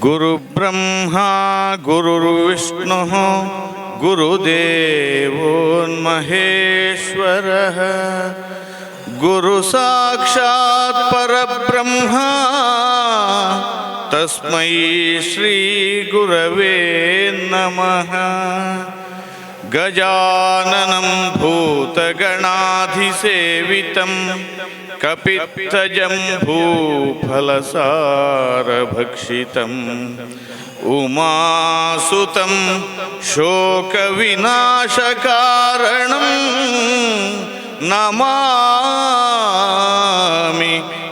ಗುರುಬ್ರಹ್ಮ ಗುರುರ್ವಿಷ್ಣುಃ ಗುರುದೇವೋ ಮಹೇಶ್ವರಃ ಗುರು ಸಾಕ್ಷಾತ್ ಪರಬ್ರಹ್ಮ ತಸ್ಮೈ ಶ್ರೀ ಗುರವೇ ನಮಃ. ಗಜಾನನಂ ಭೂತಗಣಾಧಿಸೇವಿತಂ ಕಪಿತ್ತಜಂಬೂಫಲಸಾರಭಕ್ಷಿತಂ ಉಮಾಸುತಂ ಶೋಕವಿನಾಶಕಾರಣಂ ನಮಾಮಿ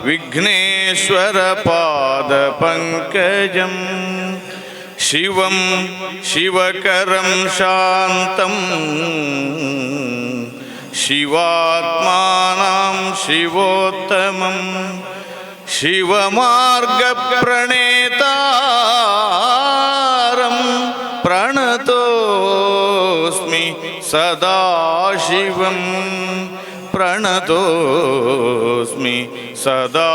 ವಿಘ್ನೇಶ್ವರ ಪಾದಪಂಕಜಂ. ಶಿವಂ ಶಿವಕರಂ ಶಾಂತಂ ಶಿವಾತ್ಮಾನಂ ಶಿವೋತ್ತಮಂ ಶಿವಮಾರ್ಗಪ್ರಣೇತಾರಂ ಪ್ರಣತೋಸ್ಮಿ ಸದಾಶಿವಂ ಪ್ರಣತೋಸ್ಮಿ ಸದಾಶಿವಂ.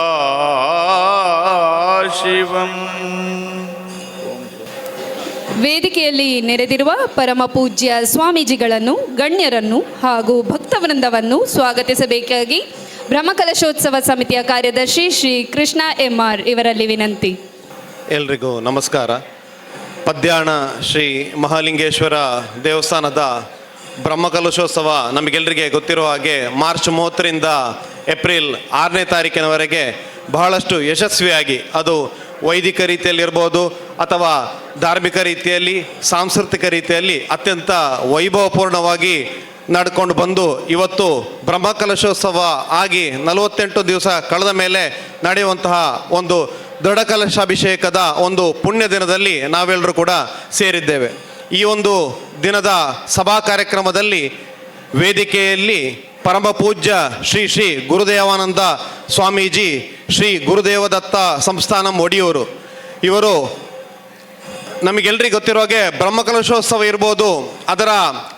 ವೇದಿಕೆಯಲ್ಲಿ ನೆರೆದಿರುವ ಪರಮ ಪೂಜ್ಯ ಸ್ವಾಮೀಜಿಗಳನ್ನು, ಗಣ್ಯರನ್ನು ಹಾಗೂ ಭಕ್ತವೃಂದವನ್ನು ಸ್ವಾಗತಿಸಬೇಕಾಗಿ ಬ್ರಹ್ಮಕಲಶೋತ್ಸವ ಸಮಿತಿಯ ಕಾರ್ಯದರ್ಶಿ ಶ್ರೀ ಕೃಷ್ಣ MR ಇವರಲ್ಲಿ ವಿನಂತಿ. ಎಲ್ರಿಗೂ ನಮಸ್ಕಾರ. ಪದ್ಯಾಣ ಶ್ರೀ ಮಹಾಲಿಂಗೇಶ್ವರ ದೇವಸ್ಥಾನದ ಬ್ರಹ್ಮಕಲಶೋತ್ಸವ ನಮಗೆಲ್ಲರಿಗೆ ಗೊತ್ತಿರೋ ಹಾಗೆ ಮಾರ್ಚ್ 30ರಿಂದ ಏಪ್ರಿಲ್ 6ನೇ ತಾರೀಕಿನವರೆಗೆ ಬಹಳಷ್ಟು ಯಶಸ್ವಿಯಾಗಿ, ಅದು ವೈದಿಕ ರೀತಿಯಲ್ಲಿರ್ಬೋದು ಅಥವಾ ಧಾರ್ಮಿಕ ರೀತಿಯಲ್ಲಿ, ಸಾಂಸ್ಕೃತಿಕ ರೀತಿಯಲ್ಲಿ ಅತ್ಯಂತ ವೈಭವಪೂರ್ಣವಾಗಿ ನಡ್ಕೊಂಡು ಬಂದು ಇವತ್ತು ಬ್ರಹ್ಮಕಲಶೋತ್ಸವ ಆಗಿ 48 ದಿವಸ ಕಳೆದ ಮೇಲೆ ನಡೆಯುವಂತಹ ಒಂದು ದೊಡ್ಡ ಕಲಶಾಭಿಷೇಕದ ಒಂದು ಪುಣ್ಯ ದಿನದಲ್ಲಿ ನಾವೆಲ್ಲರೂ ಕೂಡ ಸೇರಿದ್ದೇವೆ. ಈ ಒಂದು ದಿನದ ಸಭಾ ಕಾರ್ಯಕ್ರಮದಲ್ಲಿ ವೇದಿಕೆಯಲ್ಲಿ ಪರಮ ಪೂಜ್ಯ ಶ್ರೀ ಶ್ರೀ ಗುರುದೇವಾನಂದ ಸ್ವಾಮೀಜಿ, ಶ್ರೀ ಗುರುದೇವದತ್ತ ಸಂಸ್ಥಾನಂ ಒಡಿಯೂರು ಇವರು ನಮಗೆಲ್ಲರಿಗೂ ಗೊತ್ತಿರೋ ಹಾಗೆ ಬ್ರಹ್ಮಕಲಶೋತ್ಸವ ಇರ್ಬೋದು, ಅದರ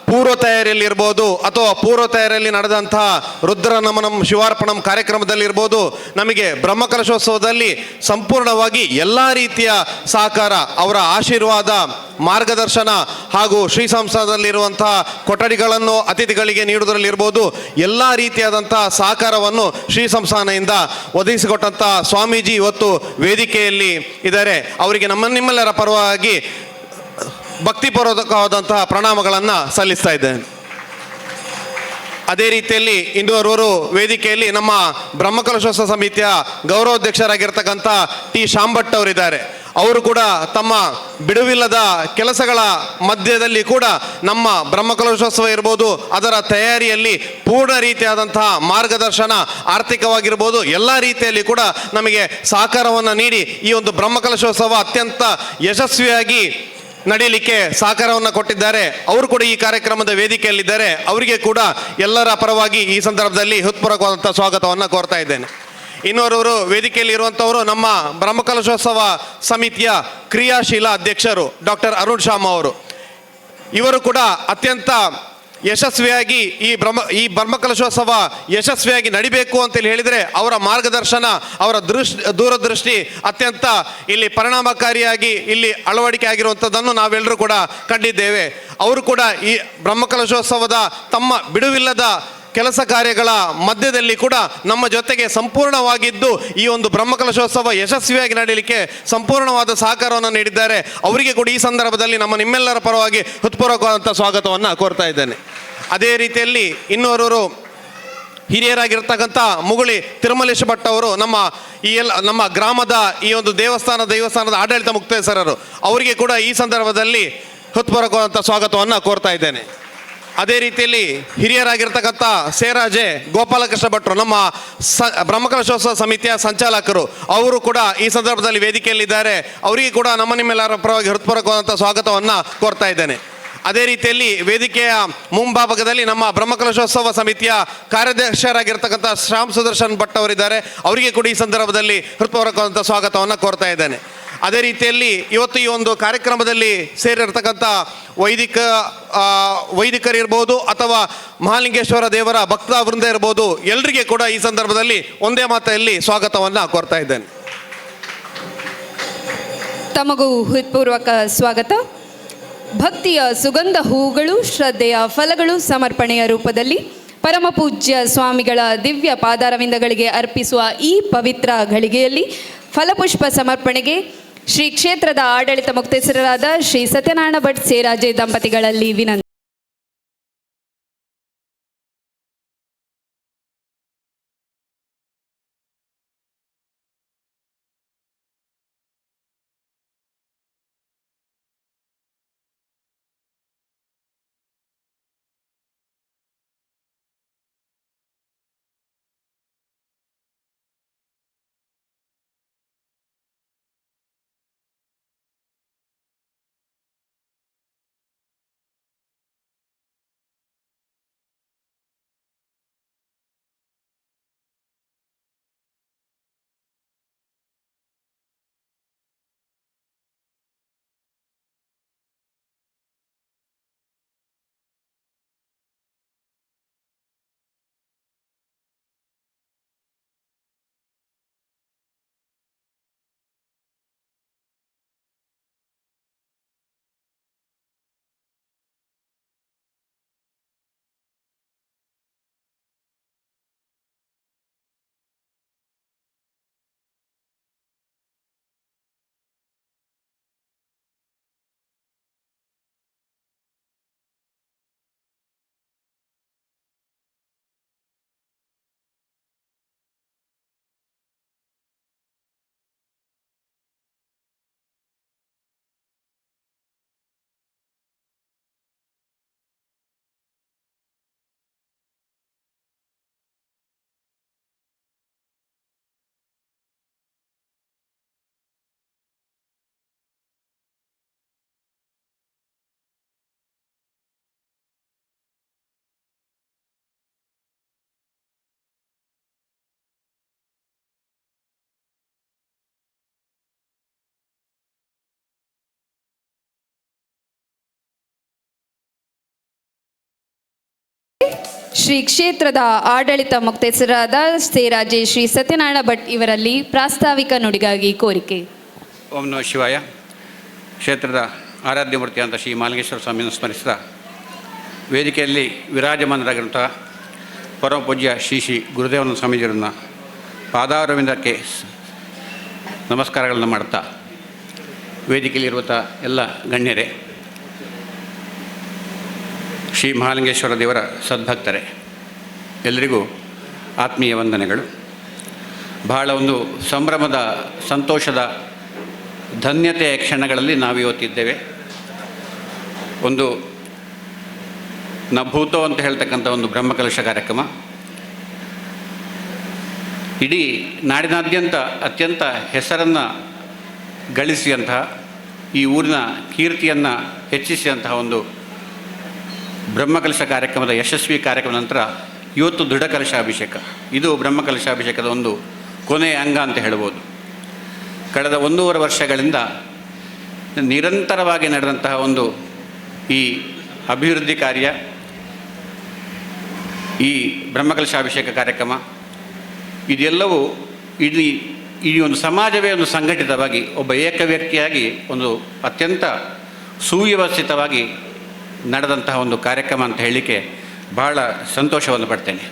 ಪೂರ್ವ ತಯಾರಿಯಲ್ಲಿ ಇರ್ಬೋದು ಅಥವಾ ಪೂರ್ವ ತಯಾರಿಯಲ್ಲಿ ನಡೆದಂತಹ ರುದ್ರ ನಮನಂ ಶಿವಾರ್ಪಣಂ ಕಾರ್ಯಕ್ರಮದಲ್ಲಿರ್ಬೋದು, ನಮಗೆ ಬ್ರಹ್ಮಕಲಶೋತ್ಸವದಲ್ಲಿ ಸಂಪೂರ್ಣವಾಗಿ ಎಲ್ಲ ರೀತಿಯ ಸಹಕಾರ, ಅವರ ಆಶೀರ್ವಾದ, ಮಾರ್ಗದರ್ಶನ ಹಾಗೂ ಶ್ರೀ ಸಂಸ್ಥಾನದಲ್ಲಿರುವಂತಹ ಕೊಠಡಿಗಳನ್ನು ಅತಿಥಿಗಳಿಗೆ ನೀಡುವುದರಲ್ಲಿರ್ಬೋದು, ಎಲ್ಲ ರೀತಿಯಾದಂತಹ ಸಹಕಾರವನ್ನು ಶ್ರೀ ಸಂಸ್ಥಾನದಿಂದ ಒದಗಿಸಿಕೊಟ್ಟಂತಹ ಸ್ವಾಮೀಜಿ ಇವತ್ತು ವೇದಿಕೆಯಲ್ಲಿ ಇದ್ದಾರೆ. ಅವರಿಗೆ ನಿಮ್ಮೆಲ್ಲರ ಪರವಾಗಿ ಭಕ್ತಿಪೂರ್ವಕವಾದಂತಹ ಪ್ರಣಾಮಗಳನ್ನು ಸಲ್ಲಿಸ್ತಾ ಇದ್ದೇನೆ. ಅದೇ ರೀತಿಯಲ್ಲಿ ಇನ್ನೂವರು ವೇದಿಕೆಯಲ್ಲಿ ನಮ್ಮ ಬ್ರಹ್ಮಕಲಶೋತ್ಸವ ಸಮಿತಿಯ ಗೌರವಾಧ್ಯಕ್ಷರಾಗಿರ್ತಕ್ಕಂಥ ಟಿ ಶಾಂಭಟ್ ಅವರಿದ್ದಾರೆ. ಅವರು ಕೂಡ ತಮ್ಮ ಬಿಡುವಿಲ್ಲದ ಕೆಲಸಗಳ ಮಧ್ಯದಲ್ಲಿ ಕೂಡ ನಮ್ಮ ಬ್ರಹ್ಮಕಲಶೋತ್ಸವ ಇರ್ಬೋದು, ಅದರ ತಯಾರಿಯಲ್ಲಿ ಪೂರ್ಣ ರೀತಿಯಾದಂತಹ ಮಾರ್ಗದರ್ಶನ, ಆರ್ಥಿಕವಾಗಿರ್ಬೋದು ಎಲ್ಲ ರೀತಿಯಲ್ಲಿ ಕೂಡ ನಮಗೆ ಸಹಕಾರವನ್ನು ನೀಡಿ ಈ ಒಂದು ಬ್ರಹ್ಮಕಲಶೋತ್ಸವ ಅತ್ಯಂತ ಯಶಸ್ವಿಯಾಗಿ ನಡೀಲಿಕ್ಕೆ ಸಹಕಾರವನ್ನು ಕೊಟ್ಟಿದ್ದಾರೆ. ಅವರು ಕೂಡ ಈ ಕಾರ್ಯಕ್ರಮದ ವೇದಿಕೆಯಲ್ಲಿದ್ದಾರೆ. ಅವರಿಗೆ ಕೂಡ ಎಲ್ಲರ ಪರವಾಗಿ ಈ ಸಂದರ್ಭದಲ್ಲಿ ಹೃತ್ಪೂರ್ವಕವಾದಂಥ ಸ್ವಾಗತವನ್ನು ಕೋರ್ತಾ ಇದ್ದೇನೆ. ಇನ್ನೋರವರು ವೇದಿಕೆಯಲ್ಲಿ ಇರುವಂಥವರು ನಮ್ಮ ಬ್ರಹ್ಮಕಲಶೋತ್ಸವ ಸಮಿತಿಯ ಕ್ರಿಯಾಶೀಲ ಅಧ್ಯಕ್ಷರು ಡಾಕ್ಟರ್ ಅರುಣ್ ಶಾಮ್ ಅವರು. ಇವರು ಕೂಡ ಅತ್ಯಂತ ಯಶಸ್ವಿಯಾಗಿ ಈ ಬ್ರಹ್ಮಕಲಶೋತ್ಸವ ಯಶಸ್ವಿಯಾಗಿ ನಡಿಬೇಕು ಅಂತೇಳಿ ಹೇಳಿದರೆ ಅವರ ಮಾರ್ಗದರ್ಶನ, ಅವರ ದೂರದೃಷ್ಟಿ ಅತ್ಯಂತ ಇಲ್ಲಿ ಪರಿಣಾಮಕಾರಿಯಾಗಿ ಇಲ್ಲಿ ಅಳವಡಿಕೆ ಆಗಿರುವಂಥದ್ದನ್ನು ನಾವೆಲ್ಲರೂ ಕೂಡ ಕಂಡಿದ್ದೇವೆ. ಅವರು ಕೂಡ ಈ ಬ್ರಹ್ಮಕಲಶೋತ್ಸವದ ತಮ್ಮ ಬಿಡುವಿಲ್ಲದ ಕೆಲಸ ಕಾರ್ಯಗಳ ಮಧ್ಯದಲ್ಲಿ ಕೂಡ ನಮ್ಮ ಜೊತೆಗೆ ಸಂಪೂರ್ಣವಾಗಿದ್ದು ಈ ಒಂದು ಬ್ರಹ್ಮಕಲಶೋತ್ಸವ ಯಶಸ್ವಿಯಾಗಿ ನಡೀಲಿಕ್ಕೆ ಸಂಪೂರ್ಣವಾದ ಸಹಕಾರವನ್ನು ನೀಡಿದ್ದಾರೆ. ಅವರಿಗೆ ಕೂಡ ಈ ಸಂದರ್ಭದಲ್ಲಿ ನಿಮ್ಮೆಲ್ಲರ ಪರವಾಗಿ ಹೃತ್ಪೂರ್ವಕವಾದಂಥ ಸ್ವಾಗತವನ್ನು ಕೋರ್ತಾ ಇದ್ದೇನೆ. ಅದೇ ರೀತಿಯಲ್ಲಿ ಇನ್ನೋರ್ವರು ಹಿರಿಯರಾಗಿರ್ತಕ್ಕಂಥ ಮುಗುಳಿ ತಿರುಮಲೇಶ ಭಟ್ ಅವರು ನಮ್ಮ ಗ್ರಾಮದ ಈ ಒಂದು ದೇವಸ್ಥಾನದ ಆಡಳಿತ ಮುಕ್ತೇಸರರು, ಅವರಿಗೆ ಕೂಡ ಈ ಸಂದರ್ಭದಲ್ಲಿ ಹೃತ್ಪೂರ್ವಕವಾದಂಥ ಸ್ವಾಗತವನ್ನು ಕೋರ್ತಾ ಇದ್ದೇನೆ. ಅದೇ ರೀತಿಯಲ್ಲಿ ಹಿರಿಯರಾಗಿರ್ತಕ್ಕಂಥ ಸೇರಾಜೆ ಗೋಪಾಲಕೃಷ್ಣ ಭಟ್ರು, ನಮ್ಮ ಬ್ರಹ್ಮಕಲಶೋತ್ಸವ ಸಮಿತಿಯ ಸಂಚಾಲಕರು, ಅವರು ಕೂಡ ಈ ಸಂದರ್ಭದಲ್ಲಿ ವೇದಿಕೆಯಲ್ಲಿದ್ದಾರೆ. ಅವರಿಗೆ ಕೂಡ ನಿಮ್ಮೆಲ್ಲರ ಪರವಾಗಿ ಹೃತ್ಪೂರ್ವಕವಾದಂಥ ಸ್ವಾಗತವನ್ನು ಕೋರ್ತಾ ಇದ್ದೇನೆ. ಅದೇ ರೀತಿಯಲ್ಲಿ ವೇದಿಕೆಯ ಮುಂಭಾಗದಲ್ಲಿ ನಮ್ಮ ಬ್ರಹ್ಮಕಲಶೋತ್ಸವ ಸಮಿತಿಯ ಕಾರ್ಯಾಧ್ಯಕ್ಷರಾಗಿರ್ತಕ್ಕಂಥ ಶ್ಯಾಮ್ ಸುದರ್ಶನ್ ಭಟ್ ಅವರಿದ್ದಾರೆ. ಅವರಿಗೆ ಕೂಡ ಈ ಸಂದರ್ಭದಲ್ಲಿ ಹೃತ್ಪೂರ್ವಕವಾದಂಥ ಸ್ವಾಗತವನ್ನು ಕೋರ್ತಾ ಇದ್ದೇನೆ. ಅದೇ ರೀತಿಯಲ್ಲಿ ಇವತ್ತು ಈ ಒಂದು ಕಾರ್ಯಕ್ರಮದಲ್ಲಿ ಸೇರಿರ್ತಕ್ಕಂಥ ವೈದಿಕರಿರ್ಬೋದು ಅಥವಾ ಮಹಾಲಿಂಗೇಶ್ವರ ದೇವರ ಭಕ್ತ ವೃಂದ ಇರ್ಬೋದು, ಎಲ್ಲರಿಗೆ ಕೂಡ ಈ ಸಂದರ್ಭದಲ್ಲಿ ಒಂದೇ ಮಾತೆಯಲ್ಲಿ ಸ್ವಾಗತವನ್ನು ಕೋರ್ತಾ ಇದ್ದೇನೆ. ತಮಗೂ ಹೃತ್ಪೂರ್ವಕ ಸ್ವಾಗತ. ಭಕ್ತಿಯ ಸುಗಂಧ ಹೂಗಳು, ಶ್ರದ್ಧೆಯ ಫಲಗಳು ಸಮರ್ಪಣೆಯ ರೂಪದಲ್ಲಿ ಪರಮ ಪೂಜ್ಯ ಸ್ವಾಮಿಗಳ ದಿವ್ಯ ಪಾದಾರವಿಂದಗಳಿಗೆ ಅರ್ಪಿಸುವ ಈ ಪವಿತ್ರ ಘಳಿಗೆಯಲ್ಲಿ ಫಲಪುಷ್ಪ ಸಮರ್ಪಣೆಗೆ ಶ್ರೀ ಕ್ಷೇತ್ರದ ಆಡಳಿತ ಮುಕ್ತೇಸರರಾದ ಶ್ರೀ ಸತ್ಯನಾರಾಯಣ ಭಟ್ ಸೇರಾಜೆ ದಂಪತಿಗಳಲ್ಲಿ ವಿನಂತಿ. ಶ್ರೀ ಕ್ಷೇತ್ರದ ಆಡಳಿತ ಮುಕ್ತೇಸರಾದ ಸೇರಾಜೆ ಶ್ರೀ ಸತ್ಯನಾರಾಯಣ ಭಟ್ ಇವರಲ್ಲಿ ಪ್ರಾಸ್ತಾವಿಕ ನುಡಿಗಾಗಿ ಕೋರಿಕೆ. ಓಂ ನಮಃ ಶಿವಾಯ. ಕ್ಷೇತ್ರದ ಆರಾಧ್ಯ ಮೂರ್ತಿಯಾದಂಥ ಶ್ರೀ ಮಹಾಲಿಂಗೇಶ್ವರ ಸ್ವಾಮಿಯನ್ನು ಸ್ಮರಿಸಿದ ವೇದಿಕೆಯಲ್ಲಿ ವಿರಾಜಮಾನರಾಗಿರುವಂಥ ಪರಮ ಪೂಜ್ಯ ಶ್ರೀ ಗುರುದೇವನ ಸ್ವಾಮೀಜಿಯವರನ್ನು ಪಾದಾರವಿಂದಕ್ಕೆ ನಮಸ್ಕಾರಗಳನ್ನು ಮಾಡ್ತಾ, ವೇದಿಕೆಯಲ್ಲಿರುವಂಥ ಎಲ್ಲ ಗಣ್ಯರೇ, ಶ್ರೀ ಮಹಾಲಿಂಗೇಶ್ವರ ದೇವರ ಸದ್ಭಕ್ತರೇ, ಎಲ್ಲರಿಗೂ ಆತ್ಮೀಯ ವಂದನೆಗಳು. ಬಹಳ ಒಂದು ಸಂಭ್ರಮದ, ಸಂತೋಷದ, ಧನ್ಯತೆಯ ಕ್ಷಣಗಳಲ್ಲಿ ನಾವಿವತ್ತಿದ್ದೇವೆ. ಒಂದು ನಭೂತೋ ಅಂತ ಹೇಳ್ತಕ್ಕಂಥ ಒಂದು ಬ್ರಹ್ಮಕಲಶ ಕಾರ್ಯಕ್ರಮ ಇಡೀ ನಾಡಿನಾದ್ಯಂತ ಅತ್ಯಂತ ಹೆಸರನ್ನು ಗಳಿಸಿದಂತಹ, ಈ ಊರಿನ ಕೀರ್ತಿಯನ್ನು ಹೆಚ್ಚಿಸಿದಂತಹ ಒಂದು ಬ್ರಹ್ಮಕಲಶ ಕಾರ್ಯಕ್ರಮದ ಯಶಸ್ವಿ ಕಾರ್ಯಕ್ರಮದ ನಂತರ ಇವತ್ತು ದೃಢಕಲಶಾಭಿಷೇಕ. ಇದು ಬ್ರಹ್ಮಕಲಶಾಭಿಷೇಕದ ಒಂದು ಕೊನೆಯ ಅಂಗ ಅಂತ ಹೇಳ್ಬೋದು. ಕಳೆದ 1.5 ವರ್ಷಗಳಿಂದ ನಿರಂತರವಾಗಿ ನಡೆದಂತಹ ಒಂದು ಈ ಅಭಿವೃದ್ಧಿ ಕಾರ್ಯ, ಈ ಬ್ರಹ್ಮಕಲಶಾಭಿಷೇಕ ಕಾರ್ಯಕ್ರಮ, ಇದೆಲ್ಲವೂ ಈ ಒಂದು ಸಮಾಜವೇ ಒಂದು ಸಂಘಟಿತವಾಗಿ ಒಬ್ಬ ಏಕ ವ್ಯಕ್ತಿಯಾಗಿ ಒಂದು ಅತ್ಯಂತ ಸುವ್ಯವಸ್ಥಿತವಾಗಿ ನಡೆದಂತಹ ಒಂದು ಕಾರ್ಯಕ್ರಮ ಅಂತ ಹೇಳಲಿಕ್ಕೆ ಬಹಳ ಸಂತೋಷವನ್ನು ಪಡ್ತೇನೆ.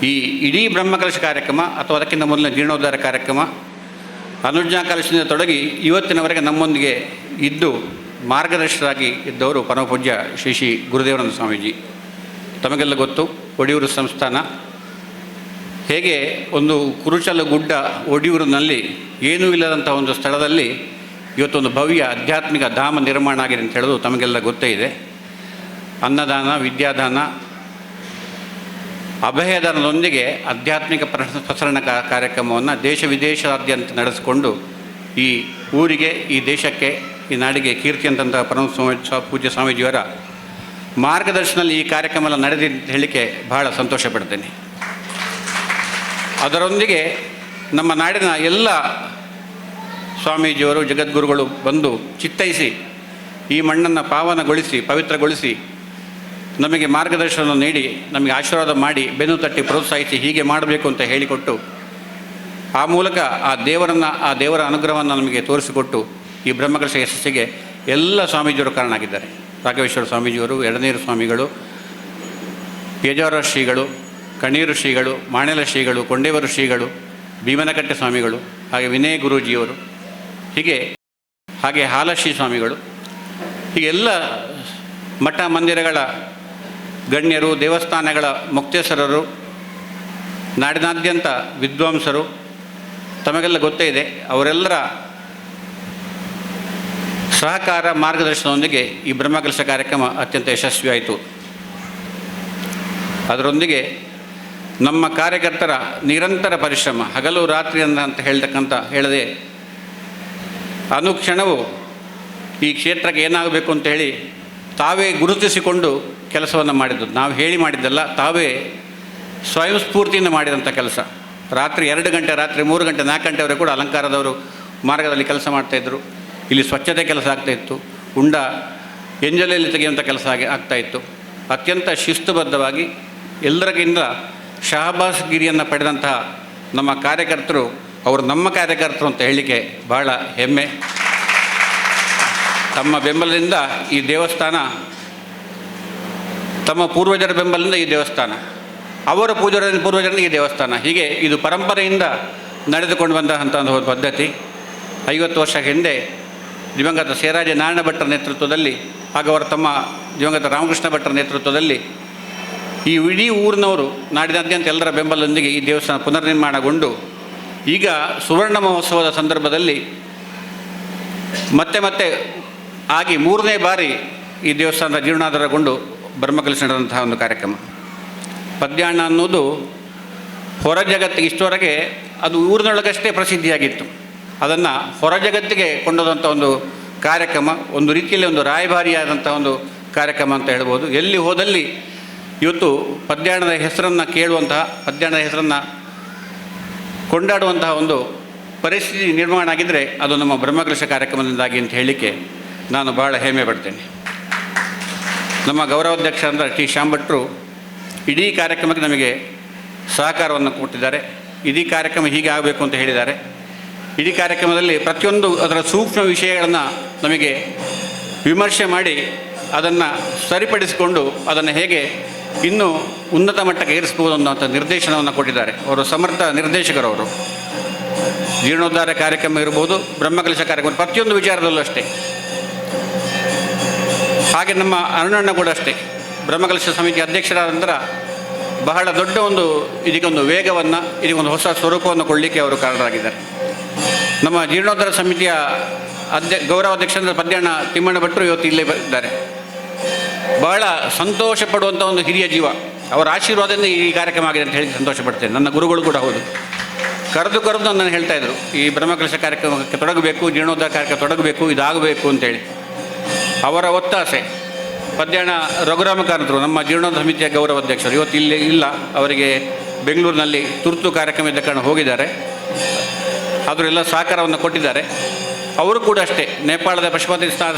ಈ ಇಡೀ ಬ್ರಹ್ಮಕಲಶ ಕಾರ್ಯಕ್ರಮ ಅಥವಾ ಅದಕ್ಕಿಂತ ಮೊದಲಿನ ಜೀರ್ಣೋದ್ಧಾರ ಕಾರ್ಯಕ್ರಮ, ಅನುಜ್ಞಾ ಕಲಶದಿಂದ ತೊಡಗಿ ಇವತ್ತಿನವರೆಗೆ ನಮ್ಮೊಂದಿಗೆ ಇದ್ದು ಮಾರ್ಗದರ್ಶಕರಾಗಿ ಇದ್ದವರು ಪರಮ ಪೂಜ್ಯ ಶ್ರೀ ಗುರುದೇವಾನಂದ ಸ್ವಾಮೀಜಿ. ತಮಗೆಲ್ಲ ಗೊತ್ತು, ಒಡಿಯೂರು ಸಂಸ್ಥಾನ ಹೇಗೆ ಒಂದು ಕುರುಚಲು ಗುಡ್ಡ ಒಡಿಯೂರಿನಲ್ಲಿ ಏನೂ ಇಲ್ಲದಂಥ ಒಂದು ಸ್ಥಳದಲ್ಲಿ ಇವತ್ತೊಂದು ಭವ್ಯ ಆಧ್ಯಾತ್ಮಿಕ ಧಾಮ ನಿರ್ಮಾಣ ಆಗಿದೆ ಅಂತ ಹೇಳೋದು ತಮಗೆಲ್ಲ ಗೊತ್ತೇ ಇದೆ. ಅನ್ನದಾನ, ವಿದ್ಯಾದಾನ, ಅಭಯದಾನದೊಂದಿಗೆ ಆಧ್ಯಾತ್ಮಿಕ ಪ್ರಸರಣ ಕಾರ್ಯಕ್ರಮವನ್ನು ದೇಶ ವಿದೇಶಾದ್ಯಂತ ನಡೆಸಿಕೊಂಡು ಈ ಊರಿಗೆ, ಈ ದೇಶಕ್ಕೆ, ಈ ನಾಡಿಗೆ ಕೀರ್ತಿ ಅಂತಂಥ ಪರಮ ಪೂಜ್ಯ ಸ್ವಾಮೀಜಿಯವರ ಮಾರ್ಗದರ್ಶನದಲ್ಲಿ ಈ ಕಾರ್ಯಕ್ರಮ ಎಲ್ಲ ನಡೆದಿ ಅಂತ ಹೇಳಲಿಕ್ಕೆ ಬಹಳ ಸಂತೋಷ ಪಡ್ತೇನೆ. ಅದರೊಂದಿಗೆ ನಮ್ಮ ನಾಡಿನ ಎಲ್ಲ ಸ್ವಾಮೀಜಿಯವರು, ಜಗದ್ಗುರುಗಳು ಬಂದು ಚಿತ್ತೈಸಿ ಈ ಮಣ್ಣನ್ನು ಪಾವನಗೊಳಿಸಿ, ಪವಿತ್ರಗೊಳಿಸಿ, ನಮಗೆ ಮಾರ್ಗದರ್ಶನ ನೀಡಿ, ನಮಗೆ ಆಶೀರ್ವಾದ ಮಾಡಿ, ಬೆನ್ನು ತಟ್ಟಿ ಪ್ರೋತ್ಸಾಹಿಸಿ ಹೀಗೆ ಮಾಡಬೇಕು ಅಂತ ಹೇಳಿಕೊಟ್ಟು ಆ ಮೂಲಕ ಆ ದೇವರ ಅನುಗ್ರಹವನ್ನು ನಮಗೆ ತೋರಿಸಿಕೊಟ್ಟು ಈ ಬ್ರಹ್ಮಕಲಶ ಯಶಸ್ಸಿಗೆ ಎಲ್ಲ ಸ್ವಾಮೀಜಿಯವರು ಕಾರಣ ಆಗಿದ್ದಾರೆ. ರಾಘವೇಶ್ವರ ಸ್ವಾಮೀಜಿಯವರು, ಎಡನೀರು ಸ್ವಾಮಿಗಳು, ಪೇಜಾವರ ಶ್ರೀಗಳು, ಕಣ್ಣೀರು ಶ್ರೀಗಳು, ಮಾಣೆಲ ಶ್ರೀಗಳು, ಕೊಂಡೇವರು ಶ್ರೀಗಳು, ಭೀಮನಕಟ್ಟೆ ಸ್ವಾಮಿಗಳು, ಹಾಗೆ ವಿನಯ ಗುರೂಜಿಯವರು, ಹಾಗೆ ಹಾಲಶ್ರೀ ಸ್ವಾಮಿಗಳು, ಹೀಗೆ ಎಲ್ಲ ಮಠ ಮಂದಿರಗಳ ಗಣ್ಯರು, ದೇವಸ್ಥಾನಗಳ ಮುಕ್ತೇಶ್ವರರು, ನಾಡಿನಾದ್ಯಂತ ವಿದ್ವಾಂಸರು, ತಮಗೆಲ್ಲ ಗೊತ್ತೇ ಇದೆ, ಅವರೆಲ್ಲರ ಸಹಕಾರ ಮಾರ್ಗದರ್ಶನದೊಂದಿಗೆ ಈ ಬ್ರಹ್ಮಕಲಶ ಕಾರ್ಯಕ್ರಮ ಅತ್ಯಂತ ಯಶಸ್ವಿಯಾಯಿತು. ಅದರೊಂದಿಗೆ ನಮ್ಮ ಕಾರ್ಯಕರ್ತರ ನಿರಂತರ ಪರಿಶ್ರಮ, ಹಗಲು ರಾತ್ರಿ ಅಂತ ಹೇಳದೆ ಅನುಕ್ಷಣವೂ ಈ ಕ್ಷೇತ್ರಕ್ಕೆ ಏನಾಗಬೇಕು ಅಂತ ಹೇಳಿ ತಾವೇ ಗುರುತಿಸಿಕೊಂಡು ಕೆಲಸವನ್ನು ಮಾಡಿದ್ದು. ನಾವು ಹೇಳಿ ಮಾಡಿದ್ದಲ್ಲ, ತಾವೇ ಸ್ವಯಂ ಸ್ಫೂರ್ತಿಯಿಂದ ಮಾಡಿದಂಥ ಕೆಲಸ. ರಾತ್ರಿ 2 ಗಂಟೆ, ರಾತ್ರಿ 3 ಗಂಟೆ, 4 ಗಂಟೆವರೆಗೆ ಕೂಡ ಅಲಂಕಾರದವರು ಮಾರ್ಗದಲ್ಲಿ ಕೆಲಸ ಮಾಡ್ತಾಯಿದ್ರು. ಇಲ್ಲಿ ಸ್ವಚ್ಛತೆ ಕೆಲಸ ಆಗ್ತಾಯಿತ್ತು, ಎಂಜಲಲ್ಲಿ ತೆಗೆಯುವಂಥ ಕೆಲಸ ಆಗ್ತಾಯಿತ್ತು. ಅತ್ಯಂತ ಶಿಸ್ತುಬದ್ಧವಾಗಿ ಎಲ್ಲರಿಗಿಂತ ಶಹಬಾಸ್ಗಿರಿಯನ್ನು ಪಡೆದಂತಹ ನಮ್ಮ ಕಾರ್ಯಕರ್ತರು, ಅವರು ನಮ್ಮ ಕಾರ್ಯಕರ್ತರು ಅಂತ ಹೇಳಲಿಕ್ಕೆ ಬಹಳ ಹೆಮ್ಮೆ. ತಮ್ಮ ಬೆಂಬಲದಿಂದ ಈ ದೇವಸ್ಥಾನ, ತಮ್ಮ ಪೂರ್ವಜರ ಬೆಂಬಲದಿಂದ ಈ ದೇವಸ್ಥಾನ, ಅವರ ಪೂರ್ವಜರಿಂದ ಈ ದೇವಸ್ಥಾನ, ಹೀಗೆ ಇದು ಪರಂಪರೆಯಿಂದ ನಡೆದುಕೊಂಡು ಬಂದಂಥ ಒಂದು ಪದ್ಧತಿ. 50 ವರ್ಷ ಹಿಂದೆ ದಿವಂಗತ ಸೇರಾಜ ನಾರಾಯಣ ಭಟ್ಟರ ನೇತೃತ್ವದಲ್ಲಿ ಹಾಗೂ ಅವರ ತಮ್ಮ ದಿವಂಗತ ರಾಮಕೃಷ್ಣ ಭಟ್ಟರ ನೇತೃತ್ವದಲ್ಲಿ ಈ ಇಡೀ ಊರಿನವರು ನಾಡಿನಾದ್ಯಂತ ಎಲ್ಲರ ಬೆಂಬಲದೊಂದಿಗೆ ಈ ದೇವಸ್ಥಾನ ಪುನರ್ನಿರ್ಮಾಣಗೊಂಡು ಈಗ ಸುವರ್ಣ ಮಹೋತ್ಸವದ ಸಂದರ್ಭದಲ್ಲಿ ಮತ್ತೆ ಆಗಿ 3ನೇ ಬಾರಿ ಈ ದೇವಸ್ಥಾನದ ಜೀರ್ಣೋದ್ಧಾರಗೊಂಡು ಬ್ರಹ್ಮಕಲಶ ನಡೆದಂತಹ ಒಂದು ಕಾರ್ಯಕ್ರಮ. ಪದ್ಯಾಣ ಅನ್ನೋದು ಹೊರ ಜಗತ್ತಿಗೆ, ಇಷ್ಟವರೆಗೆ ಅದು ಊರಿನೊಳಗಷ್ಟೇ ಪ್ರಸಿದ್ಧಿಯಾಗಿತ್ತು. ಅದನ್ನು ಹೊರ ಜಗತ್ತಿಗೆ ಕೊಂಡೋದಂಥ ಒಂದು ಕಾರ್ಯಕ್ರಮ, ಒಂದು ರೀತಿಯಲ್ಲಿ ಒಂದು ರಾಯಭಾರಿಯಾದಂಥ ಒಂದು ಕಾರ್ಯಕ್ರಮ ಅಂತ ಹೇಳ್ಬೋದು. ಎಲ್ಲಿ ಹೋದಲ್ಲಿ ಇವತ್ತು ಪದ್ಯಾಣದ ಹೆಸರನ್ನು ಕೇಳುವಂತಹ, ಪದ್ಯಾಣದ ಹೆಸರನ್ನು ಕೊಂಡಾಡುವಂತಹ ಒಂದು ಪರಿಸ್ಥಿತಿ ನಿರ್ಮಾಣ ಆಗಿದ್ದರೆ ಅದು ನಮ್ಮ ಬ್ರಹ್ಮಕಲಶ ಕಾರ್ಯಕ್ರಮದಿಂದಾಗಿ ಅಂತ ಹೇಳಲಿಕ್ಕೆ ನಾನು ಭಾಳ ಹೆಮ್ಮೆ ಪಡ್ತೇನೆ. ನಮ್ಮ ಗೌರವಾಧ್ಯಕ್ಷ ಅಂದರೆ ಟಿ ಶಾಂಭಟ್ರು ಇಡೀ ಕಾರ್ಯಕ್ರಮಕ್ಕೆ ನಮಗೆ ಸಹಕಾರವನ್ನು ಕೊಟ್ಟಿದ್ದಾರೆ. ಇಡೀ ಕಾರ್ಯಕ್ರಮ ಹೀಗೆ ಆಗಬೇಕು ಅಂತ ಹೇಳಿದ್ದಾರೆ. ಇಡೀ ಕಾರ್ಯಕ್ರಮದಲ್ಲಿ ಪ್ರತಿಯೊಂದು ಅದರ ಸೂಕ್ಷ್ಮ ವಿಷಯಗಳನ್ನು ನಮಗೆ ವಿಮರ್ಶೆ ಮಾಡಿ ಅದನ್ನು ಸರಿಪಡಿಸಿಕೊಂಡು ಅದನ್ನು ಹೇಗೆ ಇನ್ನೂ ಉನ್ನತ ಮಟ್ಟಕ್ಕೆ ಏರಿಸಬಹುದು ಅನ್ನೋಂಥ ನಿರ್ದೇಶನವನ್ನು ಕೊಟ್ಟಿದ್ದಾರೆ. ಅವರು ಸಮರ್ಥ ನಿರ್ದೇಶಕರವರು. ಜೀರ್ಣೋದ್ಧಾರ ಕಾರ್ಯಕ್ರಮ ಇರ್ಬೋದು, ಬ್ರಹ್ಮಕಲಶ ಕಾರ್ಯಕ್ರಮ, ಪ್ರತಿಯೊಂದು ವಿಚಾರದಲ್ಲೂ ಅಷ್ಟೇ. ಹಾಗೆ ನಮ್ಮ ಅರುಣಣ್ಣ ಕೂಡ ಅಷ್ಟೇ, ಬ್ರಹ್ಮಕಲಶ ಸಮಿತಿ ಅಧ್ಯಕ್ಷರಾದ ನಂತರ ಬಹಳ ದೊಡ್ಡ ಇದಕ್ಕೊಂದು ವೇಗವನ್ನು, ಇದಕ್ಕೊಂದು ಹೊಸ ಸ್ವರೂಪವನ್ನು ಕೊಡಲಿಕ್ಕೆ ಅವರು ಕಾರಣರಾಗಿದ್ದಾರೆ. ನಮ್ಮ ಜೀರ್ಣೋದ್ಧಾರ ಸಮಿತಿಯ ಗೌರವಾಧ್ಯಕ್ಷರ ಪದ್ಯಾಣ ತಿಮ್ಮಣ್ಣ ಭಟ್ರು ಇವತ್ತು ಇಲ್ಲೇ ಇದ್ದಾರೆ. ಬಹಳ ಸಂತೋಷ ಪಡುವಂಥ ಒಂದು ಹಿರಿಯ ಜೀವ. ಅವರ ಆಶೀರ್ವಾದದಿಂದ ಈ ಕಾರ್ಯಕ್ರಮ ಆಗಿದೆ ಅಂತ ಹೇಳಿ ಸಂತೋಷ ಪಡ್ತೇನೆ. ನನ್ನ ಗುರುಗಳು ಕೂಡ ಹೌದು. ಕರೆದು ನನ್ನನ್ನು ಹೇಳ್ತಾಯಿದ್ರು, ಈ ಬ್ರಹ್ಮಕಲಶ ಕಾರ್ಯಕ್ರಮಕ್ಕೆ ತೊಡಗಬೇಕು, ಜೀರ್ಣೋದ್ಧಾರ ಕಾರ್ಯಕ್ರಮ ತೊಡಗಬೇಕು, ಇದಾಗಬೇಕು ಅಂತೇಳಿ. ಅವರ ಒತ್ತಾಸೆ. ಪದ್ಯಾಣ ರಘುರಾಮ ಕಾರಂತರು ನಮ್ಮ ಜೀರ್ಣೋದ್ಧಾರ ಸಮಿತಿಯ ಗೌರವಾಧ್ಯಕ್ಷರು ಇವತ್ತು ಇಲ್ಲಿ ಇಲ್ಲ, ಅವರಿಗೆ ಬೆಂಗಳೂರಿನಲ್ಲಿ ತುರ್ತು ಕಾರ್ಯಕ್ರಮ ಇದ್ದ ಕಾರಣ ಹೋಗಿದ್ದಾರೆ. ಅವರೆಲ್ಲ ಸಹಕಾರವನ್ನು ಕೊಟ್ಟಿದ್ದಾರೆ. ಅವರು ಕೂಡ ಅಷ್ಟೇ, ನೇಪಾಳದ ಪಶುಪತಿ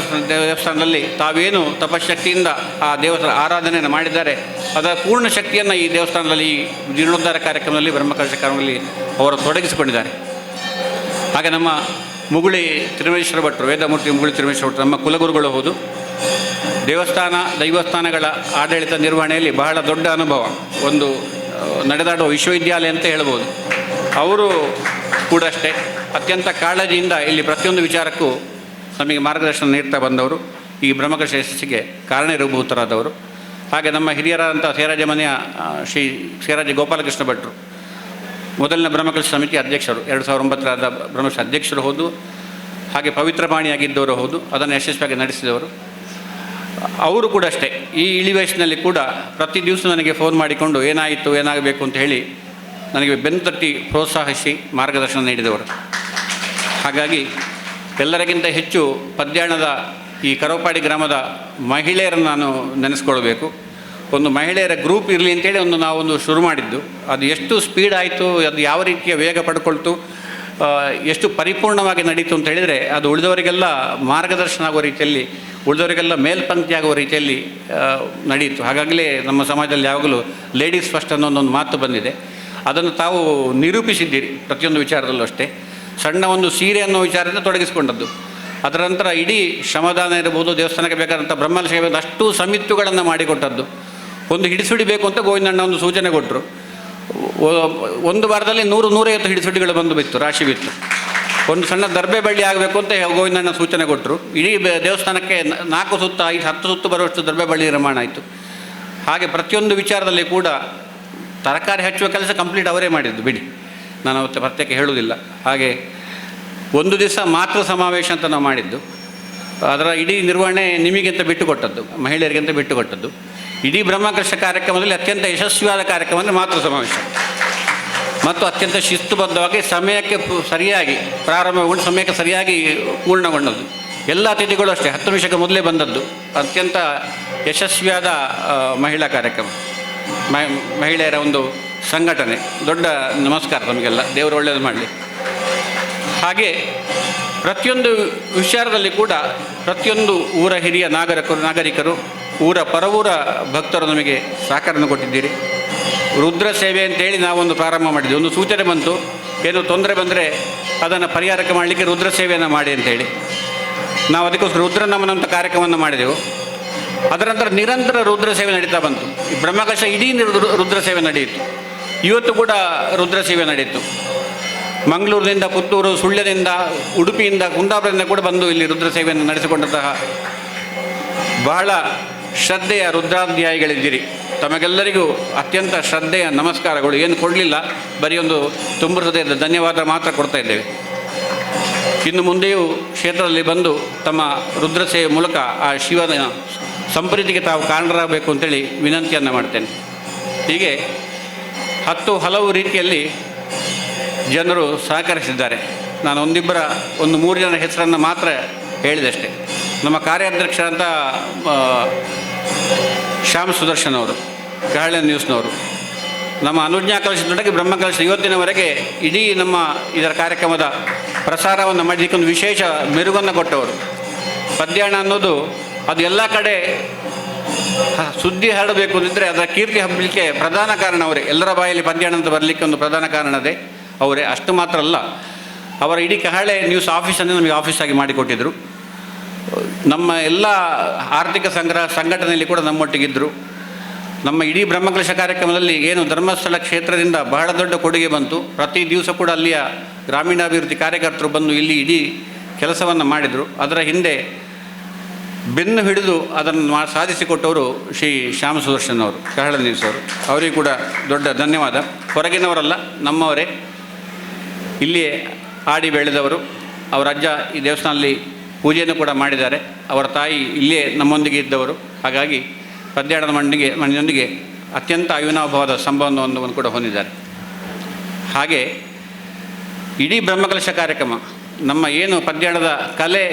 ದೇವಸ್ಥಾನದಲ್ಲಿ ತಾವೇನು ತಪಶಕ್ತಿಯಿಂದ ಆ ದೇವರ ಆರಾಧನೆಯನ್ನು ಮಾಡಿದ್ದಾರೆ, ಅದರ ಪೂರ್ಣ ಶಕ್ತಿಯನ್ನು ಈ ದೇವಸ್ಥಾನದಲ್ಲಿ, ಈ ಜೀರ್ಣೋದ್ಧಾರ ಕಾರ್ಯಕ್ರಮದಲ್ಲಿ, ಬ್ರಹ್ಮಕಲಶ ಕಾರ್ಯಕ್ರಮದಲ್ಲಿ ಅವರು ತೊಡಗಿಸಿಕೊಂಡಿದ್ದಾರೆ. ಹಾಗೆ ನಮ್ಮ ಮುಗುಳಿ ತಿರುಮೇಶ್ವರ ಭಟ್ರು, ವೇದಮೂರ್ತಿ ಮುಗುಳಿ ತಿರುಮೇಶ್ವರ ಭಟ್ರು ನಮ್ಮ ಕುಲಗುರುಗಳು ಹೌದು. ದೈವಸ್ಥಾನಗಳ ಆಡಳಿತ ನಿರ್ವಹಣೆಯಲ್ಲಿ ಬಹಳ ದೊಡ್ಡ ಅನುಭವ, ಒಂದು ನಡೆದಾಡುವ ವಿಶ್ವವಿದ್ಯಾಲಯ ಅಂತ ಹೇಳ್ಬೋದು. ಅವರು ಕೂಡ ಅಷ್ಟೇ ಅತ್ಯಂತ ಕಾಳಜಿಯಿಂದ ಇಲ್ಲಿ ಪ್ರತಿಯೊಂದು ವಿಚಾರಕ್ಕೂ ನಮಗೆ ಮಾರ್ಗದರ್ಶನ ನೀಡ್ತಾ ಬಂದವರು, ಈ ಬ್ರಹ್ಮಕಲಶ ಯಶಸ್ಸಿಗೆ ಕಾರಣೀಭೂತರಾದವರು. ಹಾಗೆ ನಮ್ಮ ಹಿರಿಯರಾದಂಥ ಸೇರಾಜ ಮನೆಯ ಶ್ರೀ ಸೇರಾಜ ಗೋಪಾಲಕೃಷ್ಣ ಭಟ್ರು ಮೊದಲಿನ ಬ್ರಹ್ಮಕಲಶ ಸಮಿತಿ ಅಧ್ಯಕ್ಷರು, 2009 ಬ್ರಹ್ಮಕಲಶ ಅಧ್ಯಕ್ಷರು ಹೌದು. ಹಾಗೆ ಪವಿತ್ರ ಪಾಣಿಯಾಗಿದ್ದವರು ಹೌದು, ಅದನ್ನು ಯಶಸ್ವಿಯಾಗಿ ನಡೆಸಿದವರು. ಅವರು ಕೂಡ ಅಷ್ಟೇ ಈ ಇಳಿ ವಯಸ್ಸಿನಲ್ಲಿ ಕೂಡ ಪ್ರತಿ ದಿವಸ ನನಗೆ ಫೋನ್ ಮಾಡಿಕೊಂಡು ಏನಾಗಬೇಕು ಅಂತ ಹೇಳಿ ನನಗೆ ಬೆನ್ನು ತಟ್ಟಿ ಪ್ರೋತ್ಸಾಹಿಸಿ ಮಾರ್ಗದರ್ಶನ ನೀಡಿದವರು. ಹಾಗಾಗಿ ಎಲ್ಲರಿಗಿಂತ ಹೆಚ್ಚು ಪದ್ಯಾಣದ ಈ ಕರೋಪಾಡಿ ಗ್ರಾಮದ ಮಹಿಳೆಯರನ್ನು ನಾನು ನೆನೆಸ್ಕೊಳ್ಬೇಕು. ಒಂದು ಮಹಿಳೆಯರ ಗ್ರೂಪ್ ಇರಲಿ ಅಂತೇಳಿ ನಾವೊಂದು ಶುರು ಮಾಡಿದ್ದು. ಅದು ಎಷ್ಟು ಸ್ಪೀಡ್ ಆಯಿತು, ಅದು ಯಾವ ರೀತಿಯ ವೇಗ ಪಡ್ಕೊಳ್ತು, ಎಷ್ಟು ಪರಿಪೂರ್ಣವಾಗಿ ನಡೀತು ಅಂತ ಹೇಳಿದರೆ ಅದು ಉಳಿದವರಿಗೆಲ್ಲ ಮಾರ್ಗದರ್ಶನ ಆಗುವ ರೀತಿಯಲ್ಲಿ, ಉಳಿದವರಿಗೆಲ್ಲ ಮೇಲ್ಪಂಕ್ತಿ ಆಗುವ ರೀತಿಯಲ್ಲಿ ನಡೆಯಿತು. ಹಾಗಾಗಲೇ ನಮ್ಮ ಸಮಾಜದಲ್ಲಿ ಯಾವಾಗಲೂ ಲೇಡೀಸ್ ಫಸ್ಟ್ ಅನ್ನೋ ಒಂದು ಮಾತು ಬಂದಿದೆ. ಅದನ್ನು ತಾವು ನಿರೂಪಿಸಿದ್ದೀರಿ ಪ್ರತಿಯೊಂದು ವಿಚಾರದಲ್ಲೂ ಅಷ್ಟೇ. ಸಣ್ಣ ಒಂದು ಸೀರೆ ಅನ್ನೋ ವಿಚಾರದಿಂದ ತೊಡಗಿಸಿಕೊಂಡದ್ದು. ಅದರ ನಂತರ ಇಡೀ ಶ್ರಮದಾನ ಇರ್ಬೋದು, ದೇವಸ್ಥಾನಕ್ಕೆ ಬೇಕಾದಂಥ ಬ್ರಹ್ಮಲ ಸೇವೆ ಅಷ್ಟು ಸಮಿತಿಗಳನ್ನು ಮಾಡಿಕೊಟ್ಟದ್ದು. ಒಂದು ಹಿಡಿಸುಡಿ ಬೇಕು ಅಂತ ಗೋವಿಂದಣ್ಣ ಒಂದು ಸೂಚನೆ ಕೊಟ್ಟರು. ಒಂದು ವಾರದಲ್ಲಿ 100-150 ಹಿಡಿಸುಡಿಗಳು ಬಂದು ಬಿತ್ತು, ರಾಶಿ ಬಿತ್ತು. ಒಂದು ಸಣ್ಣ ದರ್ಬೆ ಬಳ್ಳಿ ಆಗಬೇಕು ಅಂತ ಗೋವಿಂದಣ್ಣ ಸೂಚನೆ ಕೊಟ್ಟರು. ಇಡೀ ದೇವಸ್ಥಾನಕ್ಕೆ 4 ಸುತ್ತು 5-10 ಸುತ್ತು ಬರುವಷ್ಟು ದರ್ಬೆ ಬಳ್ಳಿ ನಿರ್ಮಾಣ ಆಯಿತು. ಹಾಗೆ ಪ್ರತಿಯೊಂದು ವಿಚಾರದಲ್ಲಿ ಕೂಡ ತರಕಾರಿ ಹಚ್ಚುವ ಕೆಲಸ ಕಂಪ್ಲೀಟ್ ಅವರೇ ಮಾಡಿದ್ದು ಬಿಡಿ, ನಾನು ಅವತ್ತು ಪ್ರತ್ಯೇಕ ಹೇಳುವುದಿಲ್ಲ. ಹಾಗೆ ಒಂದು ದಿವಸ ಮಾತೃ ಸಮಾವೇಶ ಅಂತ ನಾವು ಮಾಡಿದ್ದು, ಅದರ ಇಡೀ ನಿರ್ವಹಣೆ ನಿಮಗೆಂತ ಬಿಟ್ಟುಕೊಟ್ಟದ್ದು, ಮಹಿಳೆಯರಿಗಂತ ಬಿಟ್ಟುಕೊಟ್ಟದ್ದು. ಇಡೀ ಬ್ರಹ್ಮಕಲಶ ಕಾರ್ಯಕ್ರಮದಲ್ಲಿ ಅತ್ಯಂತ ಯಶಸ್ವಿಯಾದ ಕಾರ್ಯಕ್ರಮ ಅಂದರೆ ಮಾತೃ ಸಮಾವೇಶ, ಮತ್ತು ಅತ್ಯಂತ ಶಿಸ್ತುಬದ್ಧವಾಗಿ ಸಮಯಕ್ಕೆ ಸರಿಯಾಗಿ ಪ್ರಾರಂಭಗೊಂಡು ಸಮಯಕ್ಕೆ ಸರಿಯಾಗಿ ಪೂರ್ಣಗೊಂಡದ್ದು. ಎಲ್ಲ ಅತಿಥಿಗಳು ಅಷ್ಟೇ 10 ನಿಮಿಷಕ್ಕೆ ಮೊದಲೇ ಬಂದದ್ದು. ಅತ್ಯಂತ ಯಶಸ್ವಿಯಾದ ಮಹಿಳಾ ಕಾರ್ಯಕ್ರಮ, ಮಹಿಳೆಯರ ಒಂದು ಸಂಘಟನೆ. ದೊಡ್ಡ ನಮಸ್ಕಾರ ನಮಗೆಲ್ಲ, ದೇವರು ಒಳ್ಳೆಯದು ಮಾಡಲಿ. ಹಾಗೆ ಪ್ರತಿಯೊಂದು ವಿಚಾರದಲ್ಲಿ ಕೂಡ ಪ್ರತಿಯೊಂದು ಊರ ಹಿರಿಯ ನಾಗರಿಕರು, ಊರ ಪರವೂರ ಭಕ್ತರು ನಮಗೆ ಸಹಕಾರವನ್ನು ಕೊಟ್ಟಿದ್ದೀರಿ. ರುದ್ರ ಸೇವೆ ಅಂತೇಳಿ ನಾವೊಂದು ಪ್ರಾರಂಭ ಮಾಡಿದ್ವಿ. ಒಂದು ಸೂಚನೆ ಬಂತು, ಏನು ತೊಂದರೆ ಬಂದರೆ ಅದನ್ನು ಪರಿಹಾರಕ್ಕೆ ಮಾಡಲಿಕ್ಕೆ ರುದ್ರ ಸೇವೆಯನ್ನು ಮಾಡಿ ಅಂತೇಳಿ. ನಾವು ಅದಕ್ಕೋಸ್ಕರ ರುದ್ರ ನಮನ ಅಂತ ಕಾರ್ಯಕ್ರಮವನ್ನು ಮಾಡಿದೆವು. ಅದರ ನಂತರ ನಿರಂತರ ರುದ್ರ ಸೇವೆ ನಡೀತಾ ಬಂತು. ಈ ಬ್ರಹ್ಮಕಲಶ ಇಡೀ ರುದ್ರ ಸೇವೆ ನಡೆಯಿತು. ಇವತ್ತು ಕೂಡ ರುದ್ರ ಸೇವೆ ನಡೆಯಿತು. ಮಂಗಳೂರಿನಿಂದ, ಪುತ್ತೂರು, ಸುಳ್ಯದಿಂದ, ಉಡುಪಿಯಿಂದ, ಕುಂದಾಪುರದಿಂದ ಕೂಡ ಬಂದು ಇಲ್ಲಿ ರುದ್ರ ಸೇವೆಯನ್ನು ನಡೆಸಿಕೊಂಡಂತಹ ಬಹಳ ಶ್ರದ್ಧೆಯ ರುದ್ರಾಧ್ಯಾಯಿಗಳಿದ್ದೀರಿ. ತಮಗೆಲ್ಲರಿಗೂ ಅತ್ಯಂತ ಶ್ರದ್ಧೆಯ ನಮಸ್ಕಾರಗಳು. ಏನು ಕೊಡಲಿಲ್ಲ, ಬರೀ ಒಂದು ತುಂಬ ಹೃದಯದ ಧನ್ಯವಾದ ಮಾತ್ರ ಕೊಡ್ತಾ ಇದ್ದೇವೆ. ಇನ್ನು ಮುಂದೆಯೂ ಕ್ಷೇತ್ರದಲ್ಲಿ ಬಂದು ತಮ್ಮ ರುದ್ರ ಸೇವೆ ಮೂಲಕ ಆ ಶಿವನ ಸಂಪ್ರೀತಿಗೆ ತಾವು ಕಾರಣರಾಗಬೇಕು ಅಂತೇಳಿ ವಿನಂತಿಯನ್ನು ಮಾಡ್ತೇನೆ. ಹೀಗೆ ಹಲವು ರೀತಿಯಲ್ಲಿ ಜನರು ಸಹಕರಿಸಿದ್ದಾರೆ. ನಾನು ಒಂದು 3 ಜನರ ಹೆಸರನ್ನು ಮಾತ್ರ ಹೇಳಿದಷ್ಟೇ. ನಮ್ಮ ಕಾರ್ಯಾಧ್ಯಕ್ಷರಂತ ಶ್ಯಾಮ್ ಸುದರ್ಶನ್ ಅವರು, ಕಹಳೆ ನ್ಯೂಸ್ನವರು, ನಮ್ಮ ಅನುಜ್ಞಾ ಕಲಶದೊಳಗೆ ಬ್ರಹ್ಮಕಲಶ ಇವತ್ತಿನವರೆಗೆ ಇಡೀ ನಮ್ಮ ಇದರ ಕಾರ್ಯಕ್ರಮದ ಪ್ರಸಾರವನ್ನು ಮಾಡಲಿಕ್ಕೆ ಒಂದು ವಿಶೇಷ ಮೆರುಗನ್ನು ಕೊಟ್ಟವರು. ಪದ್ಯಾಣ ಅನ್ನೋದು ಅದು ಎಲ್ಲ ಕಡೆ ಸುದ್ದಿ ಹರಡಬೇಕು ಅಂತಿದ್ದರೆ ಅದರ ಕೀರ್ತಿ ಹಬ್ಬಲಿಕ್ಕೆ ಪ್ರಧಾನ ಕಾರಣ ಅವರೇ. ಎಲ್ಲರ ಬಾಯಲ್ಲಿ ಪದ್ಯಾಣ ಅಂತ ಬರಲಿಕ್ಕೆ ಒಂದು ಪ್ರಧಾನ ಕಾರಣದೇ ಅವರೇ. ಅಷ್ಟು ಮಾತ್ರ ಅಲ್ಲ, ಅವರ ಇಡೀ ಕಹಳೆ ನ್ಯೂಸ್ ಆಫೀಸನ್ನು ನಮಗೆ ಆಫೀಸಾಗಿ ಮಾಡಿಕೊಟ್ಟಿದ್ದರು. ನಮ್ಮ ಎಲ್ಲ ಆರ್ಥಿಕ ಸಂಘಟನೆಯಲ್ಲಿ ಕೂಡ ನಮ್ಮೊಟ್ಟಿಗಿದ್ದರು. ನಮ್ಮ ಇಡೀ ಬ್ರಹ್ಮಕಲಶ ಕಾರ್ಯಕ್ರಮದಲ್ಲಿ ಏನು ಧರ್ಮಸ್ಥಳ ಕ್ಷೇತ್ರದಿಂದ ಬಹಳ ದೊಡ್ಡ ಕೊಡುಗೆ ಬಂತು. ಪ್ರತಿ ದಿವಸ ಕೂಡ ಅಲ್ಲಿಯ ಗ್ರಾಮೀಣಾಭಿವೃದ್ಧಿ ಕಾರ್ಯಕರ್ತರು ಬಂದು ಇಲ್ಲಿ ಇಡೀ ಕೆಲಸವನ್ನು ಮಾಡಿದರು. ಅದರ ಹಿಂದೆ ಬೆನ್ನು ಹಿಡಿದು ಅದನ್ನು ಸಾಧಿಸಿಕೊಟ್ಟವರು ಶ್ರೀ ಶ್ಯಾಮ ಸುದರ್ಶನ್ ಅವರು, ಕಹಳೆ ನ್ಯೂಸ್ ಅವರು. ಅವರಿಗೂ ಕೂಡ ದೊಡ್ಡ ಧನ್ಯವಾದ. ಹೊರಗಿನವರಲ್ಲ, ನಮ್ಮವರೇ. ಇಲ್ಲಿಯೇ ಆಡಿ ಬೆಳೆದವರು. ಅವರ ಅಜ್ಜ ಈ ದೇವಸ್ಥಾನದಲ್ಲಿ ಪೂಜೆಯನ್ನು ಕೂಡ ಮಾಡಿದ್ದಾರೆ. ಅವರ ತಾಯಿ ಇಲ್ಲಿಯೇ ನಮ್ಮೊಂದಿಗೆ ಇದ್ದವರು. ಹಾಗಾಗಿ ಪದ್ಯಾಣದ ಮಣ್ಣಿನೊಂದಿಗೆ ಅತ್ಯಂತ ಅವಿನಾಭಾವದ ಸಂಬಂಧವನ್ನು ಕೂಡ ಹೊಂದಿದ್ದಾರೆ. ಹಾಗೆ ಇಡೀ ಬ್ರಹ್ಮಕಲಶ ಕಾರ್ಯಕ್ರಮ, ನಮ್ಮ ಏನು ಪದ್ಯಾಣದ ಕಲೆ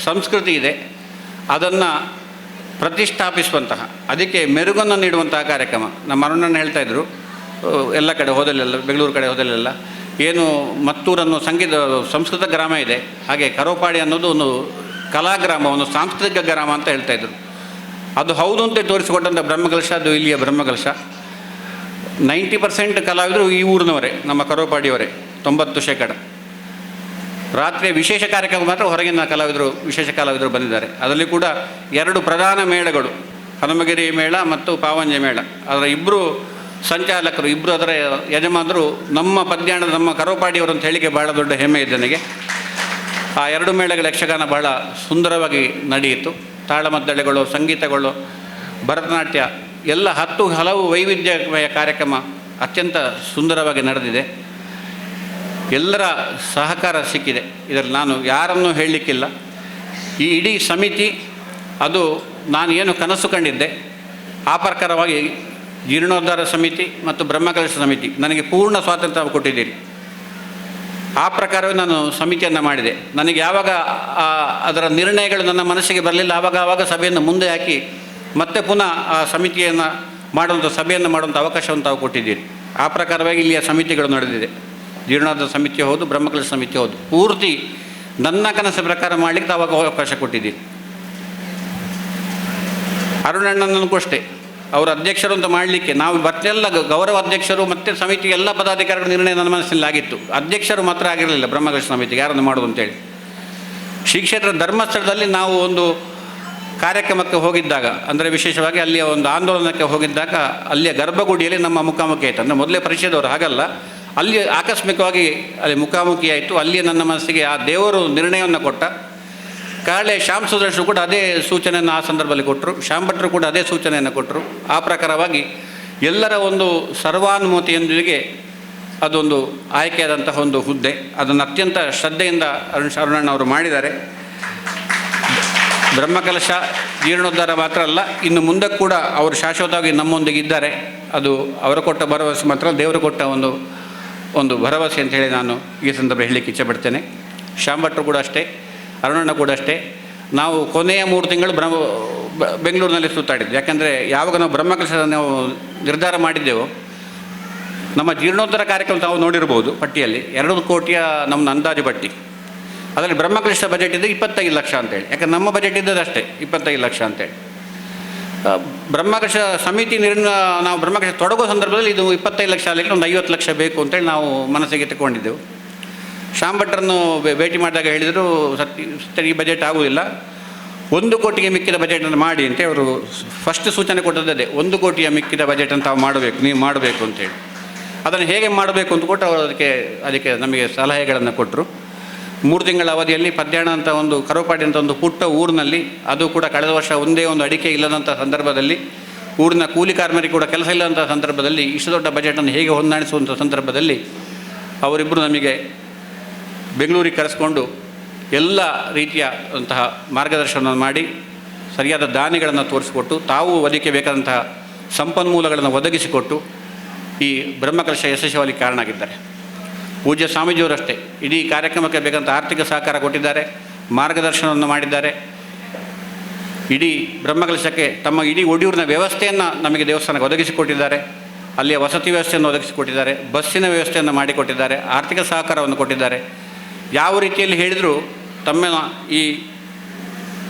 ಸಂಸ್ಕೃತಿ ಇದೆ ಅದನ್ನು ಪ್ರತಿಷ್ಠಾಪಿಸುವಂತಹ, ಅದಕ್ಕೆ ಮೆರುಗನ್ನು ನೀಡುವಂತಹ ಕಾರ್ಯಕ್ರಮ. ನಮ್ಮ ಅರುಣಣ್ಣ ಹೇಳ್ತಾಯಿದ್ರು, ಎಲ್ಲ ಕಡೆ ಹೋದಲ್ಲೆಲ್ಲ, ಬೆಂಗಳೂರು ಕಡೆ ಹೋದಲ್ಲೆಲ್ಲ ಏನು ಮತ್ತೂರನ್ನು ಸಂಸ್ಕೃತ ಗ್ರಾಮ ಇದೆ, ಹಾಗೆ ಕರೋಪಾಡಿ ಅನ್ನೋದು ಒಂದು ಕಲಾಗ್ರಾಮ, ಒಂದು ಸಾಂಸ್ಕೃತಿಕ ಗ್ರಾಮ ಅಂತ ಹೇಳ್ತಾಯಿದ್ರು. ಅದು ಹೌದು ಅಂತ ತೋರಿಸಿಕೊಟ್ಟಂಥ ಬ್ರಹ್ಮಕಲಶ, ಅದು ಇಲ್ಲಿಯ ಬ್ರಹ್ಮಕಲಶ. 90% ಕಲಾವಿದರು ಈ ಊರಿನವರೇ, ನಮ್ಮ ಕರೋಪಾಡಿಯವರೇ, 90%. ರಾತ್ರಿಯ ವಿಶೇಷ ಕಾರ್ಯಕ್ರಮ ಮಾತ್ರ ಹೊರಗಿನ ವಿಶೇಷ ಕಲಾವಿದರು ಬಂದಿದ್ದಾರೆ. ಅದರಲ್ಲಿ ಕೂಡ 2 ಪ್ರಧಾನ ಮೇಳಗಳು, ಹನುಮಗಿರಿ ಮೇಳ ಮತ್ತು ಪಾವಂಜೆ ಮೇಳ. ಅದರ 2 ಸಂಚಾಲಕರು, 2 ಅದರ ಯಜಮಾನರು ನಮ್ಮ ಪದ್ಯಾಣದ, ನಮ್ಮ ಕರೋಪಾಡಿಯವರು ಅಂತ ಹೇಳಿಕೆ ಭಾಳ ದೊಡ್ಡ ಹೆಮ್ಮೆ ಇದೆ ನನಗೆ. ಆ 2 ಮೇಳಗಳ ಯಕ್ಷಗಾನ ಬಹಳ ಸುಂದರವಾಗಿ ನಡೆಯಿತು. ತಾಳಮದ್ದಳೆಗಳು, ಸಂಗೀತಗಳು, ಭರತನಾಟ್ಯ ಎಲ್ಲ ಹಲವು ವೈವಿಧ್ಯಮಯ ಕಾರ್ಯಕ್ರಮ ಅತ್ಯಂತ ಸುಂದರವಾಗಿ ನಡೆದಿದೆ. ಎಲ್ಲರ ಸಹಕಾರ ಸಿಕ್ಕಿದೆ. ಇದರಲ್ಲಿ ನಾನು ಯಾರನ್ನೂ ಹೇಳಲಿಕ್ಕಿಲ್ಲ. ಈ ಇಡೀ ಸಮಿತಿ, ಅದು ನಾನು ಏನು ಕನಸು ಕಂಡಿದ್ದೆ ಆ ಪ್ರಕಾರವಾಗಿ ಜೀರ್ಣೋದ್ಧಾರ ಸಮಿತಿ ಮತ್ತು ಬ್ರಹ್ಮಕಲಶ ಸಮಿತಿ ನನಗೆ ಪೂರ್ಣ ಸ್ವಾತಂತ್ರ್ಯ ಕೊಟ್ಟಿದ್ದೀರಿ. ಆ ಪ್ರಕಾರವೇ ನಾನು ಸಮಿತಿಯನ್ನು ಮಾಡಿದೆ. ನನಗೆ ಯಾವಾಗ ಅದರ ನಿರ್ಣಯಗಳು ನನ್ನ ಮನಸ್ಸಿಗೆ ಬರಲಿಲ್ಲ, ಆವಾಗ ಸಭೆಯನ್ನು ಮುಂದೆ ಹಾಕಿ ಮತ್ತೆ ಪುನಃ ಆ ಸಮಿತಿಯನ್ನು ಸಭೆಯನ್ನು ಮಾಡುವಂಥ ಅವಕಾಶವನ್ನು ತಾವು ಕೊಟ್ಟಿದ್ದೀರಿ. ಆ ಪ್ರಕಾರವಾಗಿ ಇಲ್ಲಿಯ ಸಮಿತಿಗಳು ನಡೆದಿದೆ. ಜೀರ್ಣೋದ್ಧಾರ ಸಮಿತಿ ಹೌದು, ಬ್ರಹ್ಮಕಲಶ ಸಮಿತಿ ಹೌದು. ಪೂರ್ತಿ ನನ್ನ ಕನಸು ಪ್ರಕಾರ ಮಾಡಲಿಕ್ಕೆ ತಾವಾಗ ಅವಕಾಶ ಕೊಟ್ಟಿದ್ದೀರಿ. ಅರುಣಣ್ಣನೂ ಅಷ್ಟೇ, ಅವರ ಅಧ್ಯಕ್ಷರು ಅಂತ ಮಾಡಲಿಕ್ಕೆ ನಾವು ಮತ್ತೆಲ್ಲ ಗೌರವ ಅಧ್ಯಕ್ಷರು ಮತ್ತು ಸಮಿತಿ ಎಲ್ಲ ಪದಾಧಿಕಾರಿಗಳ ನಿರ್ಣಯ ನನ್ನ ಮನಸ್ಸಿನಲ್ಲಿ ಆಗಿತ್ತು. ಅಧ್ಯಕ್ಷರು ಮಾತ್ರ ಆಗಿರಲಿಲ್ಲ ಬ್ರಹ್ಮಕಲಶ ಸಮಿತಿಗೆ ಯಾರನ್ನು ಮಾಡೋದು ಅಂತೇಳಿ. ಶ್ರೀ ಕ್ಷೇತ್ರ ಧರ್ಮಸ್ಥಳದಲ್ಲಿ ನಾವು ಒಂದು ಕಾರ್ಯಕ್ರಮಕ್ಕೆ ಹೋಗಿದ್ದಾಗ, ಅಂದರೆ ವಿಶೇಷವಾಗಿ ಅಲ್ಲಿಯ ಒಂದು ಆಂದೋಲನಕ್ಕೆ ಹೋಗಿದ್ದಾಗ ಅಲ್ಲಿಯ ಗರ್ಭಗುಡಿಯಲ್ಲಿ ನಮ್ಮ ಮುಖಾಮುಖಿ ಆಯಿತು. ಅಂದರೆ ಮೊದಲೇ ಪರಿಚಯದವರು ಹಾಗಲ್ಲ, ಅಲ್ಲಿ ಆಕಸ್ಮಿಕವಾಗಿ ಅಲ್ಲಿ ಮುಖಾಮುಖಿ ಆಯಿತು. ಅಲ್ಲಿಯೇ ನನ್ನ ಮನಸ್ಸಿಗೆ ಆ ದೇವರು ನಿರ್ಣಯವನ್ನು ಕೊಟ್ಟ. ಕಾಳೆ ಶ್ಯಾಮ್ ಸುದರ್ಶರು ಕೂಡ ಅದೇ ಸೂಚನೆಯನ್ನು ಆ ಸಂದರ್ಭದಲ್ಲಿ ಕೊಟ್ಟರು, ಶ್ಯಾಮ್ ಭಟ್ರು ಕೂಡ ಅದೇ ಸೂಚನೆಯನ್ನು ಕೊಟ್ಟರು. ಆ ಪ್ರಕಾರವಾಗಿ ಎಲ್ಲರ ಒಂದು ಸರ್ವಾನುಮತಿಯೊಂದಿಗೆ ಅದೊಂದು ಆಯ್ಕೆಯಾದಂತಹ ಒಂದು ಹುದ್ದೆ, ಅದನ್ನು ಅತ್ಯಂತ ಶ್ರದ್ಧೆಯಿಂದ ಅರುಣಣ್ಣವರು ಮಾಡಿದ್ದಾರೆ. ಬ್ರಹ್ಮಕಲಶ ಜೀರ್ಣೋದ್ಧಾರ ಮಾತ್ರ ಅಲ್ಲ, ಇನ್ನು ಮುಂದಕ್ಕೆ ಕೂಡ ಅವರು ಶಾಶ್ವತವಾಗಿ ನಮ್ಮೊಂದಿಗೆ ಇದ್ದಾರೆ. ಅದು ಅವರು ಕೊಟ್ಟ ಭರವಸೆ ಮಾತ್ರ, ದೇವರು ಕೊಟ್ಟ ಒಂದು ಭರವಸೆ ಅಂತೇಳಿ ನಾನು ಈ ಸಂದರ್ಭ ಹೇಳಲಿಕ್ಕೆ ಇಚ್ಛೆಪಡ್ತೇನೆ. ಶ್ಯಾಮ್ ಭಟ್ರು ಕೂಡ ಅಷ್ಟೇ, ಅರುಣಣ್ಣ ಕೂಡ ಅಷ್ಟೇ. ನಾವು ಕೊನೆಯ 3 ತಿಂಗಳು ಬೆಂಗಳೂರಿನಲ್ಲಿ ಸುತ್ತಾಡಿದ್ವಿ. ಯಾಕಂದರೆ ಯಾವಾಗ ನಾವು ಬ್ರಹ್ಮಕಲಶದ ನಾವು ನಿರ್ಧಾರ ಮಾಡಿದ್ದೆವು, ನಮ್ಮ ಜೀರ್ಣೋದ್ಧಾರ ಕಾರ್ಯಕ್ರಮ ತಾವು ನೋಡಿರ್ಬೋದು ಪಟ್ಟಿಯಲ್ಲಿ 2 ಕೋಟಿಯ ನಮ್ಮ ಅಂದಾಜು ಪಟ್ಟಿ. ಅದರಲ್ಲಿ ಬ್ರಹ್ಮಕಲಶ ಬಜೆಟ್ ಇದೆ 25 ಲಕ್ಷ ಅಂತೇಳಿ. ಯಾಕಂದ್ರೆ ನಮ್ಮ ಬಜೆಟ್ ಇದ್ದದ್ದು ಅಷ್ಟೇ 25 ಲಕ್ಷ ಅಂತೇಳಿ. ಬ್ರಹ್ಮಕಲಶ ಸಮಿತಿ ನಾವು ಬ್ರಹ್ಮಕಲಶ ತೊಡಗೋ ಸಂದರ್ಭದಲ್ಲಿ ಇದು 25 ಲಕ್ಷ ಆಗಲಿಕ್ಕೆ ಒಂದು 50 ಲಕ್ಷ ಬೇಕು ಅಂತೇಳಿ ನಾವು ಮನಸ್ಸಿಗೆ ತಗೊಂಡಿದ್ದೆವು. ಶ್ಯಾಮ್ ಭಟ್ರನ್ನು ಭೇಟಿ ಮಾಡಿದಾಗ ಹೇಳಿದರು, ಈ ಬಜೆಟ್ ಆಗುವುದಿಲ್ಲ, 1 ಕೋಟಿಗೆ ಮಿಕ್ಕಿದ ಬಜೆಟನ್ನು ಮಾಡಿ ಅಂತ ಅವರು ಫಸ್ಟ್ ಸೂಚನೆ ಕೊಟ್ಟದ್ದೇ. 1 ಕೋಟಿಯ ಮಿಕ್ಕಿದ ಬಜೆಟನ್ನು ತಾವು ಮಾಡಬೇಕು, ನೀವು ಮಾಡಬೇಕು ಅಂತೇಳಿ. ಅದನ್ನು ಹೇಗೆ ಮಾಡಬೇಕು ಅಂತ ಕೊಟ್ಟು ಅವರು ಅದಕ್ಕೆ ನಮಗೆ ಸಲಹೆಗಳನ್ನು ಕೊಟ್ಟರು. 3 ತಿಂಗಳ ಅವಧಿಯಲ್ಲಿ ಪದ್ಯಾಣ ಅಂತ ಒಂದು ಕರೋಪಾಡಿ ಅಂತ ಒಂದು ಪುಟ್ಟ ಊರಿನಲ್ಲಿ, ಅದು ಕೂಡ ಕಳೆದ ವರ್ಷ ಒಂದೇ ಒಂದು ಅಡಿಕೆ ಇಲ್ಲದಂಥ ಸಂದರ್ಭದಲ್ಲಿ, ಊರಿನ ಕೂಲಿ ಕಾರ್ಮಿಕರಿಗೆ ಕೂಡ ಕೆಲಸ ಇಲ್ಲದಂಥ ಸಂದರ್ಭದಲ್ಲಿ ಇಷ್ಟು ದೊಡ್ಡ ಬಜೆಟನ್ನು ಹೇಗೆ ಹೊಂದಾಣಿಸುವಂಥ ಸಂದರ್ಭದಲ್ಲಿ ಅವರಿಬ್ಬರು ನಮಗೆ ಬೆಂಗಳೂರಿಗೆ ಕರೆಸ್ಕೊಂಡು ಎಲ್ಲ ರೀತಿಯ ಅಂತಹ ಮಾರ್ಗದರ್ಶನವನ್ನು ಮಾಡಿ ಸರಿಯಾದ ದಾನಿಗಳನ್ನು ತೋರಿಸಿಕೊಟ್ಟು, ತಾವು ಅದಕ್ಕೆ ಬೇಕಾದಂತಹ ಸಂಪನ್ಮೂಲಗಳನ್ನು ಒದಗಿಸಿಕೊಟ್ಟು ಈ ಬ್ರಹ್ಮಕಲಶ ಯಶಸ್ವಿಯಾಗಲಿಕ್ಕೆ ಕಾರಣ ಆಗಿದ್ದಾರೆ. ಪೂಜ್ಯ ಸ್ವಾಮೀಜಿಯವರಷ್ಟೇ ಇಡೀ ಕಾರ್ಯಕ್ರಮಕ್ಕೆ ಬೇಕಂತ ಆರ್ಥಿಕ ಸಹಕಾರ ಕೊಟ್ಟಿದ್ದಾರೆ, ಮಾರ್ಗದರ್ಶನವನ್ನು ಮಾಡಿದ್ದಾರೆ. ಇಡೀ ಬ್ರಹ್ಮಕಲಶಕ್ಕೆ ತಮ್ಮ ಇಡೀ ಒಡಿಯೂರಿನ ವ್ಯವಸ್ಥೆಯನ್ನು ನಮಗೆ ದೇವಸ್ಥಾನಕ್ಕೆ ಒದಗಿಸಿಕೊಟ್ಟಿದ್ದಾರೆ. ಅಲ್ಲಿಯ ವಸತಿ ವ್ಯವಸ್ಥೆಯನ್ನು ಒದಗಿಸಿಕೊಟ್ಟಿದ್ದಾರೆ, ಬಸ್ಸಿನ ವ್ಯವಸ್ಥೆಯನ್ನು ಮಾಡಿಕೊಟ್ಟಿದ್ದಾರೆ, ಆರ್ಥಿಕ ಸಹಕಾರವನ್ನು ಕೊಟ್ಟಿದ್ದಾರೆ. ಯಾವ ರೀತಿಯಲ್ಲಿ ಹೇಳಿದರೂ ತಮ್ಮ ಈ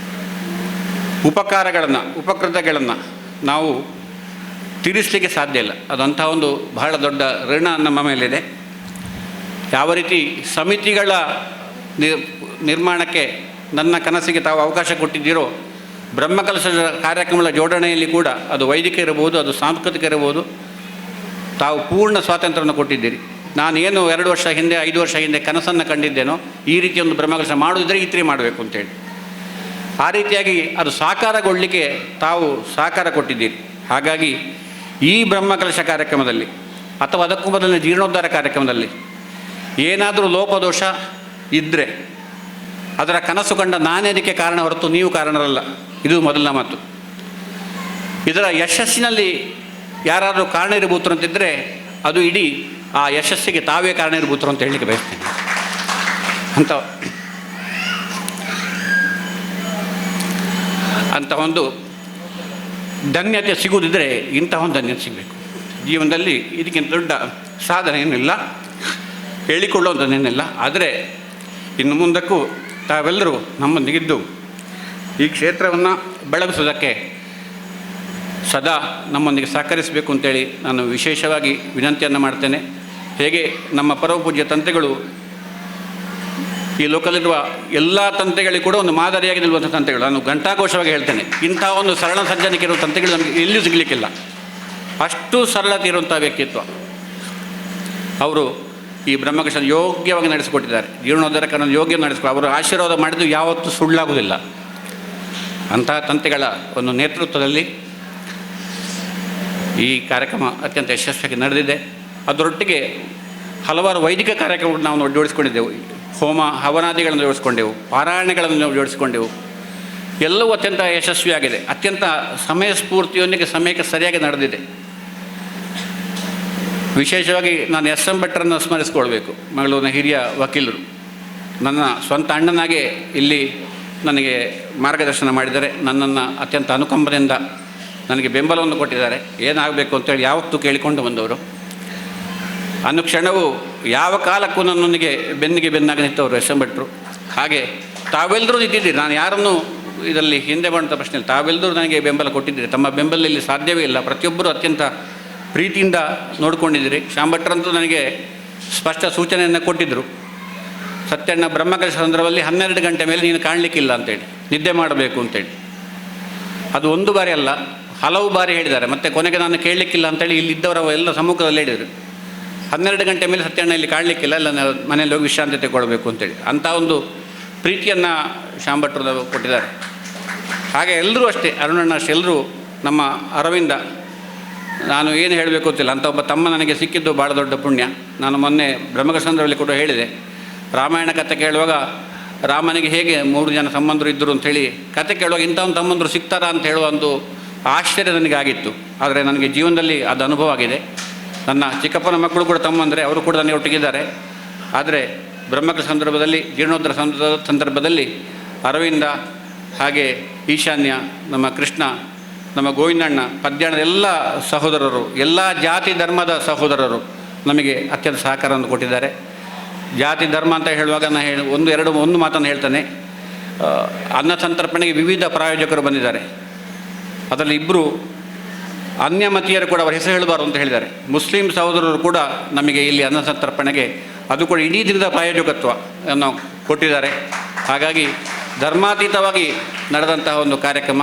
ಉಪಕೃತಗಳನ್ನು ನಾವು ತೀರಿಸಲಿಕ್ಕೆ ಸಾಧ್ಯ ಇಲ್ಲ. ಅದಂಥ ಒಂದು ಬಹಳ ದೊಡ್ಡ ಋಣ ನಮ್ಮ ಮೇಲಿದೆ. ಯಾವ ರೀತಿ ಸಮಿತಿಗಳ ನಿರ್ಮಾಣಕ್ಕೆ ನನ್ನ ಕನಸಿಗೆ ತಾವು ಅವಕಾಶ ಕೊಟ್ಟಿದ್ದೀರೋ, ಬ್ರಹ್ಮಕಲಶದ ಕಾರ್ಯಕ್ರಮಗಳ ಜೋಡಣೆಯಲ್ಲಿ ಕೂಡ ಅದು ವೈದಿಕ ಇರಬಹುದು, ಅದು ಸಾಂಸ್ಕೃತಿಕ ಇರಬಹುದು, ತಾವು ಪೂರ್ಣ ಸ್ವಾತಂತ್ರ್ಯವನ್ನು ಕೊಟ್ಟಿದ್ದೀರಿ. ನಾನು ಏನು 2 ವರ್ಷ ಹಿಂದೆ 5 ವರ್ಷ ಹಿಂದೆ ಕನಸನ್ನು ಕಂಡಿದ್ದೇನೋ, ಈ ರೀತಿ ಒಂದು ಬ್ರಹ್ಮಕಲಶ ಮಾಡೋದಿದ್ದರೆ ಈ ರೀತಿ ಮಾಡಬೇಕು ಅಂತೇಳಿ, ಆ ರೀತಿಯಾಗಿ ಅದು ಸಾಕಾರಗೊಳ್ಳಲಿಕ್ಕೆ ತಾವು ಸಹಕಾರ ಕೊಟ್ಟಿದ್ದೀರಿ. ಹಾಗಾಗಿ ಈ ಬ್ರಹ್ಮಕಲಶ ಕಾರ್ಯಕ್ರಮದಲ್ಲಿ ಅಥವಾ ಅದಕ್ಕೂ ಮೊದಲಿನ ಜೀರ್ಣೋದ್ಧಾರ ಕಾರ್ಯಕ್ರಮದಲ್ಲಿ ಏನಾದರೂ ಲೋಪದೋಷ ಇದ್ದರೆ ಅದರ ಕನಸು ಕಂಡ ನಾನೇ ಅದಕ್ಕೆ ಕಾರಣ ಹೊರತು ನೀವು ಕಾರಣರಲ್ಲ. ಇದು ಮೊದಲನೇ ಮಾತು. ಇದರ ಯಶಸ್ಸಿನಲ್ಲಿ ಯಾರಾದರೂ ಕಾರಣೀಭೂತರು ಅಂತಿದ್ದರೆ ಅದು ಇಡೀ ಆ ಯಶಸ್ಸಿಗೆ ತಾವೇ ಕಾರಣೀಭೂತರು ಅಂತ ಹೇಳಲಿಕ್ಕೆ ಬಯಸ್ತೇನೆ. ಅಂತ ಒಂದು ಧನ್ಯತೆ ಸಿಗುವುದಿದ್ದರೆ ಇಂತಹ ಒಂದು ಧನ್ಯತೆ ಸಿಗಬೇಕು ಜೀವನದಲ್ಲಿ. ಇದಕ್ಕಿಂತ ದೊಡ್ಡ ಸಾಧನೆ ಏನಿಲ್ಲ, ಹೇಳಿಕೊಳ್ಳುವಂಥದ್ದೇನಿಲ್ಲ. ಆದರೆ ಇನ್ನು ಮುಂದಕ್ಕೂ ತಾವೆಲ್ಲರೂ ನಮ್ಮೊಂದಿಗಿದ್ದು ಈ ಕ್ಷೇತ್ರವನ್ನು ಬೆಳಗಿಸೋದಕ್ಕೆ ಸದಾ ನಮ್ಮೊಂದಿಗೆ ಸಹಕರಿಸಬೇಕು ಅಂತೇಳಿ ನಾನು ವಿಶೇಷವಾಗಿ ವಿನಂತಿಯನ್ನು ಮಾಡ್ತೇನೆ. ಹೇಗೆ ನಮ್ಮ ಪರಮ ಪೂಜ್ಯ ತಂತ್ರಿಗಳು ಈ ಲೋಕದಲ್ಲಿರುವ ಎಲ್ಲ ತಂತ್ರಿಗಳಿಗೆ ಕೂಡ ಒಂದು ಮಾದರಿಯಾಗಿ ನಿಲ್ಲುವಂಥ ತಂತ್ರಿಗಳು, ನಾನು ಘಂಟಾಘೋಷವಾಗಿ ಹೇಳ್ತೇನೆ, ಇಂಥ ಒಂದು ಸರಳ ಸಜ್ಜನಿಕೆ ಇರುವ ತಂತ್ರಿಗಳು ನಮಗೆ ಎಲ್ಲಿಯೂ ಸಿಗಲಿಕ್ಕಿಲ್ಲ. ಅಷ್ಟು ಸರಳತೆ ಇರುವಂಥ ವ್ಯಕ್ತಿತ್ವ ಅವರು ಈ ಬ್ರಹ್ಮಕಲಶ ಯೋಗ್ಯವಾಗಿ ನಡೆಸಿಕೊಟ್ಟಿದ್ದಾರೆ. ಜೀರ್ಣೋದ್ಧಾರಕರನ್ನು ಯೋಗ್ಯ ನಡೆಸಿಕೊ ಅವರು ಆಶೀರ್ವಾದ ಮಾಡಿದ್ದು ಯಾವತ್ತೂ ಸುಳ್ಳಾಗುವುದಿಲ್ಲ. ಅಂತಹ ತಂತ್ರಿಗಳ ಒಂದು ನೇತೃತ್ವದಲ್ಲಿ ಈ ಕಾರ್ಯಕ್ರಮ ಅತ್ಯಂತ ಯಶಸ್ವಿಯಾಗಿ ನಡೆದಿದೆ. ಅದರೊಟ್ಟಿಗೆ ಹಲವಾರು ವೈದಿಕ ಕಾರ್ಯಕ್ರಮಗಳನ್ನು ನಾವು ಜೋಡಿಸ್ಕೊಂಡಿದ್ದೆವು. ಹೋಮ ಹವನಾದಿಗಳನ್ನು ಜೋಡಿಸ್ಕೊಂಡೆವು, ಪಾರಾಯಣಗಳನ್ನು ಜೋಡಿಸಿಕೊಂಡೆವು. ಎಲ್ಲವೂ ಅತ್ಯಂತ ಯಶಸ್ವಿಯಾಗಿದೆ. ಅತ್ಯಂತ ಸಮಯ ಸ್ಫೂರ್ತಿಯೊಂದಿಗೆ ಸಮಯಕ್ಕೆ ಸರಿಯಾಗಿ ನಡೆದಿದೆ. ವಿಶೇಷವಾಗಿ ನಾನು ಎಸ್ ಎಂ ಭಟ್ರನ್ನು ಸ್ಮರಿಸ್ಕೊಳ್ಬೇಕು. ಮಂಗಳೂರಿನ ಹಿರಿಯ ವಕೀಲರು, ನನ್ನ ಸ್ವಂತ ಅಣ್ಣನಾಗೆ ಇಲ್ಲಿ ನನಗೆ ಮಾರ್ಗದರ್ಶನ ಮಾಡಿದ್ದಾರೆ. ನನ್ನನ್ನು ಅತ್ಯಂತ ಅನುಕಂಪದಿಂದ ನನಗೆ ಬೆಂಬಲವನ್ನು ಕೊಟ್ಟಿದ್ದಾರೆ. ಏನಾಗಬೇಕು ಅಂತೇಳಿ ಯಾವತ್ತೂ ಕೇಳಿಕೊಂಡು ಬಂದವರು. ಅನುಕ್ಷಣವೂ ಯಾವ ಕಾಲಕ್ಕೂ ನನ್ನೊಂದಿಗೆ ಬೆನ್ನಿಗೆ ಬೆನ್ನಾಗಿ ನಿಂತವರು ಎಸ್ ಎಂ ಭಟ್ರು. ಹಾಗೆ ತಾವೆಲ್ಲರೂ ನಿಂತಿದ್ದೀರಿ. ನಾನು ಯಾರನ್ನು ಇದರಲ್ಲಿ ಹಿಂದೆ ಮಾಡುವಂಥ ಪ್ರಶ್ನೆ ಇಲ್ಲ. ತಾವೆಲ್ಲರೂ ನನಗೆ ಬೆಂಬಲ ಕೊಟ್ಟಿದ್ದೀರಿ. ತಮ್ಮ ಬೆಂಬಲ ಇಲ್ಲಿ ಸಾಧ್ಯವೇ ಇಲ್ಲ. ಪ್ರತಿಯೊಬ್ಬರು ಅತ್ಯಂತ ಪ್ರೀತಿಯಿಂದ ನೋಡಿಕೊಂಡಿದ್ದೀರಿ. ಶಾಂಭಟ್ರಂತೂ ನನಗೆ ಸ್ಪಷ್ಟ ಸೂಚನೆಯನ್ನು ಕೊಟ್ಟಿದ್ದರು. ಸತ್ಯಣ್ಣ ಬ್ರಹ್ಮಕಲಶ ಸಂದರ್ಭದಲ್ಲಿ 12 ಗಂಟೆ ಮೇಲೆ ನೀನು ಕಾಣಲಿಕ್ಕಿಲ್ಲ ಅಂತೇಳಿ, ನಿದ್ದೆ ಮಾಡಬೇಕು ಅಂತೇಳಿ. ಅದು ಒಂದು ಬಾರಿ ಅಲ್ಲ, ಹಲವು ಬಾರಿ ಹೇಳಿದ್ದಾರೆ. ಮತ್ತು ಕೊನೆಗೆ ನಾನು ಕೇಳಲಿಕ್ಕಿಲ್ಲ ಅಂತೇಳಿ ಇಲ್ಲಿದ್ದವರ ಎಲ್ಲ ಸಮ್ಮುಖದಲ್ಲಿ ಹೇಳಿದರು. 12 ಗಂಟೆ ಮೇಲೆ ಸತ್ಯಣ್ಣ ಇಲ್ಲಿ ಕಾಣಲಿಕ್ಕಿಲ್ಲ, ಇಲ್ಲ ಮನೆಯಲ್ಲಿ ಹೋಗಿ ವಿಶ್ರಾಂತಿ ತೆಗೊಳ್ಬೇಕು ಅಂತೇಳಿ. ಅಂಥ ಒಂದು ಪ್ರೀತಿಯನ್ನು ಶಾಂಭಟ್ರು ಕೊಟ್ಟಿದ್ದಾರೆ. ಹಾಗೆ ಎಲ್ಲರೂ ಅಷ್ಟೇ, ಅರುಣಣ್ಣ ಅಷ್ಟೇ, ಎಲ್ಲರೂ ನಮ್ಮ ಅರವಿಂದ, ನಾನು ಏನು ಹೇಳಬೇಕು ಗೊತ್ತಿಲ್ಲ, ಅಂಥ ಒಬ್ಬ ತಮ್ಮ ನನಗೆ ಸಿಕ್ಕಿದ್ದು ಭಾಳ ದೊಡ್ಡ ಪುಣ್ಯ. ನಾನು ಮೊನ್ನೆ ಬ್ರಹ್ಮಕಲಶದಲ್ಲಿ ಕೂಡ ಹೇಳಿದೆ, ರಾಮಾಯಣ ಕಥೆ ಕೇಳುವಾಗ ರಾಮನಿಗೆ ಹೇಗೆ 3 ಜನ ತಮ್ಮಂದರು ಇದ್ದರು ಅಂಥೇಳಿ ಕತೆ ಕೇಳುವಾಗ ಇಂಥ ಒಂದು ತಮ್ಮಂದರು ಸಿಗ್ತಾರಾ ಅಂತ ಹೇಳುವ ಒಂದು ಆಶ್ಚರ್ಯ ನನಗಾಗಿತ್ತು. ಆದರೆ ನನಗೆ ಜೀವನದಲ್ಲಿ ಅದು ಅನುಭವ ಆಗಿದೆ. ನನ್ನ ಚಿಕ್ಕಪ್ಪನ ಮಕ್ಕಳು ಕೂಡ ತಮ್ಮಂದರೆ, ಅವರು ಕೂಡ ನನಗೆ ಒಟ್ಟಿಗಿದ್ದಾರೆ. ಆದರೆ ಬ್ರಹ್ಮಕಲಶ ಸಂದರ್ಭದಲ್ಲಿ, ಜೀರ್ಣೋದ್ಧಾರ ಸಂದರ್ಭದಲ್ಲಿ ಅರವಿಂದ, ಹಾಗೆ ಈಶಾನ್ಯ, ನಮ್ಮ ಕೃಷ್ಣ, ನಮ್ಮ ಗೋವಿಂದಣ್ಣ, ಪದ್ಯಾಣದ ಎಲ್ಲ ಸಹೋದರರು, ಎಲ್ಲ ಜಾತಿ ಧರ್ಮದ ಸಹೋದರರು ನಮಗೆ ಅತ್ಯಂತ ಸಹಕಾರವನ್ನು ಕೊಟ್ಟಿದ್ದಾರೆ. ಜಾತಿ ಧರ್ಮ ಅಂತ ಹೇಳುವಾಗ ನಾನು ಒಂದು ಮಾತನ್ನು ಹೇಳ್ತಾನೆ. ಅನ್ನ ಸಂತರ್ಪಣೆಗೆ ವಿವಿಧ ಪ್ರಾಯೋಜಕರು ಬಂದಿದ್ದಾರೆ. ಅದರಲ್ಲಿ ಇಬ್ಬರು ಅನ್ಯಮತೀಯರು ಕೂಡ ಅವರ ಹೆಸರು ಹೇಳಬಾರ್ದು ಅಂತ ಹೇಳಿದ್ದಾರೆ. ಮುಸ್ಲಿಂ ಸಹೋದರರು ಕೂಡ ನಮಗೆ ಇಲ್ಲಿ ಅನ್ನ ಸಂತರ್ಪಣೆಗೆ ಅದು ಕೂಡ ಇಡೀ ದಿನದ ಪ್ರಾಯೋಜಕತ್ವವನ್ನು ಕೊಟ್ಟಿದ್ದಾರೆ. ಹಾಗಾಗಿ ಧರ್ಮಾತೀತವಾಗಿ ನಡೆದಂತಹ ಒಂದು ಕಾರ್ಯಕ್ರಮ.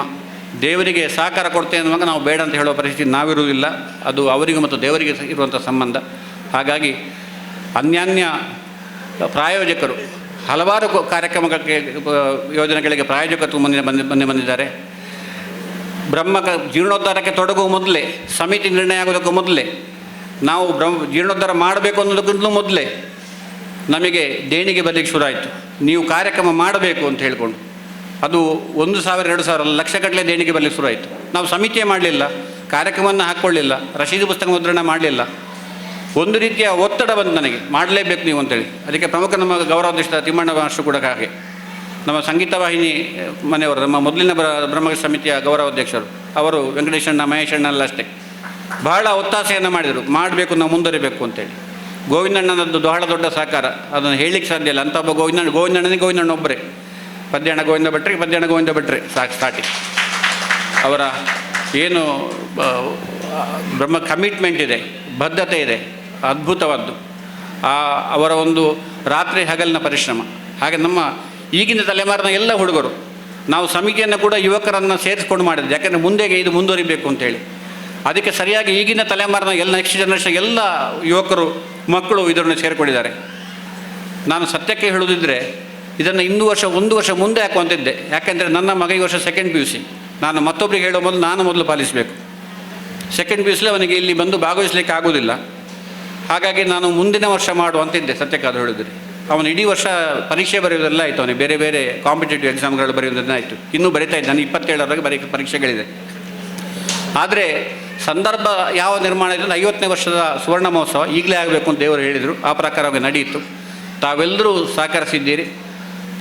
ದೇವರಿಗೆ ಸಹಕಾರ ಕೊಡ್ತೇವೆ ಅನ್ನುವಾಗ ನಾವು ಬೇಡ ಅಂತ ಹೇಳುವ ಪರಿಸ್ಥಿತಿ ನಾವಿರುವುದಿಲ್ಲ. ಅದು ಅವರಿಗೂ ಮತ್ತು ದೇವರಿಗೆ ಇರುವಂಥ ಸಂಬಂಧ. ಹಾಗಾಗಿ ಅನ್ಯಾನ್ಯ ಪ್ರಾಯೋಜಕರು ಹಲವಾರು ಕಾರ್ಯಕ್ರಮಗಳಿಗೆ, ಯೋಜನೆಗಳಿಗೆ ಪ್ರಾಯೋಜಕತ್ವ ಬಂದಿದ್ದಾರೆ. ಜೀರ್ಣೋದ್ಧಾರಕ್ಕೆ ತೊಡಗುವ ಮೊದಲೇ, ಸಮಿತಿ ನಿರ್ಣಯ ಆಗೋದಕ್ಕೂ ಮೊದಲೇ, ನಾವು ಜೀರ್ಣೋದ್ಧಾರ ಮಾಡಬೇಕು ಅನ್ನೋದಕ್ಕಿಂತಲೂ ಮೊದಲೇ ನಮಗೆ ದೇಣಿಗೆ ಬರಲಿಕ್ಕೆ ಶುರು ಆಯಿತು. ನೀವು ಕಾರ್ಯಕ್ರಮ ಮಾಡಬೇಕು ಅಂತ ಹೇಳಿಕೊಂಡು ಅದು 1,000, 2,000 ಲಕ್ಷಗಟ್ಟಲೆ ದೇಣಿಗೆ ಬರಲಿಕ್ಕೆ ಶುರು ಆಯಿತು. ನಾವು ಸಮಿತಿಯೇ ಮಾಡಲಿಲ್ಲ, ಕಾರ್ಯಕ್ರಮವನ್ನು ಹಾಕ್ಕೊಳ್ಳಿಲ್ಲ, ರಶೀದಿ ಪುಸ್ತಕ ಮುದ್ರಣ ಮಾಡಲಿಲ್ಲ. ಒಂದು ರೀತಿಯ ಒತ್ತಡ ಬಂದು ನನಗೆ ಮಾಡಲೇಬೇಕು ನೀವು ಅಂತೇಳಿ. ಅದಕ್ಕೆ ಪ್ರಮುಖ ನಮ್ಮ ಗೌರವಾಧ್ಯಕ್ಷ ತಿಮ್ಮಣ್ಣ ಮಾಸ್ಟರು ಕೂಡ ಹಾಗೆ, ನಮ್ಮ ಸಂಗೀತ ವಾಹಿನಿ ಮನೆಯವರು, ನಮ್ಮ ಮೊದಲಿನ ಬ್ರಹ್ಮಕಲಶ ಸಮಿತಿಯ ಗೌರವಾಧ್ಯಕ್ಷರು ಅವರು, ವೆಂಕಟೇಶಣ್ಣ, ಮಹೇಶಣ್ಣ ಎಲ್ಲ ಅಷ್ಟೇ ಬಹಳ ಒತ್ತಾಸೆಯನ್ನು ಮಾಡಿದರು, ಮಾಡಬೇಕು, ನಾವು ಮುಂದುವರಿಬೇಕು ಅಂತೇಳಿ. ಗೋವಿಂದಣ್ಣನದ್ದು ಬಹಳ ದೊಡ್ಡ ಸಹಕಾರ, ಅದನ್ನು ಹೇಳಲಿಕ್ಕೆ ಸಾಧ್ಯ ಇಲ್ಲ. ಅಂಥ ಒಬ್ಬ ಗೋವಿಂದಣ್ಣನಿಗೆ ಗೋವಿಂದಣ್ಣ ಒಬ್ಬರೇ, ಪದ್ಯಾಣ ಗೋವಿಂದ ಭಟ್ರೆ ಸಾಕು ಸ್ಟಾರ್ಟಿಂಗ್. ಅವರ ಏನು ಬ್ರಹ್ಮ ಕಮಿಟ್ಮೆಂಟ್ ಇದೆ, ಬದ್ಧತೆ ಇದೆ, ಅದ್ಭುತವಾದ್ದು. ಅವರ ಒಂದು ರಾತ್ರಿ ಹಗಲಿನ ಪರಿಶ್ರಮ. ಹಾಗೆ ನಮ್ಮ ಈಗಿನ ತಲೆಮಾರಿನ ಎಲ್ಲ ಹುಡುಗರು, ನಾವು ಸಮಿತಿಯನ್ನು ಕೂಡ ಯುವಕರನ್ನು ಸೇರಿಸ್ಕೊಂಡು ಮಾಡಿದ್ವಿ, ಯಾಕೆಂದರೆ ಮುಂದೆಗೆ ಇದು ಮುಂದುವರಿಬೇಕು ಅಂತೇಳಿ. ಅದಕ್ಕೆ ಸರಿಯಾಗಿ ಈಗಿನ ತಲೆಮಾರಿನ ಎಲ್ಲ ನೆಕ್ಸ್ಟ್ ಜನರೇಷನ್ ಎಲ್ಲ ಯುವಕರು, ಮಕ್ಕಳು ಇದನ್ನು ಸೇರಿಕೊಂಡಿದ್ದಾರೆ. ನಾನು ಸತ್ಯಕ್ಕೆ ಹೇಳುವುದಿದ್ದರೆ ಇದನ್ನು 1 ವರ್ಷ ಮುಂದೆ ಹಾಕುವಂತಿದ್ದೆ. ಯಾಕೆಂದರೆ ನನ್ನ ಮಗ ಈ ವರ್ಷ 2nd PUC. ನಾನು ಮತ್ತೊಬ್ಬರಿಗೆ ಹೇಳೋ ಮೊದಲು ನಾನು ಮೊದಲು ಪಾಲಿಸಬೇಕು. 2nd PUCಲಿ ಅವನಿಗೆ ಇಲ್ಲಿ ಬಂದು ಭಾಗವಹಿಸಲಿಕ್ಕೆ ಆಗೋದಿಲ್ಲ. ಹಾಗಾಗಿ ನಾನು ಮುಂದಿನ ವರ್ಷ ಮಾಡುವಂತಿದ್ದೆ ಸತ್ಯಕ್ಕಾದ ಹೇಳಿದ್ರೆ. ಅವನು ಇಡೀ ವರ್ಷ ಪರೀಕ್ಷೆ ಬರೆಯೋದೆಲ್ಲ ಆಯಿತು, ಅವನಿಗೆ ಬೇರೆ ಬೇರೆ ಕಾಂಪಿಟೇಟಿವ್ ಎಕ್ಸಾಮ್ಗಳು ಬರೆಯೋದನ್ನ ಆಯಿತು. ಇನ್ನೂ ಬರೀತಾ ಇದ್ದಾನೆ, 27ರವರೆಗೆ ಪರೀಕ್ಷೆಗಳಿದೆ. ಆದರೆ ಸಂದರ್ಭ ಯಾವ ನಿರ್ಮಾಣ ಇದೆ, 50ನೇ ವರ್ಷದ ಸುವರ್ಣ ಮಹೋತ್ಸವ ಈಗಲೇ ಆಗಬೇಕು ಅಂತ ದೇವರು ಹೇಳಿದರು. ಆ ಪ್ರಕಾರವಾಗಿ ನಡೆಯಿತು. ತಾವೆಲ್ಲರೂ ಸಹಕರಿಸಿದ್ದೀರಿ.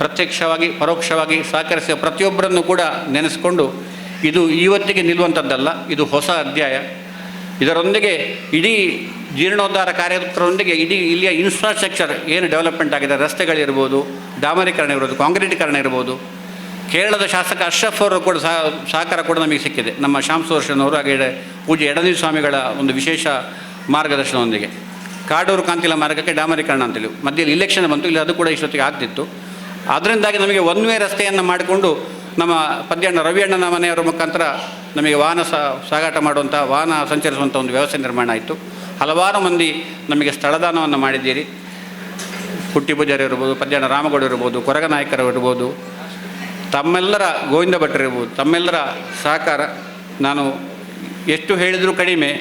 ಪ್ರತ್ಯಕ್ಷವಾಗಿ ಪರೋಕ್ಷವಾಗಿ ಸಹಕರಿಸಿದ ಪ್ರತಿಯೊಬ್ಬರನ್ನು ಕೂಡ ನೆನೆಸ್ಕೊಂಡು, ಇದು ಇವತ್ತಿಗೆ ನಿಲ್ಲುವಂಥದ್ದಲ್ಲ, ಇದು ಹೊಸ ಅಧ್ಯಾಯ. ಇದರೊಂದಿಗೆ ಇಡೀ ಜೀರ್ಣೋದ್ಧಾರ ಕಾರ್ಯಕ್ರಮದೊಂದಿಗೆ ಇಡೀ ಇಲ್ಲಿಯ ಇನ್ಫ್ರಾಸ್ಟ್ರಕ್ಚರ್ ಏನು ಡೆವಲಪ್ಮೆಂಟ್ ಆಗಿದೆ, ರಸ್ತೆಗಳಿರ್ಬೋದು, ಡಾಮರೀಕರಣ ಇರ್ಬೋದು, ಕಾಂಕ್ರೀಟೀಕರಣ ಇರ್ಬೋದು. ಕೇರಳದ ಶಾಸಕ ಅಶ್ರಫ್ ಅವರು ಕೂಡ ಸಹಕಾರ ಕೂಡ ನಮಗೆ ಸಿಕ್ಕಿದೆ. ನಮ್ಮ ಶ್ಯಾಮ್ ಸುದರ್ಶನವರು, ಹಾಗೆ ಪೂಜ್ಯ ಎಡನೀರು ಸ್ವಾಮಿಗಳ ಒಂದು ವಿಶೇಷ ಮಾರ್ಗದರ್ಶನದೊಂದಿಗೆ ಕಾಡೂರು ಕಾಂತಿಲ ಮಾರ್ಗಕ್ಕೆ ಡಾಮರೀಕರಣ ಅಂತೇಳಿ ಮಧ್ಯದಲ್ಲಿ ಇಲೆಕ್ಷನ್ ಬಂತು, ಇಲ್ಲಿ ಅದು ಕೂಡ ಇಷ್ಟೊತ್ತಿಗೆ ಆಗ್ತಿತ್ತು. ಅದರಿಂದಾಗಿ ನಮಗೆ 1 ವೇ ರಸ್ತೆಯನ್ನು ಮಾಡಿಕೊಂಡು ನಮ್ಮ ಪದ್ಯಣ್ಣ ರವಿಯಣ್ಣನ ಮನೆಯವರ ಮುಖಾಂತರ ನಮಗೆ ವಾಹನ ಸಾಗಾಟ ಮಾಡುವಂಥ, ವಾಹನ ಸಂಚರಿಸುವಂಥ ಒಂದು ವ್ಯವಸ್ಥೆ ನಿರ್ಮಾಣ ಆಯಿತು. ಹಲವಾರು ಮಂದಿ ನಮಗೆ ಸ್ಥಳದಾನವನ್ನು ಮಾಡಿದ್ದೀರಿ. ಹುಟ್ಟಿ ಪೂಜಾರಿ ಇರ್ಬೋದು, ಪದ್ಯಣ್ಣ ರಾಮಗೌಡ ಇರ್ಬೋದು, ಕೊರಗ ನಾಯಕರು ಇರ್ಬೋದು, ತಮ್ಮೆಲ್ಲರ ಗೋವಿಂದ ಭಟ್ರು ಇರ್ಬೋದು, ತಮ್ಮೆಲ್ಲರ ಸಹಕಾರ. ನಾನು ಎಷ್ಟು ಹೇಳಿದರೂ ಕಡಿಮೆ.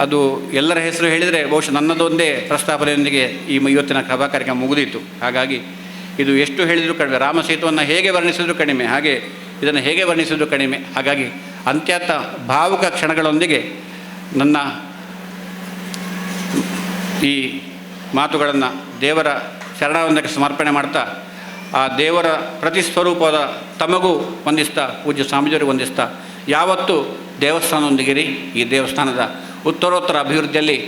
ಅದು ಎಲ್ಲರ ಹೆಸರು ಹೇಳಿದರೆ ಬಹುಶಃ ನನ್ನದೊಂದೇ ಪ್ರಸ್ತಾಪನೆಯೊಂದಿಗೆ ಈ ಇವತ್ತಿನ ಸಭಾ ಕಾರ್ಯಕ್ರಮ ಮುಗಿದಿತ್ತು. ಹಾಗಾಗಿ ಇದು ಎಷ್ಟು ಹೇಳಿದರೂ ಕಡಿಮೆ. ರಾಮಸೇತುವನ್ನು ಹೇಗೆ ವರ್ಣಿಸಿದರೂ ಕಡಿಮೆ, ಹಾಗೆ ಇದನ್ನು ಹೇಗೆ ವರ್ಣಿಸಿದರೂ ಕಡಿಮೆ. ಹಾಗಾಗಿ ಅತ್ಯಂತ ಭಾವುಕ ಕ್ಷಣಗಳೊಂದಿಗೆ ನನ್ನ ಈ ಮಾತುಗಳನ್ನು ದೇವರ ಶರಣವೊಂದಕ್ಕೆ ಸಮರ್ಪಣೆ ಮಾಡ್ತಾ, ಆ ದೇವರ ಪ್ರತಿಸ್ವರೂಪದ ತಮಗೂ ವಂದಿಸ್ತಾ, ಪೂಜ್ಯ ಸ್ವಾಮೀಜಿಯವರಿಗೆ ವಂದಿಸ್ತಾ, ಯಾವತ್ತೂ ದೇವಸ್ಥಾನದೊಂದಿಗಿರಿ. ಈ ದೇವಸ್ಥಾನದ ಉತ್ತರೋತ್ತರ ಅಭಿವೃದ್ಧಿಯಲ್ಲಿ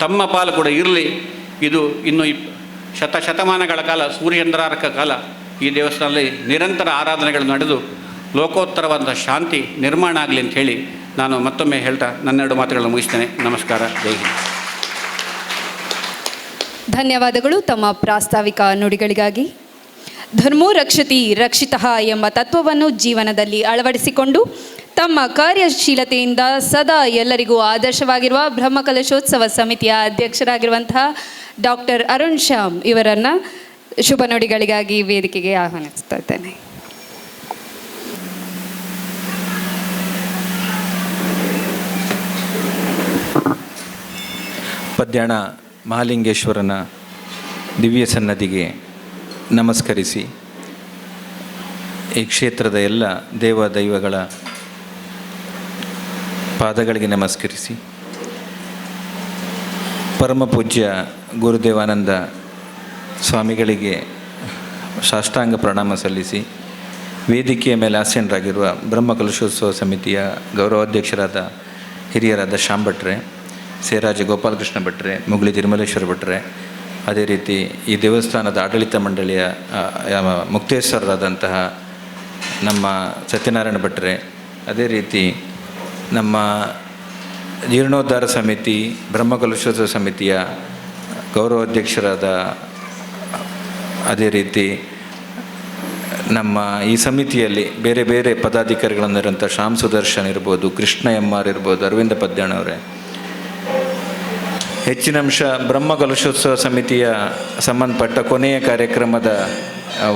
ತಮ್ಮ ಪಾಲು ಕೂಡ ಇರಲಿ. ಇದು ಇನ್ನು ಶತಮಾನಗಳ ಕಾಲ, ಸೂರ್ಯಚಂದ್ರಾರ್ಕ ಕಾಲ ಈ ದೇವಸ್ಥಾನದಲ್ಲಿ ನಿರಂತರ ಆರಾಧನೆಗಳು ನಡೆದು ಲೋಕೋತ್ತರವಾದ ಶಾಂತಿ ನಿರ್ಮಾಣ ಆಗಲಿ ಅಂತ ಹೇಳಿ ನಾನು ಮತ್ತೊಮ್ಮೆ ಹೇಳ್ತಾ ನನ್ನೆರಡು ಮಾತುಗಳನ್ನು ಮುಗಿಸ್ತೇನೆ. ನಮಸ್ಕಾರ, ಜೈ ಹಿಂದ್. ಧನ್ಯವಾದಗಳು ತಮ್ಮ ಪ್ರಾಸ್ತಾವಿಕ ನುಡಿಗಳಿಗಾಗಿ. ಧರ್ಮೋ ರಕ್ಷತಿ ರಕ್ಷಿತಃ ಎಂಬ ತತ್ವವನ್ನು ಜೀವನದಲ್ಲಿ ಅಳವಡಿಸಿಕೊಂಡು ತಮ್ಮ ಕಾರ್ಯಶೀಲತೆಯಿಂದ ಸದಾ ಎಲ್ಲರಿಗೂ ಆದರ್ಶವಾಗಿರುವ ಬ್ರಹ್ಮಕಲಶೋತ್ಸವ ಸಮಿತಿಯ ಅಧ್ಯಕ್ಷರಾಗಿರುವಂತಹ ಡಾಕ್ಟರ್ ಅರುಣ್ ಶ್ಯಾಮ್ ಇವರನ್ನು ಶುಭ ನುಡಿಗಳಿಗಾಗಿ ವೇದಿಕೆಗೆ ಆಹ್ವಾನಿಸ್ತಾ ಇದ್ದೇನೆ. ಪದ್ಯಾಣ ಮಹಾಲಿಂಗೇಶ್ವರನ ದಿವ್ಯ ಸನ್ನದಿಗೆ ನಮಸ್ಕರಿಸಿ, ಈ ಕ್ಷೇತ್ರದ ಎಲ್ಲ ದೇವ ದೈವಗಳ ಪಾದಗಳಿಗೆ ನಮಸ್ಕರಿಸಿ, ಪರಮ ಪೂಜ್ಯ ಗುರುದೇವಾನಂದ ಸ್ವಾಮಿಗಳಿಗೆ ಸಾಷ್ಟಾಂಗ ಪ್ರಣಾಮ ಸಲ್ಲಿಸಿ, ವೇದಿಕೆಯ ಮೇಲೆ ಆಸೀನರಾಗಿರುವ ಬ್ರಹ್ಮಕಲಶೋತ್ಸವ ಸಮಿತಿಯ ಗೌರವಾಧ್ಯಕ್ಷರಾದ ಹಿರಿಯರಾದ ಶ್ಯಾಮ್ ಭಟ್ರೆ, ಸೇರಾಜ ಗೋಪಾಲಕೃಷ್ಣ ಭಟ್ರೆ, ಮುಗುಳಿ ತಿರುಮಲೇಶ್ವರ ಭಟ್ರೆ, ಅದೇ ರೀತಿ ಈ ದೇವಸ್ಥಾನದ ಆಡಳಿತ ಮಂಡಳಿಯ ಮುಕ್ತೇಶ್ವರರಾದಂತಹ ನಮ್ಮ ಸತ್ಯನಾರಾಯಣ ಭಟ್ರೆ, ಅದೇ ರೀತಿ ನಮ್ಮ ಜೀರ್ಣೋದ್ಧಾರ ಸಮಿತಿ ಬ್ರಹ್ಮಕಲಶೋತ್ಸವ ಸಮಿತಿಯ ಗೌರವಾಧ್ಯಕ್ಷರಾದ, ಅದೇ ರೀತಿ ನಮ್ಮ ಈ ಸಮಿತಿಯಲ್ಲಿ ಬೇರೆ ಬೇರೆ ಪದಾಧಿಕಾರಿಗಳನ್ನಿರೋಂಥ ಶ್ಯಾಮ್ ಸುದರ್ಶನ್ ಇರ್ಬೋದು, ಕೃಷ್ಣ ಎಮ್ ಆರ್ ಇರ್ಬೋದು, ಅರವಿಂದ ಪದ್ಯಾಣವರೇ, ಹೆಚ್ಚಿನ ಅಂಶ ಬ್ರಹ್ಮಕಲಶೋತ್ಸವ ಸಮಿತಿಯ ಸಂಬಂಧಪಟ್ಟ ಕೊನೆಯ ಕಾರ್ಯಕ್ರಮದ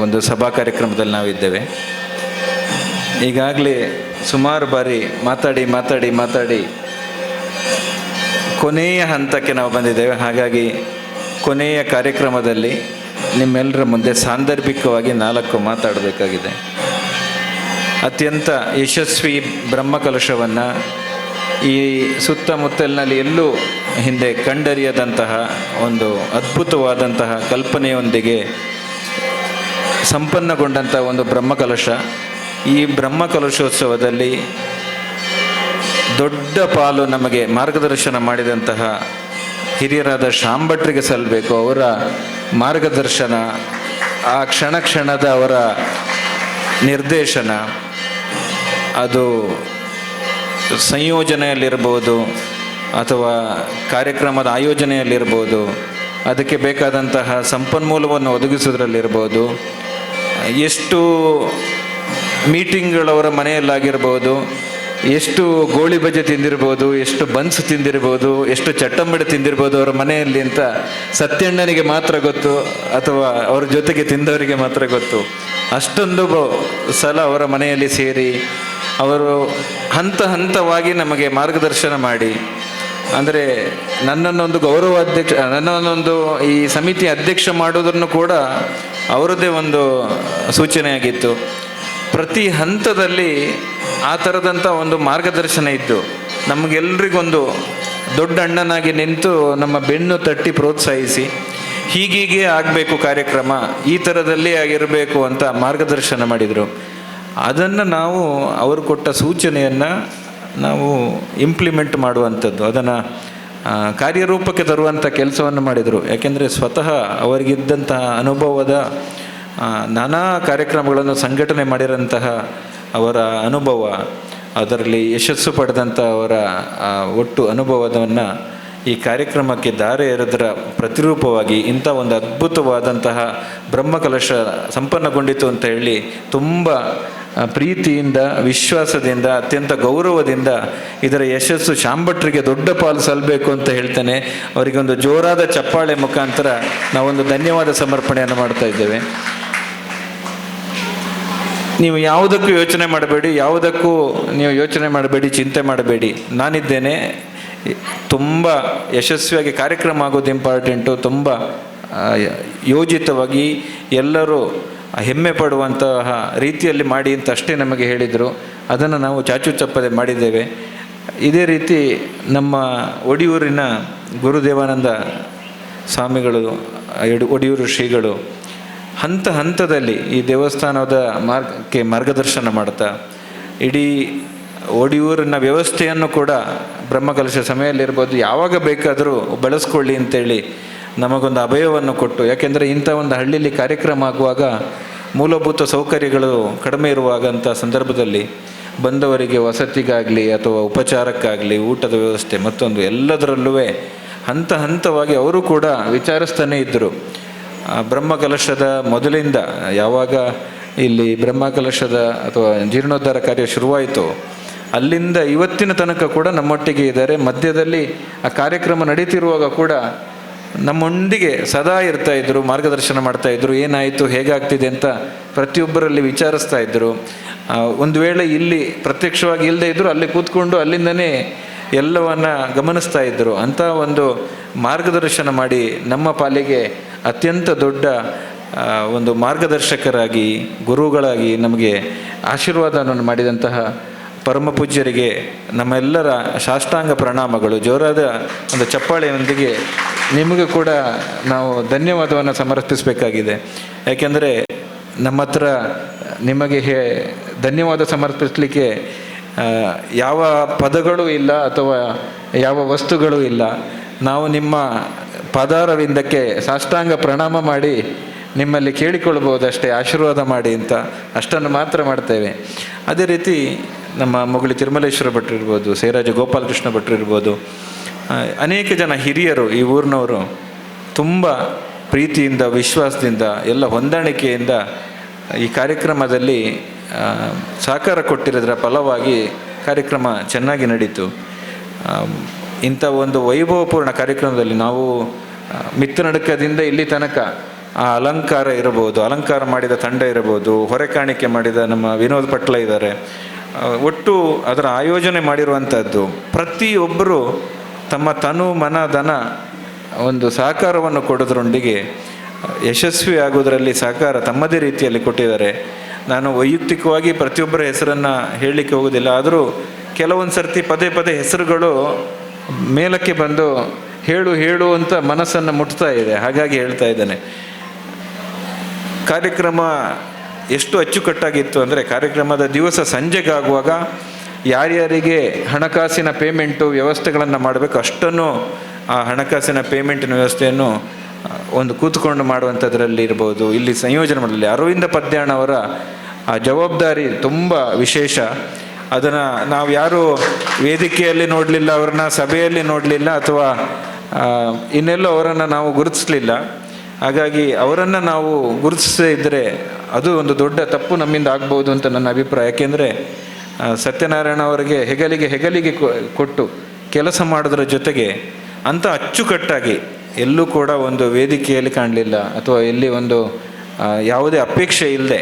ಒಂದು ಸಭಾ ಕಾರ್ಯಕ್ರಮದಲ್ಲಿ ನಾವಿದ್ದೇವೆ. ಈಗಾಗಲೇ ಸುಮಾರು ಬಾರಿ ಮಾತಾಡಿ ಕೊನೆಯ ಹಂತಕ್ಕೆ ನಾವು ಬಂದಿದ್ದೇವೆ. ಹಾಗಾಗಿ ಕೊನೆಯ ಕಾರ್ಯಕ್ರಮದಲ್ಲಿ ನಿಮ್ಮೆಲ್ಲರ ಮುಂದೆ ಸಾಂದರ್ಭಿಕವಾಗಿ 4 ಮಾತಾಡಬೇಕಾಗಿದೆ. ಅತ್ಯಂತ ಯಶಸ್ವಿ ಬ್ರಹ್ಮಕಲಶವನ್ನು ಈ ಸುತ್ತಮುತ್ತಲಿನಲ್ಲಿ ಎಲ್ಲೂ ಹಿಂದೆ ಕಂಡರಿಯದಂತಹ ಒಂದು ಅದ್ಭುತವಾದಂತಹ ಕಲ್ಪನೆಯೊಂದಿಗೆ ಸಂಪನ್ನಗೊಂಡಂಥ ಒಂದು ಬ್ರಹ್ಮಕಲಶ. ಈ ಬ್ರಹ್ಮಕಲಶೋತ್ಸವದಲ್ಲಿ ದೊಡ್ಡ ಪಾಲು ನಮಗೆ ಮಾರ್ಗದರ್ಶನ ಮಾಡಿದಂತಹ ಹಿರಿಯರಾದ ಶ್ಯಾಮ್ ಭಟ್ರಿಗೆ ಸಲ್ಲಬೇಕು. ಅವರ ಮಾರ್ಗದರ್ಶನ, ಆ ಕ್ಷಣದ ಅವರ ನಿರ್ದೇಶನ, ಅದು ಸಂಯೋಜನೆಯಲ್ಲಿರ್ಬೋದು ಅಥವಾ ಕಾರ್ಯಕ್ರಮದ ಆಯೋಜನೆಯಲ್ಲಿರ್ಬೋದು, ಅದಕ್ಕೆ ಬೇಕಾದಂತಹ ಸಂಪನ್ಮೂಲವನ್ನು ಒದಗಿಸೋದ್ರಲ್ಲಿರ್ಬೋದು, ಎಷ್ಟು ಮೀಟಿಂಗ್ಗಳವರ ಮನೆಯಲ್ಲಾಗಿರ್ಬೋದು, ಎಷ್ಟು ಗೋಳಿ ಬಜೆ ತಿಂದಿರ್ಬೋದು, ಎಷ್ಟು ಬನ್ಸ್ ತಿಂದಿರ್ಬೋದು, ಎಷ್ಟು ಚಟ್ಟಂಬಡಿ ತಿಂದಿರ್ಬೋದು ಅವರ ಮನೆಯಲ್ಲಿ ಅಂತ ಸತ್ಯಣ್ಣನಿಗೆ ಮಾತ್ರ ಗೊತ್ತು, ಅಥವಾ ಅವ್ರ ಜೊತೆಗೆ ತಿಂದವರಿಗೆ ಮಾತ್ರ ಗೊತ್ತು. ಅಷ್ಟೊಂದು ಸಲ ಅವರ ಮನೆಯಲ್ಲಿ ಸೇರಿ ಅವರು ಹಂತವಾಗಿ ನಮಗೆ ಮಾರ್ಗದರ್ಶನ ಮಾಡಿ, ಅಂದರೆ ನನ್ನನ್ನೊಂದು ಈ ಸಮಿತಿ ಅಧ್ಯಕ್ಷ ಮಾಡೋದನ್ನು ಕೂಡ ಅವರದ್ದೇ ಒಂದು ಸೂಚನೆಯಾಗಿತ್ತು. ಪ್ರತಿ ಹಂತದಲ್ಲಿ ಆ ಥರದಂಥ ಒಂದು ಮಾರ್ಗದರ್ಶನ ಇದ್ದು ನಮಗೆಲ್ರಿಗೊಂದು ದೊಡ್ಡ ಅಣ್ಣನಾಗಿ ನಿಂತು ನಮ್ಮ ಬೆನ್ನು ತಟ್ಟಿ ಪ್ರೋತ್ಸಾಹಿಸಿ, ಹೀಗೀಗೆ ಆಗಬೇಕು ಕಾರ್ಯಕ್ರಮ, ಈ ಥರದಲ್ಲಿ ಆಗಿರಬೇಕು ಅಂತ ಮಾರ್ಗದರ್ಶನ ಮಾಡಿದರು. ಅದನ್ನು ನಾವು ಅವರು ಕೊಟ್ಟ ಸೂಚನೆಯನ್ನು ನಾವು ಇಂಪ್ಲಿಮೆಂಟ್ ಮಾಡುವಂಥದ್ದು, ಅದನ್ನು ಕಾರ್ಯರೂಪಕ್ಕೆ ತರುವಂಥ ಕೆಲಸವನ್ನು ಮಾಡಿದರು. ಯಾಕೆಂದರೆ ಸ್ವತಃ ಅವರಿಗಿದ್ದಂತಹ ಅನುಭವದ ನಾನಾ ಕಾರ್ಯಕ್ರಮಗಳನ್ನು ಸಂಘಟನೆ ಮಾಡಿರೋಂತಹ ಅವರ ಅನುಭವ, ಅದರಲ್ಲಿ ಯಶಸ್ಸು ಪಡೆದಂಥ ಅವರ ಒಟ್ಟು ಅನುಭವವನ್ನು ಈ ಕಾರ್ಯಕ್ರಮಕ್ಕೆ ದಾರಿ ಎರೆದರ ಪ್ರತಿರೂಪವಾಗಿ ಇಂಥ ಒಂದು ಅದ್ಭುತವಾದಂತಹ ಬ್ರಹ್ಮಕಲಶ ಸಂಪನ್ನಗೊಂಡಿತು ಅಂತ ಹೇಳಿ ತುಂಬ ಪ್ರೀತಿಯಿಂದ, ವಿಶ್ವಾಸದಿಂದ, ಅತ್ಯಂತ ಗೌರವದಿಂದ ಇದರ ಯಶಸ್ಸು ಶ್ಯಾಮ್ ಭಟ್ರಿಗೆ ದೊಡ್ಡ ಪಾಲು ಸಲ್ಲಬೇಕು ಅಂತ ಹೇಳ್ತೇನೆ. ಅವರಿಗೆ ಒಂದು ಜೋರಾದ ಚಪ್ಪಾಳೆ ಮುಖಾಂತರ ನಾವೊಂದು ಧನ್ಯವಾದ ಸಮರ್ಪಣೆಯನ್ನು ಮಾಡ್ತಾ ಇದ್ದೇವೆ. ನೀವು ಯಾವುದಕ್ಕೂ ಯೋಚನೆ ಮಾಡಬೇಡಿ, ಚಿಂತೆ ಮಾಡಬೇಡಿ. ನಾನಿದ್ದೇನೆ. ತುಂಬ ಯಶಸ್ವಿಯಾಗಿ ಕಾರ್ಯಕ್ರಮ ಆಗೋದು ಇಂಪಾರ್ಟೆಂಟು. ತುಂಬ ಯೋಜಿತವಾಗಿ ಎಲ್ಲರೂ ಹೆಮ್ಮೆ ಪಡುವಂತಹ ರೀತಿಯಲ್ಲಿ ಮಾಡಿ ಅಂತ ಅಷ್ಟೇ ನಮಗೆ ಹೇಳಿದರು. ಅದನ್ನು ನಾವು ಚಾಚು ಚಪ್ಪದೆ ಮಾಡಿದ್ದೇವೆ. ಇದೇ ರೀತಿ ನಮ್ಮ ಒಡಿಯೂರಿನ ಗುರುದೇವಾನಂದ ಸ್ವಾಮಿಗಳು, ಒಡಿಯೂರು ಶ್ರೀಗಳು ಹಂತದಲ್ಲಿ ಈ ದೇವಸ್ಥಾನದ ಮಾರ್ಗದರ್ಶನ ಮಾಡ್ತಾ ಇಡೀ ಒಡಿಯೂರಿನ ವ್ಯವಸ್ಥೆಯನ್ನು ಕೂಡ ಬ್ರಹ್ಮಕಲಶ ಸಮಯದಲ್ಲಿರ್ಬೋದು ಯಾವಾಗ ಬೇಕಾದರೂ ಬಳಸ್ಕೊಳ್ಳಿ ಅಂತೇಳಿ ನಮಗೊಂದು ಅಭಯವನ್ನು ಕೊಟ್ಟು, ಯಾಕೆಂದರೆ ಇಂಥ ಒಂದು ಹಳ್ಳಿಲಿ ಕಾರ್ಯಕ್ರಮ ಆಗುವಾಗ ಮೂಲಭೂತ ಸೌಕರ್ಯಗಳು ಕಡಿಮೆ ಇರುವಾಗಂಥ ಸಂದರ್ಭದಲ್ಲಿ ಬಂದವರಿಗೆ ವಸತಿಗಾಗಲಿ ಅಥವಾ ಉಪಚಾರಕ್ಕಾಗಲಿ ಊಟದ ವ್ಯವಸ್ಥೆ ಮತ್ತೊಂದು ಎಲ್ಲದರಲ್ಲೂ ಹಂತ ಹಂತವಾಗಿ ಅವರು ಕೂಡ ವಿಚಾರಿಸ್ತಾನೇ ಇದ್ದರು. ಬ್ರಹ್ಮಕಲಶದ ಮೊದಲಿಂದ ಯಾವಾಗ ಇಲ್ಲಿ ಬ್ರಹ್ಮಕಲಶದ ಅಥವಾ ಜೀರ್ಣೋದ್ಧಾರ ಕಾರ್ಯ ಶುರುವಾಯಿತು ಅಲ್ಲಿಂದ ಇವತ್ತಿನ ತನಕ ಕೂಡ ನಮ್ಮೊಟ್ಟಿಗೆ ಇದ್ದಾರೆ. ಮಧ್ಯದಲ್ಲಿ ಆ ಕಾರ್ಯಕ್ರಮ ನಡೀತಿರುವಾಗ ಕೂಡ ನಮ್ಮೊಂದಿಗೆ ಸದಾ ಇರ್ತಾಯಿದ್ರು, ಮಾರ್ಗದರ್ಶನ ಮಾಡ್ತಾಯಿದ್ರು. ಏನಾಯಿತು, ಹೇಗಾಗ್ತಿದೆ ಅಂತ ಪ್ರತಿಯೊಬ್ಬರಲ್ಲಿ ವಿಚಾರಿಸ್ತಾ ಇದ್ದರು. ಒಂದು ವೇಳೆ ಇಲ್ಲಿ ಪ್ರತ್ಯಕ್ಷವಾಗಿ ಇಲ್ಲದೆ ಇದ್ದರು ಅಲ್ಲಿ ಕೂತ್ಕೊಂಡು ಅಲ್ಲಿಂದನೇ ಎಲ್ಲವನ್ನು ಗಮನಿಸ್ತಾ ಇದ್ದರು. ಅಂಥ ಒಂದು ಮಾರ್ಗದರ್ಶನ ಮಾಡಿ ನಮ್ಮ ಪಾಲಿಗೆ ಅತ್ಯಂತ ದೊಡ್ಡ ಒಂದು ಮಾರ್ಗದರ್ಶಕರಾಗಿ ಗುರುಗಳಾಗಿ ನಮಗೆ ಆಶೀರ್ವಾದವನ್ನು ಮಾಡಿದಂತಹ ಪರಮ ಪೂಜ್ಯರಿಗೆ ನಮ್ಮೆಲ್ಲರ ಸಾಷ್ಟಾಂಗ ಪ್ರಣಾಮಗಳು. ಜೋರಾದ ಒಂದು ಚಪ್ಪಾಳೆಯೊಂದಿಗೆ ನಿಮಗೂ ಕೂಡ ನಾವು ಧನ್ಯವಾದವನ್ನು ಸಮರ್ಪಿಸಬೇಕಾಗಿದೆ. ಯಾಕೆಂದರೆ ನಮ್ಮ ಹತ್ರ ನಿಮಗೆ ಧನ್ಯವಾದ ಸಮರ್ಪಿಸಲಿಕ್ಕೆ ಯಾವ ಪದಗಳು ಇಲ್ಲ ಅಥವಾ ಯಾವ ವಸ್ತುಗಳು ಇಲ್ಲ. ನಾವು ನಿಮ್ಮ ಪಾದಾರವಿಂದಕ್ಕೆ ಸಾಷ್ಟಾಂಗ ಪ್ರಣಾಮ ಮಾಡಿ ನಿಮ್ಮಲ್ಲಿ ಕೇಳಿಕೊಳ್ಬೋದು ಅಷ್ಟೇ, ಆಶೀರ್ವಾದ ಮಾಡಿ ಅಂತ ಅಷ್ಟನ್ನು ಮಾತ್ರ ಮಾಡ್ತೇವೆ. ಅದೇ ರೀತಿ ನಮ್ಮ ಮೊಗಳಿ ತಿರುಮಲೇಶ್ವರ ಭಟ್ರು ಇರ್ಬೋದು, ಸೇರಾಜ ಗೋಪಾಲಕೃಷ್ಣ ಭಟ್ರು ಇರ್ಬೋದು, ಅನೇಕ ಜನ ಹಿರಿಯರು ಈ ಊರಿನವರು ತುಂಬ ಪ್ರೀತಿಯಿಂದ ವಿಶ್ವಾಸದಿಂದ ಎಲ್ಲ ಹೊಂದಾಣಿಕೆಯಿಂದ ಈ ಕಾರ್ಯಕ್ರಮದಲ್ಲಿ ಸಹಕಾರ ಕೊಟ್ಟಿರೋದರ ಫಲವಾಗಿ ಕಾರ್ಯಕ್ರಮ ಚೆನ್ನಾಗಿ ನಡೀತು. ಇಂಥ ಒಂದು ವೈಭವಪೂರ್ಣ ಕಾರ್ಯಕ್ರಮದಲ್ಲಿ ನಾವು ಮಿತ್ತನಡಕದಿಂದ ಇಲ್ಲಿ ತನಕ ಆ ಅಲಂಕಾರ ಇರಬಹುದು, ಅಲಂಕಾರ ಮಾಡಿದ ತಂಡ ಇರಬಹುದು, ಹೊರೆ ಕಾಣಿಕೆ ಮಾಡಿದ ನಮ್ಮ ವಿನೋದ್ ಪಟ್ಲ ಇದ್ದಾರೆ. ಒಟ್ಟು ಅದರ ಆಯೋಜನೆ ಮಾಡಿರುವಂಥದ್ದು ಪ್ರತಿಯೊಬ್ಬರು ತಮ್ಮ ತನು ಮನ ಧನ ಒಂದು ಸಹಕಾರವನ್ನು ಕೊಡೋದ್ರೊಂದಿಗೆ ಯಶಸ್ವಿ ಆಗೋದರಲ್ಲಿ ಸಹಕಾರ ತಮ್ಮದೇ ರೀತಿಯಲ್ಲಿ ಕೊಟ್ಟಿದ್ದಾರೆ. ನಾನು ವೈಯಕ್ತಿಕವಾಗಿ ಪ್ರತಿಯೊಬ್ಬರ ಹೆಸರನ್ನು ಹೇಳಲಿಕ್ಕೆ ಹೋಗೋದಿಲ್ಲ, ಆದರೂ ಕೆಲವೊಂದು ಸರ್ತಿ ಪದೇ ಪದೇ ಹೆಸರುಗಳು ಮೇಲಕ್ಕೆ ಬಂದು ಹೇಳು ಅಂತ ಮನಸ್ಸನ್ನು ಮುಟ್ತಾ ಇದೆ. ಹಾಗಾಗಿ ಹೇಳ್ತಾ ಇದ್ದೇನೆ. ಕಾರ್ಯಕ್ರಮ ಎಷ್ಟು ಅಚ್ಚುಕಟ್ಟಾಗಿತ್ತು ಅಂದರೆ ಕಾರ್ಯಕ್ರಮದ ದಿವಸ ಸಂಜೆಗಾಗುವಾಗ ಯಾರ್ಯಾರಿಗೆ ಹಣಕಾಸಿನ ಪೇಮೆಂಟು ವ್ಯವಸ್ಥೆಗಳನ್ನು ಮಾಡಬೇಕು ಅಷ್ಟನ್ನು ಆ ಹಣಕಾಸಿನ ಪೇಮೆಂಟಿನ ವ್ಯವಸ್ಥೆಯನ್ನು ಒಂದು ಕೂತ್ಕೊಂಡು ಮಾಡುವಂಥದ್ರಲ್ಲಿ ಇರ್ಬೋದು. ಇಲ್ಲಿ ಸಂಯೋಜನೆ ಮಾಡಲಿ ಅರವಿಂದ ಪದ್ಯಾಣ ಅವರ ಆ ಜವಾಬ್ದಾರಿ ತುಂಬ ವಿಶೇಷ. ಅದನ್ನು ನಾವು ಯಾರೂ ವೇದಿಕೆಯಲ್ಲಿ ನೋಡಲಿಲ್ಲ, ಅವ್ರನ್ನ ಸಭೆಯಲ್ಲಿ ನೋಡಲಿಲ್ಲ ಅಥವಾ ಇನ್ನೆಲ್ಲೋ ಅವರನ್ನು ನಾವು ಗುರುತಿಸಲಿಲ್ಲ. ಹಾಗಾಗಿ ಅವರನ್ನು ನಾವು ಗುರುತಿಸದೇ ಇದ್ದರೆ ಅದು ಒಂದು ದೊಡ್ಡ ತಪ್ಪು ನಮ್ಮಿಂದ ಆಗ್ಬೋದು ಅಂತ ನನ್ನ ಅಭಿಪ್ರಾಯ. ಯಾಕೆಂದರೆ ಸತ್ಯನಾರಾಯಣ ಅವರಿಗೆ ಹೆಗಲಿಗೆ ಕೊಟ್ಟು ಕೆಲಸ ಮಾಡೋದ್ರ ಜೊತೆಗೆ ಅಂಥ ಅಚ್ಚುಕಟ್ಟಾಗಿ ಎಲ್ಲೂ ಕೂಡ ಒಂದು ವೇದಿಕೆಯಲ್ಲಿ ಕಾಣಲಿಲ್ಲ ಅಥವಾ ಎಲ್ಲಿ ಒಂದು ಯಾವುದೇ ಅಪೇಕ್ಷೆ ಇಲ್ಲದೆ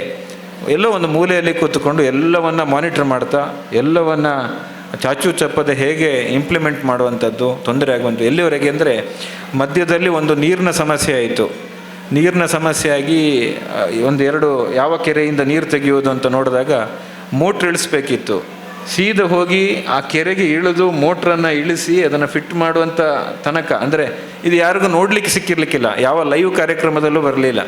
ಎಲ್ಲೋ ಒಂದು ಮೂಲೆಯಲ್ಲಿ ಕೂತ್ಕೊಂಡು ಎಲ್ಲವನ್ನು ಮಾನಿಟರ್ ಮಾಡ್ತಾ ಎಲ್ಲವನ್ನು ಚಾಚು ಚಪ್ಪದೆ ಹೇಗೆ ಇಂಪ್ಲಿಮೆಂಟ್ ಮಾಡುವಂಥದ್ದು ತೊಂದರೆ ಆಗುವಂಥದ್ದು. ಎಲ್ಲಿವರೆಗೆ ಅಂದರೆ ಮಧ್ಯದಲ್ಲಿ ಒಂದು ನೀರಿನ ಸಮಸ್ಯೆ ಆಯಿತು. ನೀರಿನ ಸಮಸ್ಯೆ ಆಗಿ ಒಂದೆರಡು ಯಾವ ಕೆರೆಯಿಂದ ನೀರು ತೆಗೆಯೋದು ಅಂತ ನೋಡಿದಾಗ ಮೋಟ್ರ್ ಇಳಿಸ್ಬೇಕಿತ್ತು. ಸೀದಾ ಹೋಗಿ ಆ ಕೆರೆಗೆ ಇಳಿದು ಮೋಟ್ರನ್ನು ಇಳಿಸಿ ಅದನ್ನು ಫಿಟ್ ಮಾಡುವಂಥ ತನಕ ಅಂದರೆ ಇದು ಯಾರಿಗೂ ನೋಡಲಿಕ್ಕೆ ಸಿಕ್ಕಿರ್ಲಿಕ್ಕಿಲ್ಲ, ಯಾವ ಲೈವ್ ಕಾರ್ಯಕ್ರಮದಲ್ಲೂ ಬರಲಿಲ್ಲ.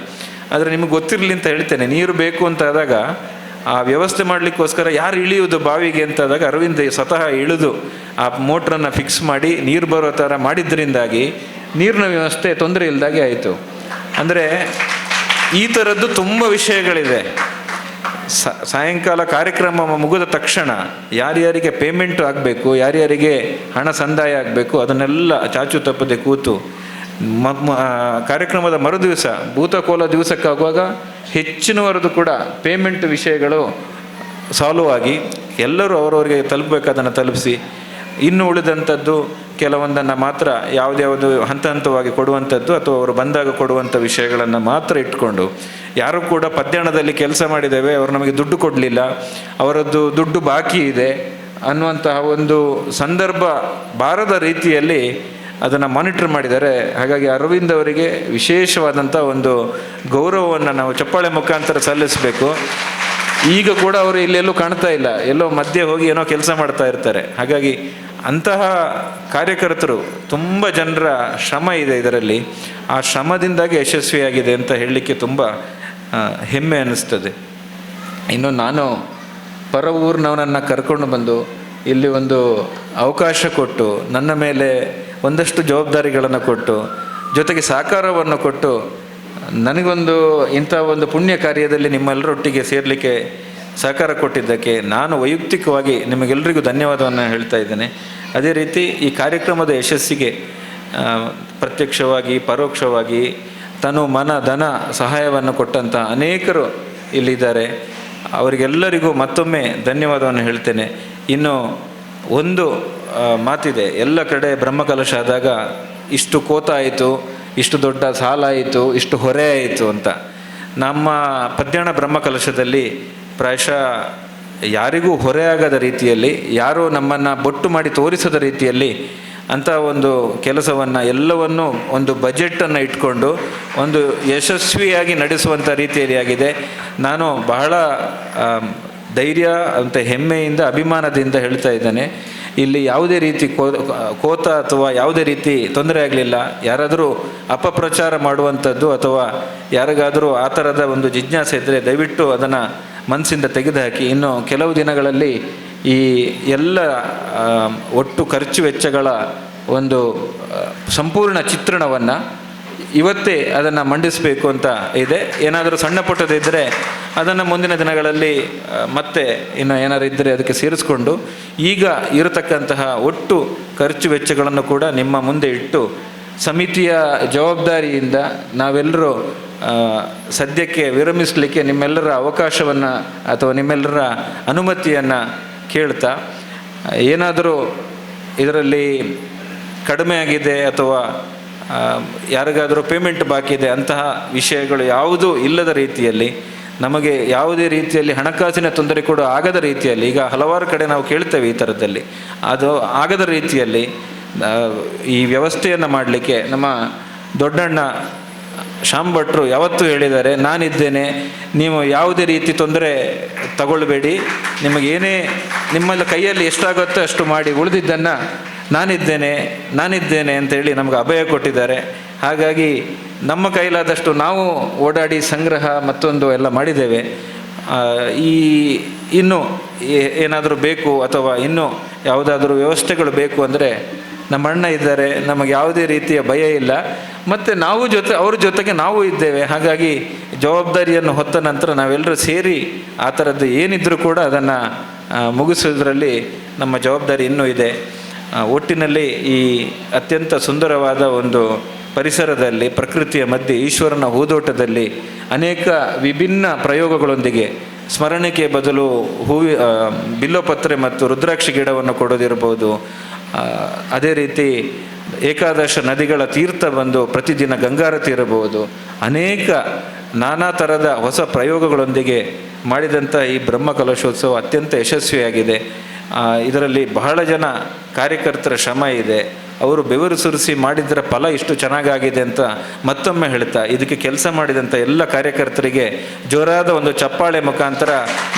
ಆದರೆ ನಿಮಗೆ ಗೊತ್ತಿರಲಿ ಅಂತ ಹೇಳ್ತೇನೆ, ನೀರು ಬೇಕು ಅಂತ ಆದಾಗ ಆ ವ್ಯವಸ್ಥೆ ಮಾಡಲಿಕ್ಕೋಸ್ಕರ ಯಾರು ಇಳಿಯೋದು ಬಾವಿಗೆ ಅಂತಾದಾಗ ಅರವಿಂದ್ ಸ್ವತಃ ಇಳಿದು ಆ ಮೋಟ್ರನ್ನು ಫಿಕ್ಸ್ ಮಾಡಿ ನೀರು ಬರೋ ಥರ ಮಾಡಿದ್ದರಿಂದಾಗಿ ನೀರಿನ ವ್ಯವಸ್ಥೆ ತೊಂದರೆ ಇಲ್ಲದಾಗೆ ಆಯಿತು. ಅಂದರೆ ಈ ಥರದ್ದು ತುಂಬ ವಿಷಯಗಳಿದೆ. ಸಾಯಂಕಾಲ ಕಾರ್ಯಕ್ರಮ ಮುಗಿದ ತಕ್ಷಣ ಯಾರ್ಯಾರಿಗೆ ಪೇಮೆಂಟ್ ಆಗಬೇಕು, ಯಾರ್ಯಾರಿಗೆ ಹಣ ಸಂದಾಯ ಆಗಬೇಕು ಅದನ್ನೆಲ್ಲ ಚಾಚು ತಪ್ಪದೆ ಕೂತು ಕಾರ್ಯಕ್ರಮದ ಮರುದಿವಸ ಭೂತಕೋಲ ದಿವಸಕ್ಕಾಗುವಾಗ ಹೆಚ್ಚಿನವರದು ಕೂಡ ಪೇಮೆಂಟ್ ವಿಷಯಗಳು ಸಾಲ್ವ್ ಆಗಿ ಎಲ್ಲರೂ ಅವರವರಿಗೆ ತಲುಪಬೇಕಾದನ್ನು ತಲುಪಿಸಿ ಇನ್ನು ಉಳಿದಂಥದ್ದು ಕೆಲವೊಂದನ್ನು ಮಾತ್ರ ಯಾವುದ್ಯಾವುದು ಹಂತ ಹಂತವಾಗಿ ಕೊಡುವಂಥದ್ದು ಅಥವಾ ಅವರು ಬಂದಾಗ ಕೊಡುವಂಥ ವಿಷಯಗಳನ್ನು ಮಾತ್ರ ಇಟ್ಕೊಂಡು ಯಾರು ಕೂಡ ಪದ್ಯಾಣದಲ್ಲಿ ಕೆಲಸ ಮಾಡಿದ್ದೇವೆ ಅವರು ನಮಗೆ ದುಡ್ಡು ಕೊಡಲಿಲ್ಲ, ಅವರದ್ದು ದುಡ್ಡು ಬಾಕಿ ಇದೆ ಅನ್ನುವಂತಹ ಒಂದು ಸಂದರ್ಭ ಬಾರದ ರೀತಿಯಲ್ಲಿ ಅದನ್ನು ಮಾನಿಟರ್ ಮಾಡಿದ್ದಾರೆ. ಹಾಗಾಗಿ ಅರವಿಂದ್ ಅವರಿಗೆ ವಿಶೇಷವಾದಂಥ ಒಂದು ಗೌರವವನ್ನು ನಾವು ಚಪ್ಪಾಳೆ ಮುಖಾಂತರ ಸಲ್ಲಿಸಬೇಕು. ಈಗ ಕೂಡ ಅವರು ಇಲ್ಲೆಲ್ಲೂ ಕಾಣ್ತಾ ಇಲ್ಲ, ಎಲ್ಲೋ ಮಧ್ಯೆ ಹೋಗಿ ಏನೋ ಕೆಲಸ ಮಾಡ್ತಾ ಇರ್ತಾರೆ. ಹಾಗಾಗಿ ಅಂತಹ ಕಾರ್ಯಕರ್ತರು ತುಂಬ ಜನರ ಶ್ರಮ ಇದೆ ಇದರಲ್ಲಿ. ಆ ಶ್ರಮದಿಂದಾಗಿ ಯಶಸ್ವಿಯಾಗಿದೆ ಅಂತ ಹೇಳಲಿಕ್ಕೆ ತುಂಬ ಹೆಮ್ಮೆ ಅನ್ನಿಸ್ತದೆ. ಇನ್ನು ನಾನು ಪರ ಊರಿನವನನ್ನು ಕರ್ಕೊಂಡು ಬಂದು ಇಲ್ಲಿ ಒಂದು ಅವಕಾಶ ಕೊಟ್ಟು ನನ್ನ ಮೇಲೆ ಒಂದಷ್ಟು ಜವಾಬ್ದಾರಿಗಳನ್ನು ಕೊಟ್ಟು ಜೊತೆಗೆ ಸಹಕಾರವನ್ನು ಕೊಟ್ಟು ನನಗೊಂದು ಇಂಥ ಒಂದು ಪುಣ್ಯ ಕಾರ್ಯದಲ್ಲಿ ನಿಮ್ಮೆಲ್ಲರೊಟ್ಟಿಗೆ ಸೇರಲಿಕ್ಕೆ ಸಹಕಾರ ಕೊಟ್ಟಿದ್ದಕ್ಕೆ ನಾನು ವೈಯಕ್ತಿಕವಾಗಿ ನಿಮಗೆಲ್ಲರಿಗೂ ಧನ್ಯವಾದವನ್ನು ಹೇಳ್ತಾ ಇದ್ದೇನೆ. ಅದೇ ರೀತಿ ಈ ಕಾರ್ಯಕ್ರಮದ ಯಶಸ್ಸಿಗೆ ಪ್ರತ್ಯಕ್ಷವಾಗಿ ಪರೋಕ್ಷವಾಗಿ ತನು ಮನ ಧನ ಸಹಾಯವನ್ನು ಕೊಟ್ಟಂಥ ಅನೇಕರು ಇಲ್ಲಿದ್ದಾರೆ. ಅವರಿಗೆಲ್ಲರಿಗೂ ಮತ್ತೊಮ್ಮೆ ಧನ್ಯವಾದವನ್ನು ಹೇಳ್ತೇನೆ. ಇನ್ನು ಒಂದು ಮಾತಿದೆ, ಎಲ್ಲ ಕಡೆ ಬ್ರಹ್ಮಕಲಶ ಆದಾಗ ಇಷ್ಟು ಕೋತ ಆಯಿತು, ಇಷ್ಟು ದೊಡ್ಡ ಸಾಲ ಆಯಿತು, ಇಷ್ಟು ಹೊರೆ ಆಯಿತು ಅಂತ. ನಮ್ಮ ಪದ್ಯಾಣ ಬ್ರಹ್ಮಕಲಶದಲ್ಲಿ ಪ್ರಾಯಶಃ ಯಾರಿಗೂ ಹೊರೆಯಾಗದ ರೀತಿಯಲ್ಲಿ, ಯಾರೂ ನಮ್ಮನ್ನು ಬೊಟ್ಟು ಮಾಡಿ ತೋರಿಸದ ರೀತಿಯಲ್ಲಿ ಅಂಥ ಒಂದು ಕೆಲಸವನ್ನು ಎಲ್ಲವನ್ನು ಒಂದು ಬಜೆಟನ್ನು ಇಟ್ಕೊಂಡು ಒಂದು ಯಶಸ್ವಿಯಾಗಿ ನಡೆಸುವಂಥ ರೀತಿಯಲ್ಲಿ ಆಗಿದೆ. ನಾನು ಬಹಳ ಧೈರ್ಯ ಅಂತ ಹೆಮ್ಮೆಯಿಂದ ಅಭಿಮಾನದಿಂದ ಹೇಳ್ತಾ ಇದ್ದೇನೆ, ಇಲ್ಲಿ ಯಾವುದೇ ರೀತಿ ಕೋತ ಅಥವಾ ಯಾವುದೇ ರೀತಿ ತೊಂದರೆ ಆಗಲಿಲ್ಲ. ಯಾರಾದರೂ ಅಪಪ್ರಚಾರ ಮಾಡುವಂಥದ್ದು ಅಥವಾ ಯಾರಿಗಾದರೂ ಆ ಥರದ ಒಂದು ಜಿಜ್ಞಾಸೆ ಇದ್ದರೆ ದಯವಿಟ್ಟು ಅದನ್ನು ಮನಸ್ಸಿಂದ ತೆಗೆದುಹಾಕಿ. ಇನ್ನು ಕೆಲವು ದಿನಗಳಲ್ಲಿ ಈ ಎಲ್ಲ ಒಟ್ಟು ಖರ್ಚು ವೆಚ್ಚಗಳ ಒಂದು ಸಂಪೂರ್ಣ ಚಿತ್ರಣವನ್ನು ಇವತ್ತೇ ಅದನ್ನು ಮಂಡಿಸಬೇಕು ಅಂತ ಇದೆ. ಏನಾದರೂ ಸಣ್ಣ ಪುಟ್ಟದಿದ್ದರೆ ಅದನ್ನು ಮುಂದಿನ ದಿನಗಳಲ್ಲಿ ಮತ್ತೆ ಇನ್ನು ಏನಾದ್ರು ಇದ್ದರೆ ಅದಕ್ಕೆ ಸೇರಿಸ್ಕೊಂಡು ಈಗ ಇರತಕ್ಕಂತಹ ಒಟ್ಟು ಖರ್ಚು ವೆಚ್ಚಗಳನ್ನು ಕೂಡ ನಿಮ್ಮ ಮುಂದೆ ಇಟ್ಟು ಸಮಿತಿಯ ಜವಾಬ್ದಾರಿಯಿಂದ ನಾವೆಲ್ಲರೂ ಸದ್ಯಕ್ಕೆ ವಿರಮಿಸಲಿಕ್ಕೆ ನಿಮ್ಮೆಲ್ಲರ ಅವಕಾಶವನ್ನು ಅಥವಾ ನಿಮ್ಮೆಲ್ಲರ ಅನುಮತಿಯನ್ನು ಕೇಳ್ತಾ, ಏನಾದರೂ ಇದರಲ್ಲಿ ಕಡಿಮೆ ಆಗಿದೆ ಅಥವಾ ಯಾರಿಗಾದರೂ ಪೇಮೆಂಟ್ ಬಾಕಿ ಇದೆ ಅಂತಹ ವಿಷಯಗಳು ಯಾವುದೂ ಇಲ್ಲದ ರೀತಿಯಲ್ಲಿ, ನಮಗೆ ಯಾವುದೇ ರೀತಿಯಲ್ಲಿ ಹಣಕಾಸಿನ ತೊಂದರೆ ಕೂಡ ಆಗದ ರೀತಿಯಲ್ಲಿ, ಈಗ ಹಲವಾರು ಕಡೆ ನಾವು ಕೇಳ್ತೇವೆ ಈ ಥರದಲ್ಲಿ, ಅದು ಆಗದ ರೀತಿಯಲ್ಲಿ ಈ ವ್ಯವಸ್ಥೆಯನ್ನು ಮಾಡಲಿಕ್ಕೆ ನಮ್ಮ ದೊಡ್ಡಣ್ಣ ಶಾಂಭಟ್ರು ಯಾವತ್ತೂ ಹೇಳಿದ್ದಾರೆ, ನಾನಿದ್ದೇನೆ, ನೀವು ಯಾವುದೇ ರೀತಿ ತೊಂದರೆ ತಗೊಳ್ಬೇಡಿ, ನಿಮಗೇನೇ ನಿಮ್ಮಲ್ಲಿ ಕೈಯಲ್ಲಿ ಎಷ್ಟಾಗುತ್ತೋ ಅಷ್ಟು ಮಾಡಿ, ಉಳಿದಿದ್ದನ್ನು ನಾನಿದ್ದೇನೆ ಅಂತೇಳಿ ನಮಗೆ ಅಭಯ ಕೊಟ್ಟಿದ್ದಾರೆ. ಹಾಗಾಗಿ ನಮ್ಮ ಕೈಲಾದಷ್ಟು ನಾವು ಓಡಾಡಿ ಸಂಗ್ರಹ ಮತ್ತೊಂದು ಎಲ್ಲ ಮಾಡಿದ್ದೇವೆ. ಇನ್ನೂ ಏನಾದರೂ ಬೇಕು ಅಥವಾ ಇನ್ನೂ ಯಾವುದಾದ್ರೂ ವ್ಯವಸ್ಥೆಗಳು ಬೇಕು ಅಂದರೆ ನಮ್ಮ ಅಣ್ಣ ಇದ್ದಾರೆ, ನಮಗೆ ಯಾವುದೇ ರೀತಿಯ ಭಯ ಇಲ್ಲ. ಮತ್ತು ನಾವು ಅವ್ರ ಜೊತೆಗೆ ನಾವು ಇದ್ದೇವೆ. ಹಾಗಾಗಿ ಜವಾಬ್ದಾರಿಯನ್ನು ಹೊತ್ತ ನಂತರ ನಾವೆಲ್ಲರೂ ಸೇರಿ ಆ ಥರದ್ದು ಏನಿದ್ರೂ ಕೂಡ ಅದನ್ನು ಮುಗಿಸೋದ್ರಲ್ಲಿ ನಮ್ಮ ಜವಾಬ್ದಾರಿ ಇನ್ನೂ ಇದೆ. ಒಟ್ಟಿನಲ್ಲಿ ಈ ಅತ್ಯಂತ ಸುಂದರವಾದ ಒಂದು ಪರಿಸರದಲ್ಲಿ, ಪ್ರಕೃತಿಯ ಮಧ್ಯೆ, ಈಶ್ವರನ ಹೂದೋಟದಲ್ಲಿ ಅನೇಕ ವಿಭಿನ್ನ ಪ್ರಯೋಗಗಳೊಂದಿಗೆ ಸ್ಮರಣಿಕೆ ಬದಲು ಬಿಲ್ಲೋಪತ್ರೆ ಮತ್ತು ರುದ್ರಾಕ್ಷಿ ಗಿಡವನ್ನು ಕೊಡೋದಿರ್ಬೋದು, ಅದೇ ರೀತಿ ಏಕಾದಶ ನದಿಗಳ ತೀರ್ಥ ಬಂದು ಪ್ರತಿದಿನ ಗಂಗಾರತಿ ಇರಬಹುದು, ಅನೇಕ ನಾನಾ ಥರದ ಹೊಸ ಪ್ರಯೋಗಗಳೊಂದಿಗೆ ಮಾಡಿದಂಥ ಈ ಬ್ರಹ್ಮಕಲಶೋತ್ಸವ ಅತ್ಯಂತ ಯಶಸ್ವಿಯಾಗಿದೆ. ಇದರಲ್ಲಿ ಬಹಳ ಜನ ಕಾರ್ಯಕರ್ತರ ಶ್ರಮ ಇದೆ. ಅವರು ಬೆವರು ಸುರಿಸಿ ಮಾಡಿದ್ದರ ಫಲ ಇಷ್ಟು ಚೆನ್ನಾಗಾಗಿದೆ ಅಂತ ಮತ್ತೊಮ್ಮೆ ಹೇಳ್ತಾ, ಇದಕ್ಕೆ ಕೆಲಸ ಮಾಡಿದಂಥ ಎಲ್ಲ ಕಾರ್ಯಕರ್ತರಿಗೆ ಜೋರಾದ ಒಂದು ಚಪ್ಪಾಳೆ ಮುಖಾಂತರ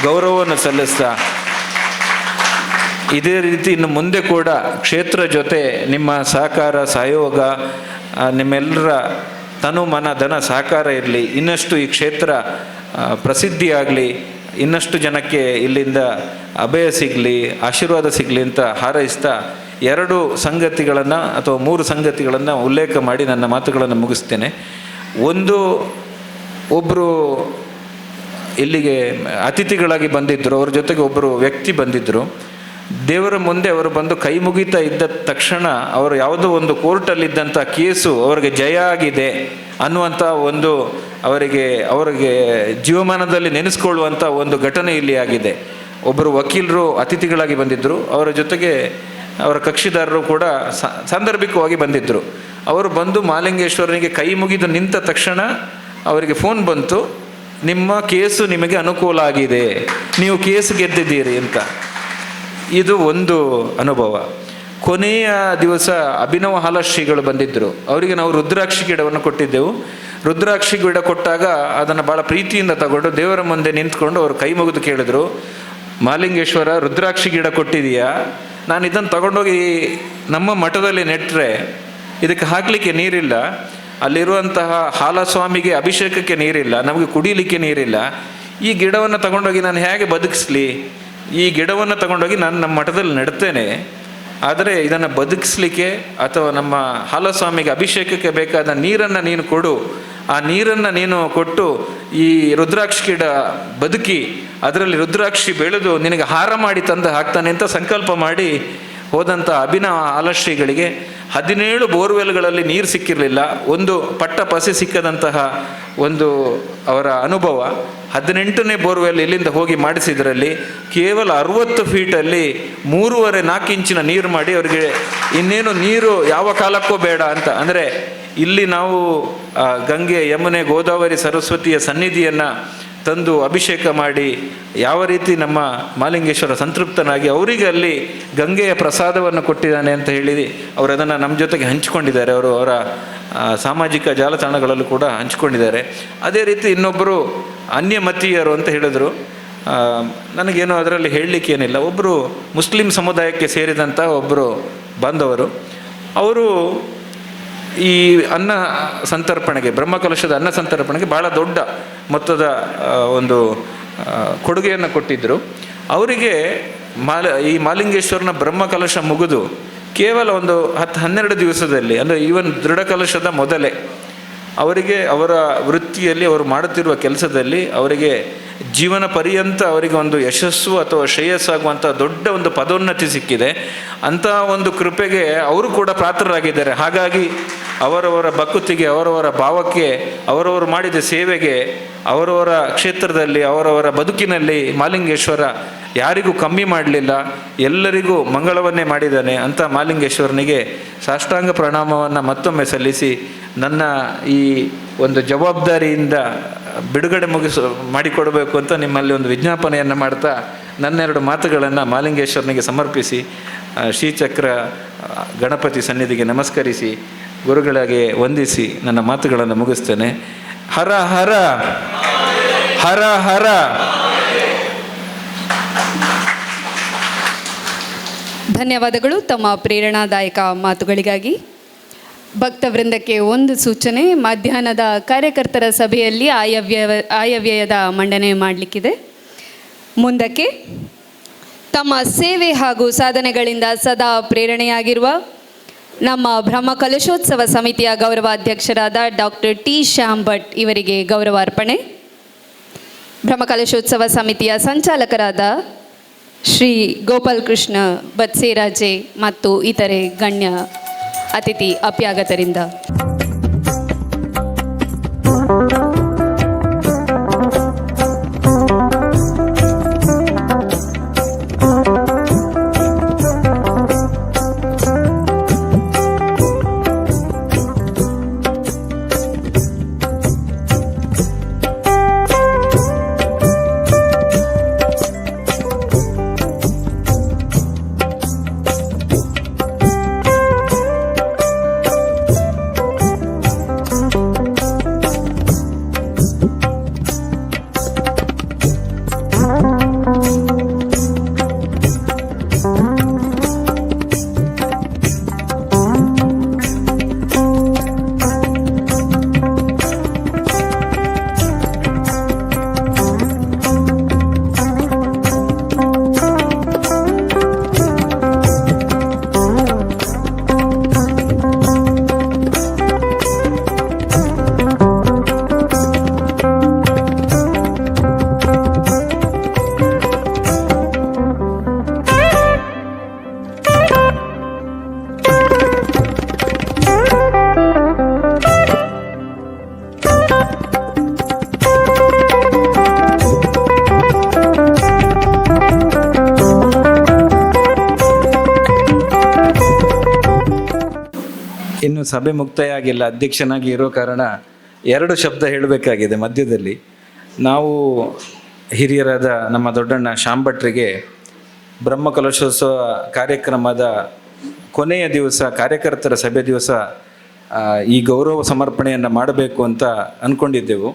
ಗೌರವವನ್ನು ಸಲ್ಲಿಸ್ತಾ, ಇದೇ ರೀತಿ ಇನ್ನು ಮುಂದೆ ಕೂಡ ಕ್ಷೇತ್ರ ಜೊತೆ ನಿಮ್ಮ ಸಹಕಾರ ಸಹಯೋಗ, ನಿಮ್ಮೆಲ್ಲರ ತನು ಮನ ಧನ ಸಹಕಾರ ಇರಲಿ, ಇನ್ನಷ್ಟು ಈ ಕ್ಷೇತ್ರ ಪ್ರಸಿದ್ಧಿಯಾಗಲಿ, ಇನ್ನಷ್ಟು ಜನಕ್ಕೆ ಇಲ್ಲಿಂದ ಅಭಯ ಸಿಗಲಿ, ಆಶೀರ್ವಾದ ಸಿಗಲಿ ಅಂತ ಹಾರೈಸ್ತಾ 2 ಸಂಗತಿಗಳನ್ನು ಅಥವಾ 3 ಸಂಗತಿಗಳನ್ನು ಉಲ್ಲೇಖ ಮಾಡಿ ನನ್ನ ಮಾತುಗಳನ್ನು ಮುಗಿಸ್ತೇನೆ. ಒಬ್ಬರು ಇಲ್ಲಿಗೆ ಅತಿಥಿಗಳಾಗಿ ಬಂದಿದ್ದರು, ಅವ್ರ ಜೊತೆಗೆ ಒಬ್ಬರು ವ್ಯಕ್ತಿ ಬಂದಿದ್ದರು. ದೇವರ ಮುಂದೆ ಅವರು ಬಂದು ಕೈ ಮುಗಿತಾ ಇದ್ದ ತಕ್ಷಣ ಅವರು ಯಾವುದೋ ಒಂದು ಕೋರ್ಟಲ್ಲಿದ್ದಂಥ ಕೇಸು ಅವರಿಗೆ ಜಯ ಆಗಿದೆ ಅನ್ನುವಂಥ ಒಂದು ಅವರಿಗೆ ಜೀವಮಾನದಲ್ಲಿ ನೆನೆಸ್ಕೊಳ್ಳುವಂಥ ಒಂದು ಘಟನೆ ಇಲ್ಲಿ ಆಗಿದೆ. ಒಬ್ಬರು ವಕೀಲರು ಅತಿಥಿಗಳಾಗಿ ಬಂದಿದ್ದರು, ಅವರ ಜೊತೆಗೆ ಅವರ ಕಕ್ಷಿದಾರರು ಕೂಡ ಸಾಂದರ್ಭಿಕವಾಗಿ ಬಂದಿದ್ದರು. ಅವರು ಬಂದು ಮಹಾಲಿಂಗೇಶ್ವರನಿಗೆ ಕೈ ಮುಗಿದು ನಿಂತ ತಕ್ಷಣ ಅವರಿಗೆ ಫೋನ್ ಬಂತು, ನಿಮ್ಮ ಕೇಸು ನಿಮಗೆ ಅನುಕೂಲ ಆಗಿದೆ, ನೀವು ಕೇಸ್ ಗೆದ್ದಿದ್ದೀರಿ ಅಂತ. ಇದು ಒಂದು ಅನುಭವ. ಕೊನೆಯ ದಿವಸ ಅಭಿನವ ಹಾಲಶ್ರೀಗಳು ಬಂದಿದ್ದರು. ಅವರಿಗೆ ನಾವು ರುದ್ರಾಕ್ಷಿ ಗಿಡವನ್ನು ಕೊಟ್ಟಿದ್ದೆವು. ರುದ್ರಾಕ್ಷಿ ಗಿಡ ಕೊಟ್ಟಾಗ ಅದನ್ನು ಭಾಳ ಪ್ರೀತಿಯಿಂದ ತಗೊಂಡು ದೇವರ ಮುಂದೆ ನಿಂತ್ಕೊಂಡು ಅವರು ಕೈ ಮುಗಿದು ಕೇಳಿದ್ರು, ಮಹಾಲಿಂಗೇಶ್ವರ ರುದ್ರಾಕ್ಷಿ ಗಿಡ ಕೊಟ್ಟಿದೆಯಾ? ನಾನು ಇದನ್ನು ತಗೊಂಡೋಗಿ ನಮ್ಮ ಮಠದಲ್ಲಿ ನೆಟ್ಟರೆ ಇದಕ್ಕೆ ಹಾಕಲಿಕ್ಕೆ ನೀರಿಲ್ಲ, ಅಲ್ಲಿರುವಂತಹ ಹಾಲಸ್ವಾಮಿಗೆ ಅಭಿಷೇಕಕ್ಕೆ ನೀರಿಲ್ಲ, ನಮಗೆ ಕುಡಿಲಿಕ್ಕೆ ನೀರಿಲ್ಲ. ಈ ಗಿಡವನ್ನು ತಗೊಂಡೋಗಿ ನಾನು ಹೇಗೆ ಬದುಕಿಸ್ಲಿ? ಈ ಗಿಡವನ್ನು ತಗೊಂಡೋಗಿ ನಾನು ನಮ್ಮ ಮಠದಲ್ಲಿ ನೆಡ್ತೇನೆ, ಆದರೆ ಇದನ್ನು ಬದುಕಿಸ್ಲಿಕ್ಕೆ ಅಥವಾ ನಮ್ಮ ಹಾಲಸ್ವಾಮಿಗೆ ಅಭಿಷೇಕಕ್ಕೆ ಬೇಕಾದ ನೀರನ್ನು ನೀನು ಕೊಡು, ಆ ನೀರನ್ನು ನೀನು ಕೊಟ್ಟು ಈ ರುದ್ರಾಕ್ಷಿ ಗಿಡ ಬದುಕಿ ಅದರಲ್ಲಿ ರುದ್ರಾಕ್ಷಿ ಬೆಳೆದು ನಿನಗೆ ಹಾರ ಮಾಡಿ ತಂದು ಹಾಕ್ತಾನೆ ಅಂತ ಸಂಕಲ್ಪ ಮಾಡಿ ಹೋದಂಥ ಅಭಿನವ ಹಾಲಶ್ರೀಗಳಿಗೆ 17 ಬೋರ್ವೆಲ್ಗಳಲ್ಲಿ ನೀರು ಸಿಕ್ಕಿರಲಿಲ್ಲ. ಒಂದು ಪಟ್ಟ ಪಸೆ ಸಿಕ್ಕದಂತಹ ಒಂದು ಅವರ ಅನುಭವ. 18ನೇ ಬೋರ್ವೆಲ್ ಇಲ್ಲಿಂದ ಹೋಗಿ ಮಾಡಿಸಿದ್ರಲ್ಲಿ ಕೇವಲ 60 ಫೀಟಲ್ಲಿ 3.5-4 ಇಂಚಿನ ನೀರು ಮಾಡಿ ಅವರಿಗೆ ಇನ್ನೇನು ನೀರು ಯಾವ ಕಾಲಕ್ಕೂ ಬೇಡ ಅಂತ. ಅಂದರೆ ಇಲ್ಲಿ ನಾವು ಗಂಗೆ, ಯಮುನೆ, ಗೋದಾವರಿ, ಸರಸ್ವತಿಯ ಸನ್ನಿಧಿಯನ್ನು ತಂದು ಅಭಿಷೇಕ ಮಾಡಿ ಯಾವ ರೀತಿ ನಮ್ಮ ಮಹಾಲಿಂಗೇಶ್ವರ ಸಂತೃಪ್ತನಾಗಿ ಅವರಿಗೆ ಅಲ್ಲಿ ಗಂಗೆಯ ಪ್ರಸಾದವನ್ನು ಕೊಟ್ಟಿದ್ದಾನೆ ಅಂತ ಹೇಳಿ ಅವರು ಅದನ್ನು ನಮ್ಮ ಜೊತೆಗೆ ಹಂಚಿಕೊಂಡಿದ್ದಾರೆ. ಅವರು ಅವರ ಸಾಮಾಜಿಕ ಜಾಲತಾಣಗಳಲ್ಲೂ ಕೂಡ ಹಂಚಿಕೊಂಡಿದ್ದಾರೆ. ಅದೇ ರೀತಿ ಇನ್ನೊಬ್ಬರು ಅನ್ಯಮತೀಯರು ಅಂತ ಹೇಳಿದ್ರು. ನನಗೇನು ಅದರಲ್ಲಿ ಹೇಳಲಿಕ್ಕೇನಿಲ್ಲ. ಒಬ್ಬರು ಮುಸ್ಲಿಂ ಸಮುದಾಯಕ್ಕೆ ಸೇರಿದಂಥ ಒಬ್ಬರು ಬಾಂಧವರು, ಅವರು ಈ ಅನ್ನ ಸಂತರ್ಪಣೆಗೆ, ಬ್ರಹ್ಮಕಲಶದ ಅನ್ನ ಸಂತರ್ಪಣೆಗೆ ಭಾಳ ದೊಡ್ಡ ಮೊತ್ತದ ಒಂದು ಕೊಡುಗೆಯನ್ನು ಕೊಟ್ಟಿದ್ದರು. ಅವರಿಗೆ ಈ ಮಹಾಲಿಂಗೇಶ್ವರನ ಬ್ರಹ್ಮಕಲಶ ಮುಗಿದು ಕೇವಲ ಒಂದು 10-12 ದಿವಸದಲ್ಲಿ, ಅಂದರೆ ಈವನ್ ದೃಢಕಲಶದ ಮೊದಲೇ ಅವರಿಗೆ ಅವರ ವೃತ್ತಿಯಲ್ಲಿ ಅವರು ಮಾಡುತ್ತಿರುವ ಕೆಲಸದಲ್ಲಿ ಅವರಿಗೆ ಜೀವನ ಪರ್ಯಂತ ಅವರಿಗೆ ಒಂದು ಯಶಸ್ಸು ಅಥವಾ ಶ್ರೇಯಸ್ಸಾಗುವಂಥ ದೊಡ್ಡ ಒಂದು ಪದೋನ್ನತಿ ಸಿಕ್ಕಿದೆ. ಅಂಥ ಒಂದು ಕೃಪೆಗೆ ಅವರು ಕೂಡ ಪಾತ್ರರಾಗಿದ್ದಾರೆ. ಹಾಗಾಗಿ ಅವರವರ ಭಕ್ತಿಗೆ, ಅವರವರ ಭಾವಕ್ಕೆ, ಅವರವರು ಮಾಡಿದ ಸೇವೆಗೆ, ಅವರವರ ಕ್ಷೇತ್ರದಲ್ಲಿ, ಅವರವರ ಬದುಕಿನಲ್ಲಿ ಮಹಾಲಿಂಗೇಶ್ವರ ಯಾರಿಗೂ ಕಮ್ಮಿ ಮಾಡಲಿಲ್ಲ, ಎಲ್ಲರಿಗೂ ಮಂಗಳವನ್ನೇ ಮಾಡಿದ್ದಾನೆ. ಅಂಥ ಮಹಾಲಿಂಗೇಶ್ವರನಿಗೆ ಸಾಷ್ಟಾಂಗ ಪ್ರಣಾಮವನ್ನು ಮತ್ತೊಮ್ಮೆ ಸಲ್ಲಿಸಿ ನನ್ನ ಈ ಒಂದು ಜವಾಬ್ದಾರಿಯಿಂದ ಬಿಡುಗಡೆ ಮಾಡಿಕೊಡಬೇಕು ಅಂತ ನಿಮ್ಮಲ್ಲಿ ಒಂದು ವಿಜ್ಞಾಪನೆಯನ್ನು ಮಾಡ್ತಾ ನನ್ನೆರಡು ಮಾತುಗಳನ್ನು ಮಹಾಲಿಂಗೇಶ್ವರನಿಗೆ ಸಮರ್ಪಿಸಿ ಶ್ರೀಚಕ್ರ ಗಣಪತಿ ಸನ್ನಿಧಿಗೆ ನಮಸ್ಕರಿಸಿ ಗುರುಗಳಿಗೆ ವಂದಿಸಿ ನನ್ನ ಮಾತುಗಳನ್ನು ಮುಗಿಸ್ತೇನೆ. ಹರ ಹರ ಹರ ಹರ. ಧನ್ಯವಾದಗಳು ತಮ್ಮ ಪ್ರೇರಣಾದಾಯಕ ಮಾತುಗಳಿಗಾಗಿ. ಭಕ್ತವೃಂದಕ್ಕೆ ಒಂದು ಸೂಚನೆ: ಮಧ್ಯಾಹ್ನದ ಕಾರ್ಯಕರ್ತರ ಸಭೆಯಲ್ಲಿ ಆಯವ್ಯಯದ ಮಂಡನೆ ಮಾಡಲಿಕ್ಕಿದೆ. ಮುಂದಕ್ಕೆ ತಮ್ಮ ಸೇವೆ ಹಾಗೂ ಸಾಧನೆಗಳಿಂದ ಸದಾ ಪ್ರೇರಣೆಯಾಗಿರುವ ನಮ್ಮ ಬ್ರಹ್ಮಕಲಶೋತ್ಸವ ಸಮಿತಿಯ ಗೌರವಾಧ್ಯಕ್ಷರಾದ ಡಾಕ್ಟರ್ ಟಿ ಶ್ಯಾಮ್ ಭಟ್ ಇವರಿಗೆ ಗೌರವಾರ್ಪಣೆ. ಬ್ರಹ್ಮಕಲಶೋತ್ಸವ ಸಮಿತಿಯ ಸಂಚಾಲಕರಾದ ಶ್ರೀ ಗೋಪಾಲ್ ಕೃಷ್ಣ ಬತ್ಸೇರಾಜೆ ಮತ್ತು ಇತರೆ ಗಣ್ಯ ಅತಿಥಿ ಅಪ್ಯಾಗತರಿಂದ ಇನ್ನು ಸಭೆ ಮುಕ್ತಾಯ ಆಗಿಲ್ಲ. ಅಧ್ಯಕ್ಷನಾಗಿ ಇರೋ ಕಾರಣ 2 ಶಬ್ದ ಹೇಳಬೇಕಾಗಿದೆ ಮಧ್ಯದಲ್ಲಿ. ನಾವು ಹಿರಿಯರಾದ ನಮ್ಮ ದೊಡ್ಡಣ್ಣ ಶ್ಯಾಮ್ ಭಟ್ರಿಗೆ ಬ್ರಹ್ಮಕಲಶೋತ್ಸವ ಕಾರ್ಯಕ್ರಮದ ಕೊನೆಯ ದಿವಸ, ಕಾರ್ಯಕರ್ತರ ಸಭೆ ದಿವಸ ಈ ಗೌರವ ಸಮರ್ಪಣೆಯನ್ನು ಮಾಡಬೇಕು ಅಂತ ಅಂದ್ಕೊಂಡಿದ್ದೆವು.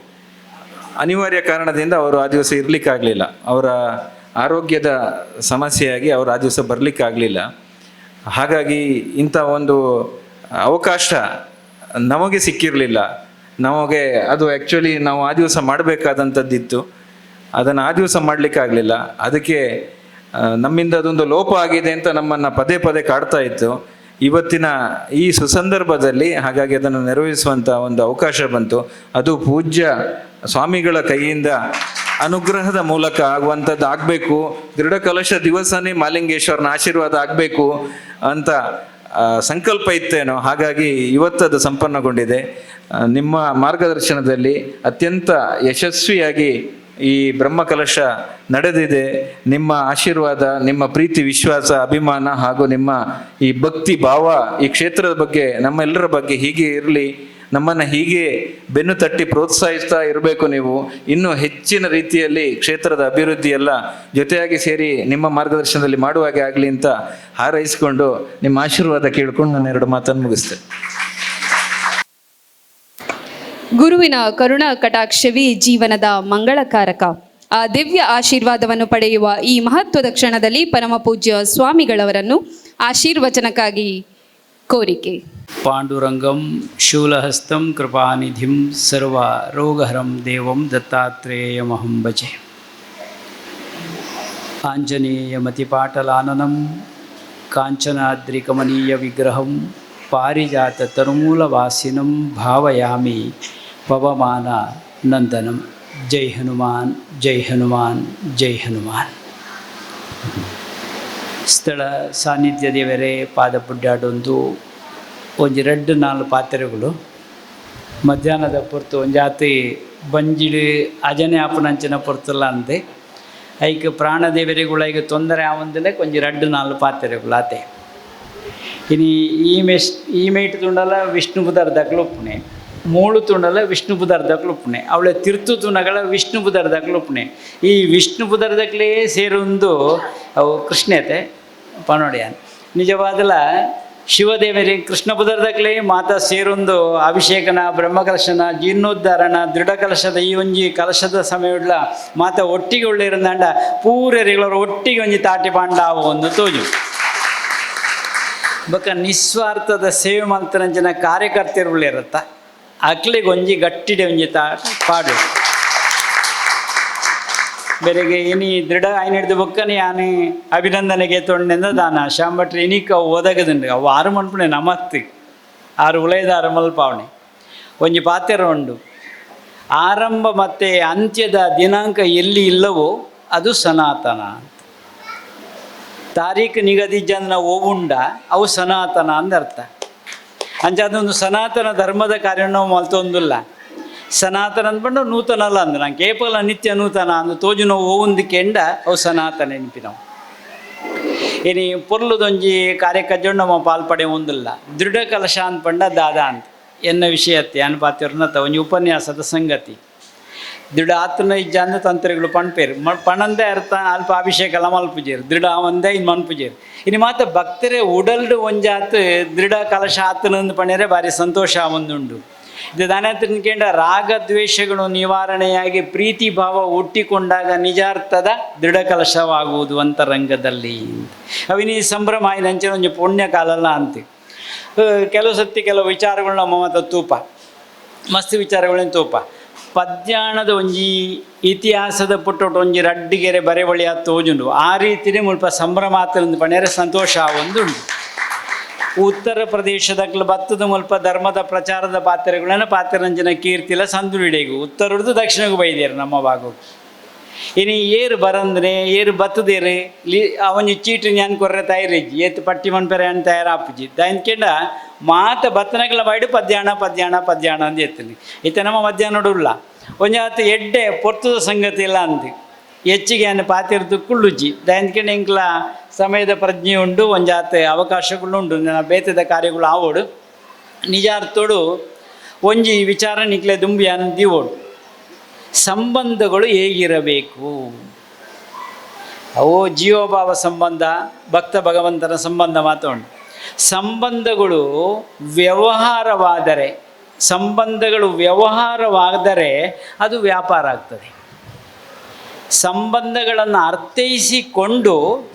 ಅನಿವಾರ್ಯ ಕಾರಣದಿಂದ ಅವರು ಆ ದಿವಸ ಇರಲಿಕ್ಕಾಗಲಿಲ್ಲ. ಅವರ ಆರೋಗ್ಯದ ಸಮಸ್ಯೆಯಾಗಿ ಅವರು ಆ ದಿವಸ ಬರಲಿಕ್ಕಾಗಲಿಲ್ಲ. ಹಾಗಾಗಿ ಇಂಥ ಒಂದು ಅವಕಾಶ ನಮಗೆ ಸಿಕ್ಕಿರಲಿಲ್ಲ. ನಮಗೆ ಅದು ಆ್ಯಕ್ಚುಲಿ ನಾವು ಆ ದಿವಸ ಮಾಡಬೇಕಾದಂಥದ್ದಿತ್ತು. ಅದನ್ನು ಆ ದಿವಸ ಮಾಡಲಿಕ್ಕಾಗಲಿಲ್ಲ. ಅದಕ್ಕೆ ನಮ್ಮಿಂದ ಅದೊಂದು ಲೋಪ ಆಗಿದೆ ಅಂತ ನಮ್ಮನ್ನು ಪದೇ ಪದೇ ಕಾಡ್ತಾ ಇತ್ತು. ಇವತ್ತಿನ ಈ ಸುಸಂದರ್ಭದಲ್ಲಿ ಹಾಗಾಗಿ ಅದನ್ನು ನೆರವೇರಿಸುವಂಥ ಒಂದು ಅವಕಾಶ ಬಂತು. ಅದು ಪೂಜ್ಯ ಸ್ವಾಮಿಗಳ ಕೈಯಿಂದ ಅನುಗ್ರಹದ ಮೂಲಕ ಆಗುವಂಥದ್ದು ಆಗಬೇಕು. ದೃಢ ಕಲಶ ದಿವಸನೇ ಮಾಲಿಂಗೇಶ್ವರನ ಆಶೀರ್ವಾದ ಆಗಬೇಕು ಅಂತ ಸಂಕಲ್ಪ ಇತ್ತೇನೋ, ಹಾಗಾಗಿ ಇವತ್ತದು ಸಂಪನ್ನಗೊಂಡಿದೆ. ನಿಮ್ಮ ಮಾರ್ಗದರ್ಶನದಲ್ಲಿ ಅತ್ಯಂತ ಯಶಸ್ವಿಯಾಗಿ ಈ ಬ್ರಹ್ಮಕಲಶ ನಡೆದಿದೆ. ನಿಮ್ಮ ಆಶೀರ್ವಾದ, ನಿಮ್ಮ ಪ್ರೀತಿ, ವಿಶ್ವಾಸ, ಅಭಿಮಾನ ಹಾಗೂ ನಿಮ್ಮ ಈ ಭಕ್ತಿ ಭಾವ ಈ ಕ್ಷೇತ್ರದ ಬಗ್ಗೆ, ನಮ್ಮೆಲ್ಲರ ಬಗ್ಗೆ ಹೀಗೆ ಇರಲಿ. ನಮ್ಮನ್ನು ಹೀಗೆ ಬೆನ್ನು ತಟ್ಟಿ ಪ್ರೋತ್ಸಾಹಿಸ್ತಾ ಇರಬೇಕು. ನೀವು ಇನ್ನೂ ಹೆಚ್ಚಿನ ರೀತಿಯಲ್ಲಿ ಕ್ಷೇತ್ರದ ಅಭಿವೃದ್ಧಿ ಎಲ್ಲ ಜೊತೆಯಾಗಿ ಸೇರಿ ನಿಮ್ಮ ಮಾರ್ಗದರ್ಶನದಲ್ಲಿ ಮಾಡುವ ಹಾಗೆ ಆಗಲಿ ಅಂತ ಹಾರೈಸಿಕೊಂಡು ನಿಮ್ಮ ಆಶೀರ್ವಾದ ಕೇಳ್ಕೊಂಡು ನಾನು 2 ಮಾತನ್ನು ಮುಗಿಸ್ತೇನೆ. ಗುರುವಿನ ಕರುಣಾ ಕಟಾಕ್ಷವೇ ಜೀವನದ ಮಂಗಳಕಾರಕ. ಆ ದಿವ್ಯ ಆಶೀರ್ವಾದವನ್ನು ಪಡೆಯುವ ಈ ಮಹತ್ವದ ಕ್ಷಣದಲ್ಲಿ ಪರಮ ಪೂಜ್ಯ ಸ್ವಾಮಿಗಳವರನ್ನು ಆಶೀರ್ವಚನಕ್ಕಾಗಿ ಕೋರಿಕೆ. ಪಾಂಡುರಂಗಂ ಶೂಲಹಸ್ತಂ ಕೃಪಾನಿಧಿಂ ಸರ್ವ ರೋಗಹರಂ ದೇವಂ ದತ್ತಾತ್ರೇಯಮಹಂ ಭಜೆ. ಆಂಜನೇಯಮತಿಪಾಟಲಾನನಂ ಕಾಂಚನಾದ್ರಿಕಮನೀಯ ವಿಗ್ರಹಂ ಪಾರಿಜಾತ ತರುಮೂಲವಾಸಿನಂ ಭಾವಯಾಮಿ ಪವಮಾನ ನಂದನಂ. ಜೈ ಹನುಮಾನ್, ಜೈ ಹನುಮಾನ್, ಜೈ ಹನುಮಾನ್. ಸ್ಥಳ ಸಾನ್ನಿಧ್ಯ ದೇವರೇ ಪಾದ ಪುಡ್ಡಾಡೊಂದು ಒಂಜಿ 2-4 ಪಾತ್ರೆಗಳು ಮಧ್ಯಾಹ್ನದ ಪೊರ್ತು ಒಂಜಾತಿ ಬಂಜಿಡು ಅಜನೆ ಆಪುನಂಚಿನ ಪೊರ್ತಲ್ಲ ಅಂತೆ ಐಕೆ ಪ್ರಾಣದೇವರಿಗಳು ಐಗೆ ತೊಂದರೆ ಆವಂದಿಲ್ಲ ಕೊಂಚ 2-4 ಪಾತ್ರೆಗಳು ಆತೆ. ಇನಿ ಈ ಮೇಟ್ ತುಂಡಲ ವಿಷ್ಣು ಬುಧರ್ದಕ್ಲು ಉಪ್ಪುನೆ, 3 ತುಂಡಲ ವಿಷ್ಣು ಬುಧರ್ದಕ್ಲು ಉಪ್ಪುನೆ, ಅವಳೆ ತಿರ್ತು ತುಣಗಳ ವಿಷ್ಣು ಬುಧರ್ದಕ್ಲು ಉಪ್ಪುನೆ. ಈ ವಿಷ್ಣು ಬುಧರ್ದಕ್ಲೇ ಸೇರೊಂದು ಅವು ಕೃಷ್ಣತೆ ಪನೋಡಿಯಾನ್ ನಿಜವಾದಲ ಶಿವದೇವರಿ ಕೃಷ್ಣ ಬುಧರ್ದಕ್ಲೇ ಮಾತಾ ಸೇರೊಂದು ಅಭಿಷೇಕನ ಬ್ರಹ್ಮಕಲಶನ ಜೀರ್ಣೋದ್ಧಾರಣ ದೃಢ ಕಲಶದ ಈ ಒಂಜಿ ಕಲಶದ ಸಮಯಡ್ಲ ಮಾತಾ ಒಟ್ಟಿಗೆ ಉಳ್ಳಿರಂದಾಂಡ ಪೂರರಿಗಳವರು ಒಟ್ಟಿಗೆ ಒಂಜಿ ತಾಟಿ ಪಾಂಡಾವು ಒಂದು ತೋಜು ಬೊಕ್ಕ ನಿಸ್ವಾರ್ಥದ ಸೇವೆ ಮಂತ್ರಂಜನ ಕಾರ್ಯಕರ್ತರು ಇರತ್ತ ಅಕ್ಲಿಗೆ ಒಂಜಿ ಗಟ್ಟಿಡೆ ಒಂಜಿ ಪಾಡು ಬೆರೆಗೆ ಇನಿ ದೃಢ ಆಯ್ನ ಹಿಡಿದು ಬೊಕ್ಕನೆ ಆನೆ ಅಭಿನಂದನೆಗೆ ತೊಂಡೆಂದ ದಾನ ಶಾಂಬಟ್ರಿ ಇನಿಕ ಓದಗದುಂಡು ಅವು 6 ಮನ್ಪುಣೆ ನಮತ್ತಿ 6 ಉಲಯದ 6 ಮಲ್ಪಾವಣೆ ಒಂಜಿ ಪಾತ್ರೆ ಉಂಡು. ಆರಂಭ ಮತ್ತು ಅಂತ್ಯದ ದಿನಾಂಕ ಎಲ್ಲಿ ಇಲ್ಲವೋ ಅದು ಸನಾತನ ಅಂತ. ತಾರೀಖು ನಿಗದಿಜ್ಜಂದು ನಾವು ಓವುಂಡ ಅವು ಸನಾತನ ಅಂದರ್ಥ. ಅಂಚೆ ಅದೊಂದು ಸನಾತನ ಧರ್ಮದ ಕಾರ್ಯ ನಾವು ಮಲ್ತೊಂದಿಲ್ಲ. ಸನಾತನ ಅಂದ್ಬಿಟ್ಟು ನೂತನ ಅಲ್ಲ ಅಂದ ನಂಗೆ ಕೇಪಲ ನಿತ್ಯ ನೂತನ ಅಂದು ತೋಜು ನಾವು ಓವುಂದಕ್ಕೆ ಎಂಡ ಅವು ಸನಾತನ ನೆನಪಿನವು. ಇನಿ ಪೊರ್ಲುದೊಂಜಿ ಕಾರ್ಯಕಜ್ಜೊಂಡು ನಮ್ಮ ಪಾಲ್ಪಡೆ ಒಂದಿಲ್ಲ. ದೃಢ ಕಲಶ ಅಂದ್ಪಂಡ ದಾದ ಅಂತ ಎನ್ನ ವಿಷಯತ್ತೆ ಅನ್ಪಾತಿರ್ನತ ಒಂಜಿ ಉಪನ್ಯಾಸದ ಸಂಗತಿ. ದೃಢ ಆತನ ಇಜ್ಜಂದ ತಂತ್ರಿಗಳು ಪಣ್ಪೇರು ಪಣಂದೇ ಅರ್ಥ ಅಲ್ಪ ಅಭಿಷೇಕ ಎಲ್ಲ ಮಲ್ಪುಜೇರು ದೃಢ ಒಂದೇ ಇದು ಮನ್ಪುಜೇರು. ಇನ್ನು ಮಾತ್ರ ಭಕ್ತರೇ ಉಡಲ್ಡು ಒಂಜಾತ್ ದೃಢ ಕಲಶ ಆತನಂದು ಪಣ್ಯರೆ ಭಾರಿ ಸಂತೋಷ ಒಂದುಂಡು. ಇದು ದಾನಂತರಿಕೆಂಡ ರಾಗದ್ವೇಷಗಳು ನಿವಾರಣೆಯಾಗಿ ಪ್ರೀತಿ ಭಾವ ಹುಟ್ಟಿಕೊಂಡಾಗ ನಿಜಾರ್ಥದ ದೃಢ ಕಲಶವಾಗುವುದು ಅಂತರಂಗದಲ್ಲಿ. ಅವಿನಿ ಸಂಭ್ರಮ ನಂಚೆ ಒಂಜಿ ಪುಣ್ಯ ಕಾಲಲ್ಲ ಅಂತೆ. ಕೆಲವು ಸತಿ ಕೆಲವು ವಿಚಾರಗಳನ್ನ ಮಮತ ತೂಪ ಮಸ್ತ್ ವಿಚಾರಗಳನ್ನ ತೂಪ ಪದ್ಯಾಣದ ಒಂಜಿ ಇತಿಹಾಸದ ಪುಟ್ಟೊಟ್ಟು ಒಂಜಿ ರಡ್ಡಿಗೆರೆ ಬರೆವಳಿ ಆ ತೋಜುಂಡು. ಆ ರೀತಿಯೇ ಮುಲ್ಪ ಸಂಭ್ರಮಾತನಂದು ಪಣ್ಯರೆ ಸಂತೋಷ ಒಂದುಂಡು. ಉತ್ತರ ಪ್ರದೇಶದಾಗಲು ಭತ್ತದ ಮುಲ್ಪ ಧರ್ಮದ ಪ್ರಚಾರದ ಪಾತ್ರೆಗಳನ್ನ ಪಾತ್ರಂಜನ ಕೀರ್ತಿಲ ಸಂದುಡಿಡೆಗು ಉತ್ತರದ್ದು ದಕ್ಷಿಣಗೂ ಬೈದೇರು ನಮ್ಮ ಭಾಗಕ್ಕೆ. ಇನ್ನು ಏರು ಬರಂದ್ರೆ ಏರು ಬತ್ತದೇರು ಅವನಿ ಚೀಟು ನಾನು ಕೊರ್ರೆ ತಯಾರಿಜ್ಜಿ ಏತ್ ಪಟ್ಟಿ ಮನ್ಪೆರೆ ಅಣ್ಣ ತಯಾರಾಪುಜಿ ದಾನ್ಕೆಂಡ ಮಾತ ಬತ್ತನಗಳ ಬಾಯ್ಡು ಪದ್ಯಾಣ ಪದ್ಯಾಣ ಪದ್ಯಾಣ ಅಂದು ಎತ್ತನಿ ಇತ್ತ ನಮ್ಮ ಮಧ್ಯಾಹ್ನಡುಲ್ಲ ಒಂಜಾತ ಎಡ್ಡೆ ಪೊರ್ತದ ಸಂಗತಿ ಇಲ್ಲ ಅಂದು ಹೆಚ್ಚಿಗೆ ಅನ್ನ ಪಾತಿರ್ದು ಕುಳ್ಳುಜ್ಜಿ ದಾನ್ಕೆಂಡ ಇಂಕ್ಲ ಸಮಯದ ಪ್ರಜ್ಞೆ ಉಂಡು ಒಂಜಾತ ಅವಕಾಶಗಳುಂಡು ನನ್ನ ಬೇತದ ಕಾರ್ಯಗಳು ಆವೋಡು ನಿಜಾರ್ಥೋಡು ಒಂಜಿ ವಿಚಾರ ನಿಕ್ಲೆ ದುಂಬಿ ಅಂದಿವೋಡು. ಸಂಬಂಧಗಳು ಹೇಗಿರಬೇಕು? ಅವು ಜೀವಭಾವ ಸಂಬಂಧ ಭಕ್ತ ಭಗವಂತನ ಸಂಬಂಧ ಮಾತುಂಟು. ಸಂಬಂಧಗಳು ವ್ಯವಹಾರವಾದರೆ ಅದು ವ್ಯಾಪಾರ ಆಗ್ತದೆ. ಸಂಬಂಧಗಳನ್ನು ಅರ್ಥೈಸಿಕೊಂಡು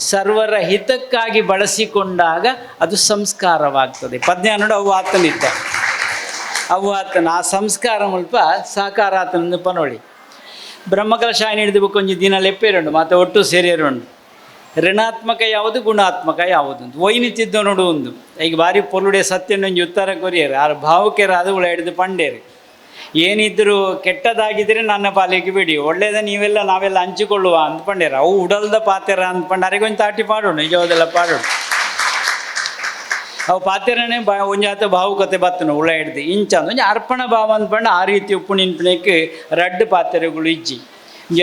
ಸರ್ವರ ಹಿತಕ್ಕಾಗಿ ಬಳಸಿಕೊಂಡಾಗ ಅದು ಸಂಸ್ಕಾರವಾಗ್ತದೆ. ಪದ್ಯಾನುಡು ಅವು ಆತನಿದ್ದ ಅವು ಆತನ ಆ ಸಂಸ್ಕಾರ ಮುಲ್ಪ ಸಾಕಾರ ಆತನನ್ನು ಪನೋಳಿ ಬ್ರಹ್ಮಕಲಶ ಹಿಡಿದು ಕೊಂಚ ದಿನ ಲೆಪ್ಪೇರುಂಡು ಮತ್ತು ಒಟ್ಟು ಸೇರಿಯರುಂಡು. ಋಣಾತ್ಮಕ ಯಾವುದು ಗುಣಾತ್ಮಕ ಯಾವುದು ಅಂತ ಒಯ್ನಿತಿದ್ದು ನೋಡು ಒಂದು ಈಗ ಬಾರಿ ಪೊಲುಡೆ ಸತ್ಯನೊಂಜಿ ಉತ್ತರ ಕೊರಿಯರು ಆ ಭಾವುಕೆರ ಅದು ಉಳ ಹಿಡಿದು ಪಂಡೇರು ಏನಿದ್ರು ಕೆಟ್ಟದಾಗಿದ್ರೆ ನನ್ನ ಪಾಲಿಗೆ ಬಿಡಿ ಒಳ್ಳೇದ ನೀವೆಲ್ಲ ನಾವೆಲ್ಲ ಹಂಚಿಕೊಳ್ಳುವ ಅಂದ್ಕೊಂಡೇರ ಅವು ಉಡಲ್ದ ಪಾತೆರ ಅಂದ್ಕೊಂಡು ಅರೆಗೊಂದು ತಾಟಿ ಪಾಡೋಣ ನಿಜವಾದೆಲ್ಲ ಪಾಡೋಣ ಅವು ಪಾತೆರನೇ ಒಂಜಾತ ಭಾವುಕತೆ ಬತ್ತನು ಉಳ ಹಿಡ್ದು ಇಂಚ ಒಂಜಿ ಅರ್ಪಣ ಭಾವ ಅಂದ್ಕೊಂಡು ಆ ರೀತಿ ಉಪ್ಪು ನಿಂಪಣಕ್ಕೆ ರಡ್ಡು ಪಾತೆರೆಗಳು ಇಜ್ಜಿ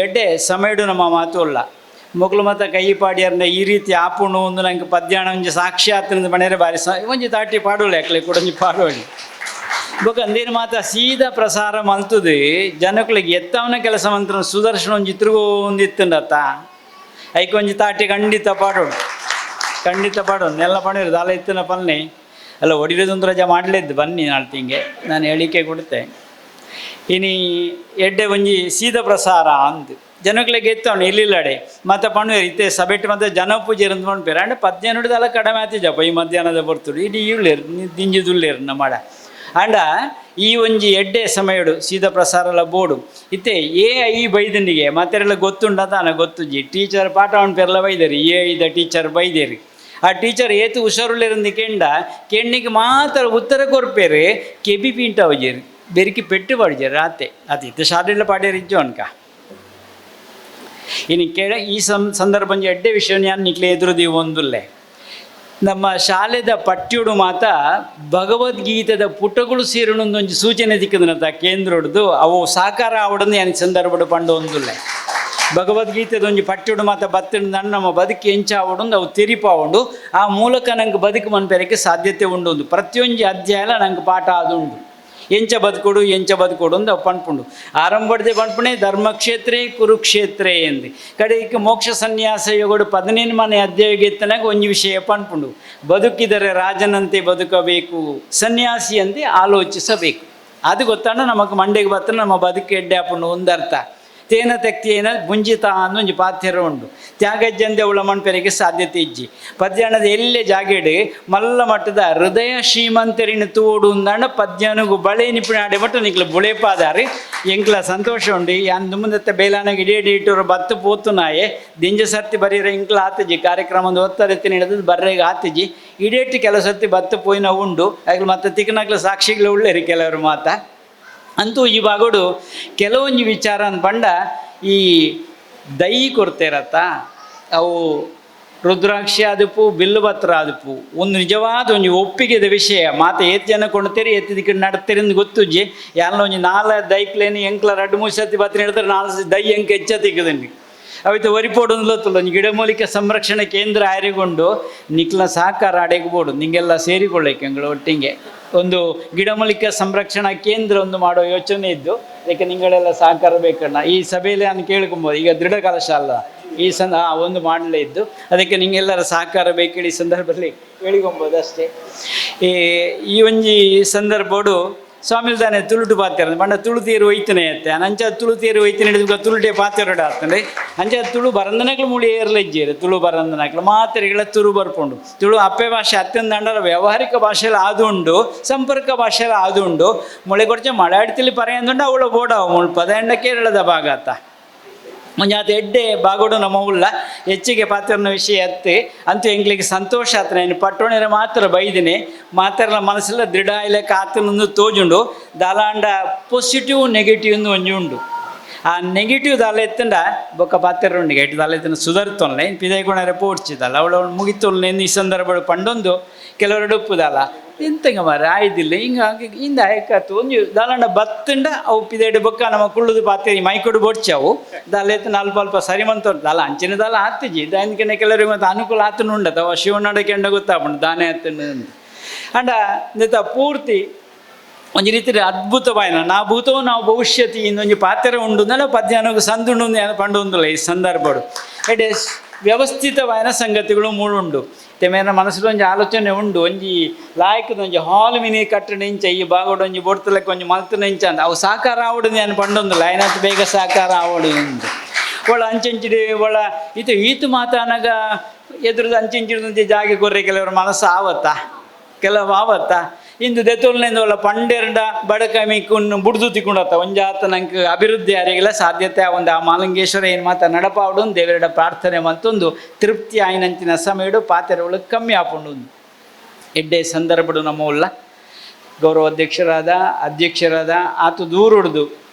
ಎಡ್ಡೆ ಸಮಯಡು ನಮ್ಮ ಮಾತು ಅಲ್ಲ ಮೊಗಲು ಮತ್ತು ಕೈ ಪಾಡ್ಯಾರನ್ನ ಈ ರೀತಿ ಆಪುಣು ಒಂದು ನಂಗೆ ಪದ್ಯಾಣ ಒಂಜಿ ಸಾಕ್ಷಾತ್ರಿಂದ ಮನೆಯರೆ ಬಾರಿ ಒಂಜಿ ತಾಟಿ ಪಾಡೋಳೆ ಯಾಕಲೆ ಕೂಡ ಒಂಜಿ ಪಾಡೋಳಿ ಬೊಕ ಅಂದೇನು ಮಾತ ಸೀದಾ ಪ್ರಸಾರ ಮಲ್ತದೆ ಜನಗಳಿಗೆ ಎತ್ತವನ ಕೆಲಸ ಮಂತ್ರ ಸುದರ್ಶನ ಒಂಜಿ ತಿರುಗೊಂದಿತ್ತಂಡತ್ತ ಐಕೆ ಒಂಜಿ ತಾಟಿ ಖಂಡಿತ ಪಾಡೋಡು ನೆಲ್ಲ ಪಣಿರು ದಾಲ ಇತ್ತಿನ ಪಲ್ನೆ ಅಲ್ಲ ಒಡಿರೋದೊಂದು ರಜೆ ಮಾಡಲಿದ್ದು ಬನ್ನಿ ನಾಳೆ ತಿಂಗೆ ನಾನು ಹೇಳಿಕೆ ಕೊಡುತ್ತೆ ಇನಿ ಎಡ್ಡೆ ಒಂಜಿ ಸೀದ ಪ್ರಸಾರ ಅಂದು ಜನಗಳಿಗೆ ಎತ್ತವನು ಇಲ್ಲಿಲ್ಲಡೆ ಮತ್ತು ಪಣವೇರು ಇತ್ತೆ ಸಭೆಟ್ಟು ಮತ್ತು ಜನ ಪೂಜೆ ಇರಂದು ಪಣ್ಪೇರು ಅಂಡ್ ಪದ್ಯ ನುಡಿದಲ್ಲ ಕಡಿಮೆ ಆತಿಜಪ್ಪ ಈ ಮಧ್ಯಾಹ್ನದ ಬರ್ತುಡು ಇಡೀ ಇಳ್ಳೇರು ದಿಂಜಿದುಳ್ಳೇರು ನಮ್ಮಡ ಅಂಡ ಈ ಒಂಜಿ ಎಡ್ಡೆ ಸಮಯಡು ಸೀದ ಪ್ರಸಾರಲ ಬೋಡು ಇತ್ತೆ ಈ ಬೈದನಿಗೆ ಮತ್ತೆಲ್ಲ ಗೊತ್ತುಂಡತ ಅನ ಗೊತ್ತುಜಿ ಟೀಚರ್ ಪಾಠ ಪೆರ್ಲ ಬೈದೇರಿ ಇದ ಟೀಚರ್ ಬೈದೇರಿ ಆ ಟೀಚರ್ ಏತು ಹುಷಾರುಳ್ಳೇರಂದು ಕೆಣ್ಣಿಗೆ ಮಾತ್ರ ಉತ್ತರ ಕೊರ್ಪೇರು ಕೆಬಿ ಪೀಂಟ ಹೋಜೇರಿ ಬೆರಿಕಿ ಪೆಟ್ಟು ಪಾಡಿಜೇರಿ ಆತೆ ಅದು ಇತ್ತು ಶಾಲೆಲ್ಲ ಪಾಡ್ಯಾರ ಇಜ್ಜು ಅನ್ಕ ಇನ್ನು ಈ ಸಂದರ್ಭ ಎಡ್ಡೆ ವಿಷಯ ನಾನು ನಿಕ್ಲೆ ಎದುರುದಿ ಒಂದುಲ್ಲೆ ನಮ್ಮ ಶಾಲೆದ ಪಠ್ಯುಡು ಮಾತ ಭಗವದ್ಗೀತೆದ ಪುಟಗಳು ಸೇರಿನೊಂದೊಂದು ಸೂಚನೆ ದಿಕ್ಕದನಂತ ಕೇಂದ್ರಡ್ದು ಅವು ಸಾಕಾರ ಆವಡನ್ನು ನನಗೆ ಸಂದರ್ಭಡು ಪಂಡು ಒಂದುಲ್ಲೆ ಭಗವದ್ಗೀತೆದೊಂದು ಪಠ್ಯುಡು ಮಾತ ಬತ್ತಿಂಡು ನಮ್ಮ ಬದುಕು ಎಂಚ ಆವಡೊಂದು ಅವು ತೆರಿಪಾವುಂಡು ಆ ಮೂಲಕ ನಂಗೆ ಬದುಕು ಮನ್ಪೆರಕ್ಕೆ ಸಾಧ್ಯತೆ ಉಂಡು ಪ್ರತಿಯೊಂದು ಅಧ್ಯಾಯ ನಂಗೆ ಪಾಠ ಆದುಂಡು ಎಂಚ ಬದುಕೊಡು ಅಂದು ಅವು ಪಣ್ಪುಂಡು ಆರಂಭಡ್ದೆ ಪಣ್ಪುಣೆ ಧರ್ಮಕ್ಷೇತ್ರೇ ಕುರುಕ್ಷೇತ್ರೇ ಎಂದು ಕಡೆಗೆ ಮೋಕ್ಷ ಸನ್ಯಾಸ ಯೋಗಡು 15 ಮನೆ ಅಧ್ಯಾಯಗೆತ್ತನಾಗ ಒಂದು ವಿಷಯ ಪಣ್ಪುಂಡು ಬದುಕಿದರೆ ರಾಜನಂತೆ ಬದುಕಬೇಕು ಸನ್ಯಾಸಿಯಂತೆ ಆಲೋಚಿಸಬೇಕು ಅದು ಗೊತ್ತಾಂಡ ನಮಗೆ ಮಂಡೆಗೆ ಬತ್ತ ನಮ್ಮ ಬದುಕು ಎಡ್ಡೆ ಹಾಪುಂಡು ಒಂದರ್ಥ ತೇನ ತೆಕ್ತಿಯೇನ ಮುಂಜಿತ ಅನ್ನೋ ಒಂಜಿ ಪಾತ್ಯರ ಉಂಡು ತ್ಯಾಗಜ್ಜಂದೆ ಉಳ ಮಣ್ಪೆರಿಗೆ ಸಾಧ್ಯತೆ ಇಜ್ಜಿ ಪದ್ಯಾಣದ ಎಲ್ಲೇ ಜಾಗೆಡು ಮಲ್ಲ ಮಟ್ಟದ ಹೃದಯ ಶ್ರೀಮಂತರಿನ ತೋಡು ಅಂದಾಂಡ ಪದ್ಯಾನಗು ಬಳೆ ನಿಪುಣ ಆಡೆ ಮಟ್ಟ ನಿಕ್ಲ ಬುಳೆಪಾದಾರಿ ಎಂಕ್ಲ ಸಂತೋಷ ಉಂಡು ಅಂದು ಮುಂದತ್ತೆ ಬೇಲಾನಾಗ ಇಡೀ ಇಟ್ಟರು ಬತ್ತು ಪೋತು ನಾಯೆ ದಿಂಜ ಸರ್ತಿ ಬರೀರ ಇಂಕ್ಲ ಆತಜಿ ಕಾರ್ಯಕ್ರಮದ ಒತ್ತರೆತ್ತಿ ಹಿಡಿದು ಬರ್ರೆಗೆ ಆತಜಿ ಇಡೇಟ್ ಕೆಲವು ಸರ್ತಿ ಬತ್ತು ಪೋಯಿನ ಉಂಡು ಆಗ್ಲಿ ಮತ್ತೆ ತಿಕ್ಕನಾಗ್ಲ ಸಾಕ್ಷಿಗಳು ಉಳ್ಳೇರಿ ಕೆಲವರು ಮಾತ ಅಂತೂ ಈ ಬಾಗೋಡು ಕೆಲವೊಂದು ವಿಚಾರ ಅಂದ್ಪಂಡ ಈ ದೈ ಕೊಡ್ತೇರತ್ತ ಅವು ರುದ್ರಾಕ್ಷಿ ಆದಪ್ಪು ಬಿಲ್ಲುಪತ್ರ ಆದಪ್ಪು ಒಂದು ನಿಜವಾದ ಒಂದು ಒಪ್ಪಿಗೆದ ವಿಷಯ ಮಾತು ಏತ್ ಜನ ಕೊಡ್ತೇರಿ ಎತ್ತಿದ ನಡ್ತೇರಿ ಅಂತ ಗೊತ್ತುಜ್ಜಿ ಎಲ್ಲ ಒಂದು 4 ದೈಕ್ಲೇನು ಎಂಕ್ಲ 2-3 ಸರ್ತಿ ಬತ್ತ ಹೇಳ್ತಾರೆ 4 ದೈ ಎಂಕ ಹೆಚ್ಚ ತಿಕ್ಕದನ್ನಿ ಅವಿತು ವರಿಪೋಡೊಂದುಲತ್ತಲ್ಲ ಒಂದು ಗಿಡಮೂಲಿಕೆ ಸಂರಕ್ಷಣೆ ಕೇಂದ್ರ ಆರಿಗೊಂಡು ನಿಕ್ಲ ಸಹಕಾರ ಅಡೆಗಬೋಡು ನಿಂಗೆಲ್ಲ ಸೇರಿಕೊಳ್ಳಕ್ಕೆ ಎಂಗಳು ಒಟ್ಟಿಗೆ ಒಂದು ಗಿಡಮೂಲಿಕೆ ಸಂರಕ್ಷಣಾ ಕೇಂದ್ರ ಒಂದು ಮಾಡೋ ಯೋಚನೆ ಇದ್ದು ಅದಕ್ಕೆ ನಿಗಳೆಲ್ಲ ಸಹಕಾರ ಬೇಕಣ್ಣ ಈ ಸಭೆಯಲ್ಲಿ ನಾನು ಕೇಳ್ಕೊಬೋದು ಈಗ ದೃಢ ಕಲಶ ಅಲ್ಲ ಈ ಒಂದು ಮಾಡಲೇ ಇದ್ದು ಅದಕ್ಕೆ ನಿಂಗೆಲ್ಲರ ಸಹಕಾರ ಬೇಕು ಈ ಸಂದರ್ಭದಲ್ಲಿ ಹೇಳಿಕೊಂಬೋದು ಅಷ್ಟೇ ಈ ಒಂಜಿ ಸಂದರ್ಭಡು ಸ್ವಾಮಿಲ್ ತಾನೆ ತುಳುಟು ಪಾತ್ರೆ ಪಂಡ ತುಳು ತೀರು ಒಯ್ತನೆ ಅತ್ತೆ ಅಂಚ ತುಳು ತೀರು ಒಯ್ತನೆ ಹಿಡಿದು ತುಳುಟೆ ಪಾತ್ರೆ ಆಗ್ತದೆ ಅಂಚ ತುಳು ಬರಂದನಕ್ಲು ಮುಳಿ ಏರ್ಲ ಇಜ್ಜೇರು ತುಳು ಬರಂದನಕ್ಲು ಮಾತ್ರೆಗಳ ತುಳು ಬರ್ಕೊಂಡು ತುಳು ಅಪ್ಪೆ ಭಾಷೆ ಅತ್ಯಂತ ಅಂಡರ ವ್ಯಾವಹಾರಿಕ ಭಾಷೆಯಲ್ಲಿ ಆದುಂಡು ಸಂಪರ್ಕ ಭಾಷೆಯಲ್ಲಿ ಆದುಂಡು ಮೊಳೆ ಕೊಡ್ಚೆ ಮಳಾಡ್ತಿಲಿ ಪರೆಯಂದುಂಡು ಅವಳ ಬೋಡವ ಮುಳ್ಪದ ಎಂಡ ಕೇರಳದ ಭಾಗ ಆತ ಮುಂಜಾತ ಎಡ್ಡೆ ಬಾಗೋಡು ನಮ್ಮ ಉಳ್ಳ ಹೆಚ್ಚಿಗೆ ಪಾತ್ರನ ವಿಷಯ ಅತ್ತೆ ಅಂತೂ ಎಂಗ್ಲಿಗೆ ಸಂತೋಷ ಆತನ ಇನ್ನು ಪಟ್ಟೋಣಿರ ಮಾತ್ರ ಬೈದಿನಿ ಮಾತ್ರ ಮನಸ್ಸೆಲ್ಲ ದೃಢ ಇಲ್ಲಕ್ಕೆ ಆತನೊಂದು ತೋಜುಂಡು ದಾಲಾಂಡ ಪಾಸಿಟಿವ್ ನೆಗೆಟಿವ್ ಒಂಜಿ ಉಂಡು ಆ ನೆಗೆಟಿವ್ ದಾಲ ಎತ್ತಂಡ ಬೊಕ್ಕ ಪಾತ್ರ ಉಂಡು ನೆಗೆಟಿವ್ ದಾಲ ಎತ್ತನ ಸುಧಾರಿತೊನ್ಲೆ ಪಿದೈಗುಣರೆ ಪೋಡ್ಚಿದಲ್ಲ ಅವಳು ಮುಗಿತೊಲ್ಲೆ ಈ ಸಂದರ್ಭ ಪಂಡೊಂದು ಕೆಲವರು ಉಪ್ಪುದಲ್ಲ ಎಂತಂಗ ಮಾರ ಆಯ್ದಿಲ್ಲ ಹಿಂಗಾಗಿ ಹಿಂದ ಆಯ್ಕಾತು ಒಂದು ದಾಲಂಡ ಬತ್ತಂಡ ಅವು ಪಿದೇಡು ಬೊಕ್ಕ ನಮ್ಮ ಕುಳ್ಳುದು ಪಾತ್ರೆ ಮೈಕೊಡು ಬೊಡ್ಚಾವು ದಾಲ ಎತ್ತ ಅಲ್ಪ ಸರಿಮಂತ ದಾಲ ಅಂಚಿನ ದಾಲ ಆತಿಜಿ ದಾನಿಕನೆ ಕೆಲವರಿಗೆ ಮತ್ತು ಅನುಕೂಲ ಆತನು ಉಂಡತ ಅವ ಶಿವನಡಕ್ಕೆ ಎಂಡ ಗೊತ್ತಾಪುಂಡು ದಾನೆ ಆತನು ಅಂಡ ನಿತ ಪೂರ್ತಿ ಒಂದು ರೀತಿ ಅದ್ಭುತವಾಯಿನ ನಾ ಭೂತವು ನಾವು ಭವಿಷ್ಯತಿ ಇನ್ನೊಂದು ಪಾತ್ರೆ ಉಂಡು ಅಂದ್ರೆ ಪದ್ಯಾನಗೂ ಸಂದುಂಡು ಪಂಡು ಒಂದಿಲ್ಲ ಈ ಸಂದರ್ಭಡು ಎಡೆ ವ್ಯವಸ್ಥಿತವಾದ ಸಂಗತಿಗಳು ಮೂಳುಂಡು ತೆಮೇನ ಮನಸ್ಸಲ್ಲಿ ಒಂಜಿ ಆಲೋಚನೆ ಉಂಡು ಒಂಜಿ ಲಾಯಕದೊಂಜಿ ಹಾಲ್ ಮಿನಿ ಕಟ್ಟಡ ಇಂಚ ಈ ಬಾಗೋಡು ಒಂಜಿ ಬೊಡ್ತಲಕ್ಕೆ ಒಂಜಿ ಮಲ್ತನ ಇಂಚ ಅಂತ ಅವು ಸಾಕಾರ ಆವಡು ನಾನು ಪಂಡೊಂದಿಲ್ಲ ಐನತ್ತು ಬೇಗ ಸಾಕಾರ ಆವಡು ಎಂದು ಒಳ ಅಂಚಂಚಿಡಿ ಒಳ ಈತು ಮಾತಾನಾಗ ಎದುರು ಅಂಚಿಂಚಿಡಿದಂತೆ ಜಾಗ ಕೊರ್ರೆ ಕೆಲವರು ಮನಸ್ಸು ಆವತ್ತಾ ಕೆಲವು ಆವತ್ತಾ ಇಂದು ದೆತೊಲ್ನಿಂದ ಒಲ್ಲ ಪಂಡೆರ್ಡ ಬಡಕಮಿಕ್ಕನ್ನು ಬುಡ್ದು ತಿಕ್ಕೊಂಡತ್ತ ಒಂಜಾತ ನಂಗೆ ಅಭಿವೃದ್ಧಿ ಯಾರಿಗೆಲ್ಲ ಸಾಧ್ಯತೆ ಒಂದು ಆ ಮಾಲಿಂಗೇಶ್ವರ ಏನು ಮಾತ ನಡಪಾವಡು ದೇವರ ಪ್ರಾರ್ಥನೆ ಮತ್ತೊಂದು ತೃಪ್ತಿ ಆಯ್ನಂಚಿನ ಸಮಯಡು ಪಾತ್ರೆಗಳು ಕಮ್ಮಿ ಆಪುಂಡು ಎಡ್ಡೆ ಸಂದರ್ಭಡು ನಮ್ಮ ಉಲ್ಲ ಗೌರವ ಅಧ್ಯಕ್ಷರಾದ ಆತು ದೂರ ಹೊಡ್ದು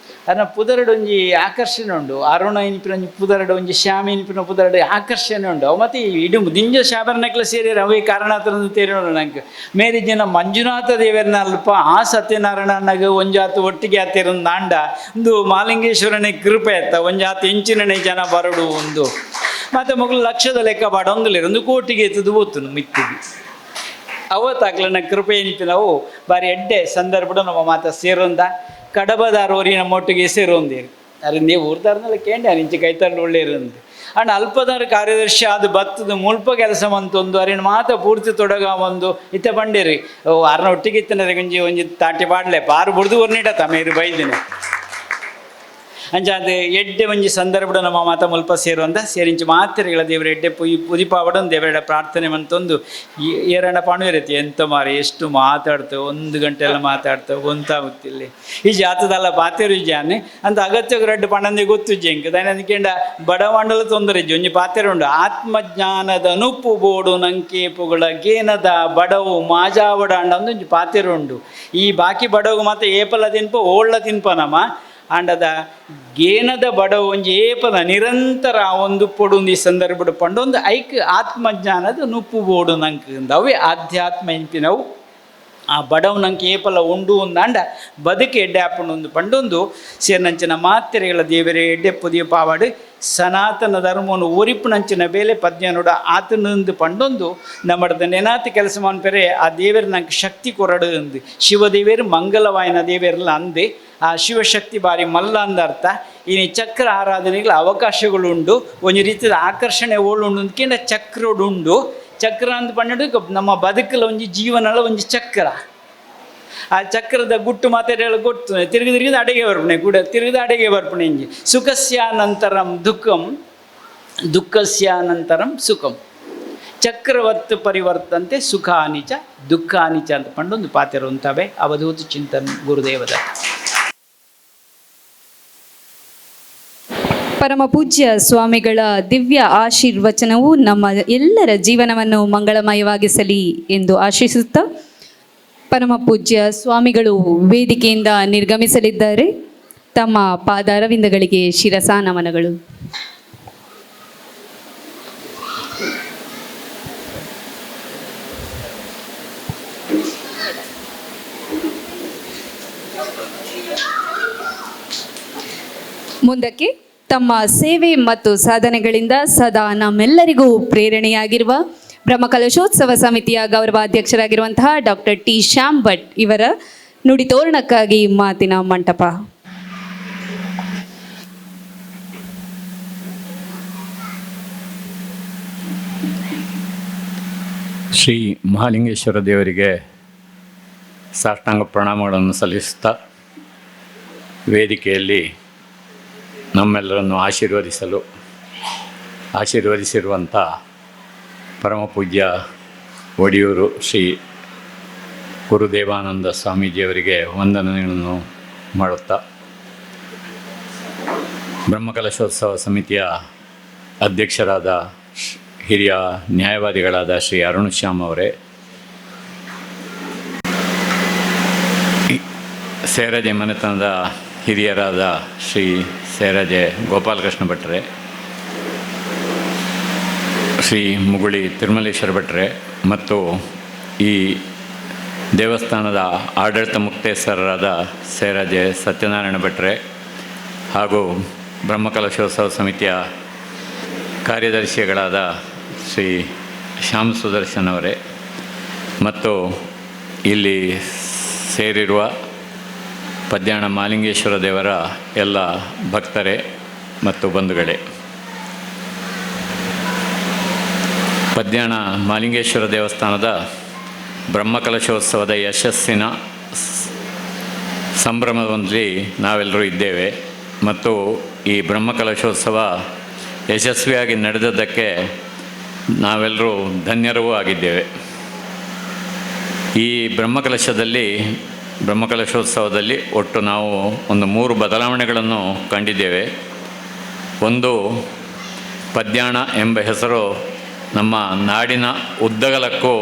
ಅದನ್ನ ಪುದರಡು ಒಂಜಿ ಆಕರ್ಷಣೆ ಉಂಡು ಅರುಣ ಇನಿಪಿನ ಒಂಜಿ ಪುದರಡು ಒಂಜಿ ಶ್ಯಾಮ ಇನಿಪಿನ ಪುದರಡು ಆಕರ್ಷಣೆ ಉಂಡು ಅವು ಮತ್ತು ಇಡು ದಿಂಜ ಶಾಬರ್ನಕ್ಲ ಸೇರಿ ಅವೇ ಕಾರಣಾತರಂದು ತೇರಿನೋಡು ನಂಗೆ ಮೇರಿ ಜನ ಮಂಜುನಾಥ ದೇವರನ್ನ ಅಲ್ಪ ಆ ಸತ್ಯನಾರಾಯಣನಾಗ ಒಂಜಾತು ಒಟ್ಟಿಗೆ ಆತಿರಂದು ನಾಂಡ ಒಂದು ಮಾಲಿಂಗೇಶ್ವರನೇ ಕೃಪೆ ಆಯ್ತ ಒಂಜಾತು ಎಂಚಿನನೇ ಜನ ಬರಡು ಒಂದು ಮತ್ತು ಮಗಳು ಲಕ್ಷದ ಲೆಕ್ಕ ಬಾಡ ಒಂದು ಕೋಟಿಗೆ ಎತ್ತದು ಓದ್ತು ಮಿತ್ತಿಗೆ ಅವತ್ತಾಗ್ಲ ಕೃಪೆ ಏನಿಪಿನವು ಬಾರಿ ಎಡ್ಡೆ ಸಂದರ್ಭಡು ನಮ್ಮ ಮಾತ ಸೇರೊಂದ ಕಡಬದಾರೋರಿ ನಮ್ಮ ಒಟ್ಟಿಗೆ ಸೇರೊಂದೇರು ಅರೆ ನೀವು ಊರ್ದಾರನೆಲ್ಲ ಕೇಂಡೆ ಅರಿಂಚಿ ಕೈತಂಡು ಒಳ್ಳೆ ಇರಂದು ಅಣ್ಣ ಅಲ್ಪದಾರ ಕಾರ್ಯದರ್ಶಿ ಅದು ಬತ್ತದ ಮುಲ್ಪ ಕೆಲಸ ಮಂತೊಂದು ಅರಿನ ಮಾತ ಪೂರ್ತಿ ತೊಡಗ ಒಂದು ಇತ್ತ ಬಂಡೇರಿ ಅರ್ನ ಒಟ್ಟಿಗೆ ಇತ್ತನರೆ ಒಂಜಿ ತಾಟಿ ಪಾಡ್ಲೆ ಪಾರು ಬುಡ್ದು ಒರ್ನಿಡತ್ತ ಮೇರು ಬೈದಿನ ಅಂಚಾದ ಎಡ್ಡೆ ಒಂಜಿ ಸಂದರ್ಭ ನಮ್ಮ ಮಾತ ಮುಲ್ಪ ಸೇರುವಂತ ಸೇರಿಂಚು ಮಾತ್ರೆಗಳ ದೇವರ ಎಡ್ಡೆ ಪುದಿಪಾವಡನ್ ದೇವರ ಪ್ರಾರ್ಥನೆ ಮಂತೊಂದು ಏರಣ್ಣ ಪಾಣುವಿರತಿ ಎಂತ ಮಾರಿ ಎಷ್ಟು ಮಾತಾಡ್ತೇವೆ 1 ಗಂಟೆ ಎಲ್ಲ ಮಾತಾಡ್ತೇವೆ ಗೊತ್ತಾಗುತ್ತಿಲ್ಲ ಈ ಜಾತದಲ್ಲ ಪಾತೇರು ಜಾನೆ ಅಂತ ಅಗತ್ಯ ರಡ್ಡು ಪಣಂದೆ ಗೊತ್ತು ಜಂಕ್ ದೈನಂದಿಕೆಂಡ ಬಡವಂಡಲ ತೊಂದರೆ ಒಂಜಿ ಪಾತೇರು ಉಂಡು ಆತ್ಮಜ್ಞಾನದ ನುಪ್ಪು ಬೋಡು ನಂಕೇಪುಗಳ ಗೇನದ ಬಡವು ಮಾಜಾವಡ ಅಂಡ ಒಂದು ಪಾತೇರು ಉಂಡು ಈ ಬಾಕಿ ಬಡವು ಮತ್ತೆ ಏಪಲ ತಿನ್ಪ ಓಳ್ಳ ತಿನ್ಪ ನಮ್ಮ ಅಂಡದ ಗೇನದ ಬಡವ ಒಂಜಿ ಏಪದ ನಿರಂತರ ಒಂದು ಪೊಡುಂದು ಈ ಸಂದರ್ಭಡು ಪಂಡೊಂದು ಐಕ್ ಆತ್ಮಜ್ಞಾನದ ನುಪ್ಪು ಬೋಡು ನಂಗೆ ಅವೇ ಆಧ್ಯಾತ್ಮ ಇಂಪಿನವು ಆ ಬಡವು ನಂಗೆ ಏಪಲ ಉಂಡು ಅಂಡ ಬದುಕು ಎಡ್ಡೆ ಹಾಪುಂಡು ಪಂಡೊಂದು ಸೇರ್ನಂಚಿನ ಮಾತ್ರೆಗಳ ದೇವರೇ ಎಡ್ಡೆ ಪುದಿಯ ಪಾವಾಡು ಸನಾತನ ಧರ್ಮವನ್ನು ಒರಿಪುನಂಚಿನ ಬೇಲೆ ಪದ್ಯನೋಡ ಆತನಂದು ಪಂಡೊಂದು ನಮ್ಮದ ನೆನಾತಿ ಕೆಲಸ ಮನ್ಪೆರೆ ಆ ದೇವರು ನಂಗೆ ಶಕ್ತಿ ಕೊರಡು ಅಂದು ಶಿವದೇವರು ಮಂಗಲವಾಯಿನ ದೇವರೆಲ್ಲ ಅಂದೆ ಆ ಶಿವಶಕ್ತಿ ಬಾರಿ ಮಲ್ಲ ಅಂದ ಅರ್ಥ ಇನ್ನು ಚಕ್ರ ಆರಾಧನೆಗಳ ಅವಕಾಶಗಳುಂಡು ಒಂದು ರೀತಿಯ ಆಕರ್ಷಣೆ ಓಳುಂಡು ಅಂದ್ಕೊಂಡ ಚಕ್ರೋಡುಂಡು ಚಕ್ರ ಅಂತ ಪಂಡು ನಮ್ಮ ಬದುಕಲ ಒಂಜಿ ಜೀವನಲ ಒಂಜಿ ಚಕ್ರ ಆ ಚಕ್ರದ ಗುಟ್ಟು ಮಾತಾಡಿ ಗೊತ್ತು ತಿರುಗಿ ಅಡೆಗೆ ಬರ್ಪಣೆ ಕೂಡ ತಿರುಗಿದ ಅಡೆಗೆ ಬರ್ಪಣೆ ಇಂಜಿ ಸುಖಸ್ಯಾನಂತರಂ ದುಃಖಂ ದುಃಖಸ್ಯಾನಂತರಂ ಸುಖಂ ಚಕ್ರವತ್ತು ಪರಿವರ್ತಂತೆ ಸುಖಾನಿಚ ದುಃಖಾನಿಚ ಅಂತ ಪಂಡೊಂದು ಪಾತೆರು ಅಂತವೆ ಅವಧೂತ ಚಿಂತನ್ ಗುರುದೇವದ ಪರಮ ಪೂಜ್ಯ ಸ್ವಾಮಿಗಳ ದಿವ್ಯ ಆಶೀರ್ವಚನವು ನಮ್ಮ ಎಲ್ಲರ ಜೀವನವನ್ನು ಮಂಗಳಮಯವಾಗಿಸಲಿ ಎಂದು ಆಶಿಸುತ್ತಾ ಪರಮ ಪೂಜ್ಯ ಸ್ವಾಮಿಗಳು ವೇದಿಕೆಯಿಂದ ನಿರ್ಗಮಿಸಲಿದ್ದಾರೆ. ತಮ್ಮ ಪಾದಾರವಿಂದಗಳಿಗೆ ಶಿರಸಾ ನಮನಗಳು. ಮುಂದಕ್ಕೆ ತಮ್ಮ ಸೇವೆ ಮತ್ತು ಸಾಧನೆಗಳಿಂದ ಸದಾ ನಮ್ಮೆಲ್ಲರಿಗೂ ಪ್ರೇರಣೆಯಾಗಿರುವ ಬ್ರಹ್ಮಕಲಶೋತ್ಸವ ಸಮಿತಿಯ ಗೌರವಾಧ್ಯಕ್ಷರಾಗಿರುವಂತಹ ಡಾಕ್ಟರ್ ಟಿ ಶ್ಯಾಮ್ ಭಟ್ ಇವರ ನುಡಿತೋರಣಕ್ಕಾಗಿ ಮಾತಿನ ಮಂಟಪ. ಶ್ರೀ ಮಹಾಲಿಂಗೇಶ್ವರ ದೇವರಿಗೆ ಸಾಷ್ಟಾಂಗ ಪ್ರಣಾಮಗಳನ್ನು ಸಲ್ಲಿಸುತ್ತಾ ವೇದಿಕೆಯಲ್ಲಿ ನಮ್ಮೆಲ್ಲರನ್ನು ಆಶೀರ್ವದಿಸಿರುವಂಥ ಪರಮ ಪೂಜ್ಯ ಒಡಿಯೂರು ಶ್ರೀ ಗುರುದೇವಾನಂದ ಸ್ವಾಮೀಜಿಯವರಿಗೆ ವಂದನೆಗಳನ್ನು ಮಾಡುತ್ತಾ ಬ್ರಹ್ಮಕಲಶೋತ್ಸವ ಸಮಿತಿಯ ಅಧ್ಯಕ್ಷರಾದ ಹಿರಿಯ ನ್ಯಾಯವಾದಿಗಳಾದ ಶ್ರೀ ಅರುಣ್ ಶ್ಯಾಮ್ ಅವರೇ, ಸೇರಜೆ ಮನೆತನದ ಹಿರಿಯರಾದ ಶ್ರೀ ಸೇರಜೆ ಗೋಪಾಲಕೃಷ್ಣ ಭಟ್ರೆ, ಶ್ರೀ ಮುಗುಳಿ ತಿರುಮಲೇಶ್ವರ ಭಟ್ರೆ ಮತ್ತು ಈ ದೇವಸ್ಥಾನದ ಆಡಳಿತ ಮುಕ್ತೇಶ್ವರರಾದ ಸೇರಜೆ ಸತ್ಯನಾರಾಯಣ ಭಟ್ರೆ ಹಾಗೂ ಬ್ರಹ್ಮಕಲಶೋತ್ಸವ ಸಮಿತಿಯ ಕಾರ್ಯದರ್ಶಿಗಳಾದ ಶ್ರೀ ಶ್ಯಾಮ್ ಸುದರ್ಶನ್ ಅವರೇ ಮತ್ತು ಇಲ್ಲಿ ಸೇರಿರುವ ಪದ್ಯಾಣ ಮಾಲಿಂಗೇಶ್ವರ ದೇವರ ಎಲ್ಲ ಭಕ್ತರೇ ಮತ್ತು ಬಂಧುಗಳೇ, ಪದ್ಯಾಣ ಮಾಲಿಂಗೇಶ್ವರ ದೇವಸ್ಥಾನದ ಬ್ರಹ್ಮಕಲಶೋತ್ಸವದ ಯಶಸ್ಸಿನ ಸಂಭ್ರಮದಲ್ಲಿ ನಾವೆಲ್ಲರೂ ಇದ್ದೇವೆ ಮತ್ತು ಈ ಬ್ರಹ್ಮಕಲಶೋತ್ಸವ ಯಶಸ್ವಿಯಾಗಿ ನಡೆದದ್ದಕ್ಕೆ ನಾವೆಲ್ಲರೂ ಧನ್ಯರೂ ಆಗಿದ್ದೇವೆ. ಈ ಬ್ರಹ್ಮಕಲಶೋತ್ಸವದಲ್ಲಿ ಒಟ್ಟು ನಾವು ಒಂದು 3 ಬದಲಾವಣೆಗಳನ್ನು ಕಂಡಿದ್ದೇವೆ. ಒಂದು, ಪದ್ಯಾಣ ಎಂಬ ಹೆಸರು ನಮ್ಮ ನಾಡಿನ ಉದ್ದಗಲಕ್ಕೂ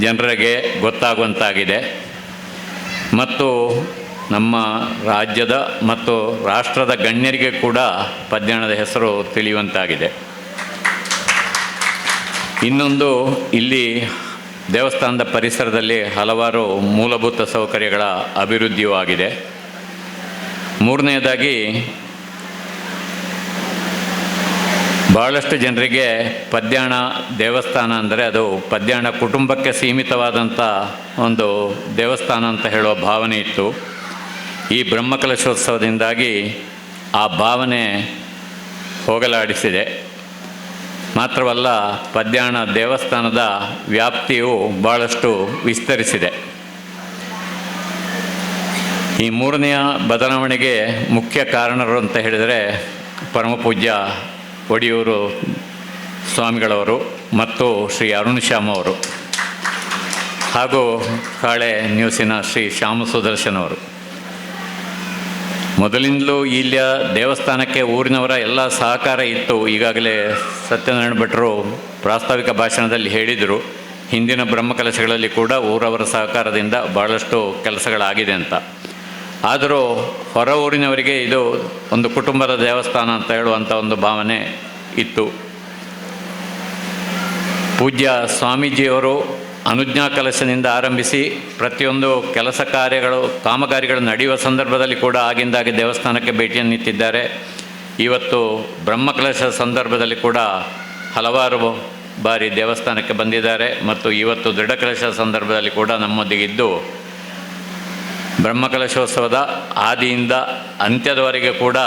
ಜನರಿಗೆ ಗೊತ್ತಾಗುವಂತಾಗಿದೆ ಮತ್ತು ನಮ್ಮ ರಾಜ್ಯದ ಮತ್ತು ರಾಷ್ಟ್ರದ ಗಣ್ಯರಿಗೆ ಕೂಡ ಪದ್ಯಾಣದ ಹೆಸರು ತಿಳಿಯುವಂತಾಗಿದೆ. ಇನ್ನೊಂದು, ಇಲ್ಲಿ ದೇವಸ್ಥಾನದ ಪರಿಸರದಲ್ಲಿ ಹಲವಾರು ಮೂಲಭೂತ ಸೌಕರ್ಯಗಳ ಅಭಿವೃದ್ಧಿಯೂ ಆಗಿದೆ. ಮೂರನೆಯದಾಗಿ, ಭಾಳಷ್ಟು ಜನರಿಗೆ ಪದ್ಯಾಣ ದೇವಸ್ಥಾನ ಅಂದರೆ ಅದು ಪದ್ಯಾಣ ಕುಟುಂಬಕ್ಕೆ ಸೀಮಿತವಾದಂಥ ಒಂದು ದೇವಸ್ಥಾನ ಅಂತ ಹೇಳುವ ಭಾವನೆ ಇತ್ತು. ಈ ಬ್ರಹ್ಮಕಲಶೋತ್ಸವದಿಂದಾಗಿ ಆ ಭಾವನೆ ಹೋಗಲಾಡಿಸಿದೆ. ಮಾತ್ರವಲ್ಲ, ಪದ್ಯಾಣ ದೇವಸ್ಥಾನದ ವ್ಯಾಪ್ತಿಯು ಭಾಳಷ್ಟು ವಿಸ್ತರಿಸಿದೆ. ಈ ಮೂರನೆಯ ಬದಲಾವಣೆಗೆ ಮುಖ್ಯ ಕಾರಣರು ಅಂತ ಹೇಳಿದರೆ ಪರಮಪೂಜ್ಯ ಒಡಿಯೂರು ಸ್ವಾಮಿಗಳವರು ಮತ್ತು ಶ್ರೀ ಅರುಣ್ ಶ್ಯಾಮ್ ಅವರು ಹಾಗೂ ಕಾಳೆ ನ್ಯೂಸಿನ ಶ್ರೀ ಶ್ಯಾಮ ಸುದರ್ಶನ್ ಅವರು. ಮೊದಲಿಂದಲೂ ಇಲ್ಲಿಯ ದೇವಸ್ಥಾನಕ್ಕೆ ಊರಿನವರ ಎಲ್ಲ ಸಹಕಾರ ಇತ್ತು. ಈಗಾಗಲೇ ಸತ್ಯನಾರಾಯಣ ಭಟ್ರು ಪ್ರಾಸ್ತಾವಿಕ ಭಾಷಣದಲ್ಲಿ ಹೇಳಿದರು, ಹಿಂದಿನ ಬ್ರಹ್ಮಕಲಶಗಳಲ್ಲಿ ಕೂಡ ಊರವರ ಸಹಕಾರದಿಂದ ಭಾಳಷ್ಟು ಕೆಲಸಗಳಾಗಿದೆ ಅಂತ. ಆದರೂ ಹೊರ ಊರಿನವರಿಗೆ ಇದು ಒಂದು ಕುಟುಂಬದ ದೇವಸ್ಥಾನ ಅಂತ ಹೇಳುವಂಥ ಒಂದು ಭಾವನೆ ಇತ್ತು. ಪೂಜ್ಯ ಸ್ವಾಮೀಜಿಯವರು ಅನುಜ್ಞಾ ಕಲಶದಿಂದ ಆರಂಭಿಸಿ ಪ್ರತಿಯೊಂದು ಕೆಲಸ ಕಾರ್ಯಗಳು ಕಾಮಗಾರಿಗಳು ನಡೆಯುವ ಸಂದರ್ಭದಲ್ಲಿ ಕೂಡ ಆಗಿಂದಾಗೆ ದೇವಸ್ಥಾನಕ್ಕೆ ಭೇಟಿಯನ್ನಿತ್ತಿದ್ದಾರೆ. ಇವತ್ತು ಬ್ರಹ್ಮಕಲಶ ಸಂದರ್ಭದಲ್ಲಿ ಕೂಡ ಹಲವಾರು ಬಾರಿ ದೇವಸ್ಥಾನಕ್ಕೆ ಬಂದಿದ್ದಾರೆ ಮತ್ತು ಇವತ್ತು ದೃಢಕಲಶ ಸಂದರ್ಭದಲ್ಲಿ ಕೂಡ ನಮ್ಮೊಂದಿಗಿದ್ದು ಬ್ರಹ್ಮಕಲಶೋತ್ಸವದ ಆದಿಯಿಂದ ಅಂತ್ಯದವರೆಗೆ ಕೂಡ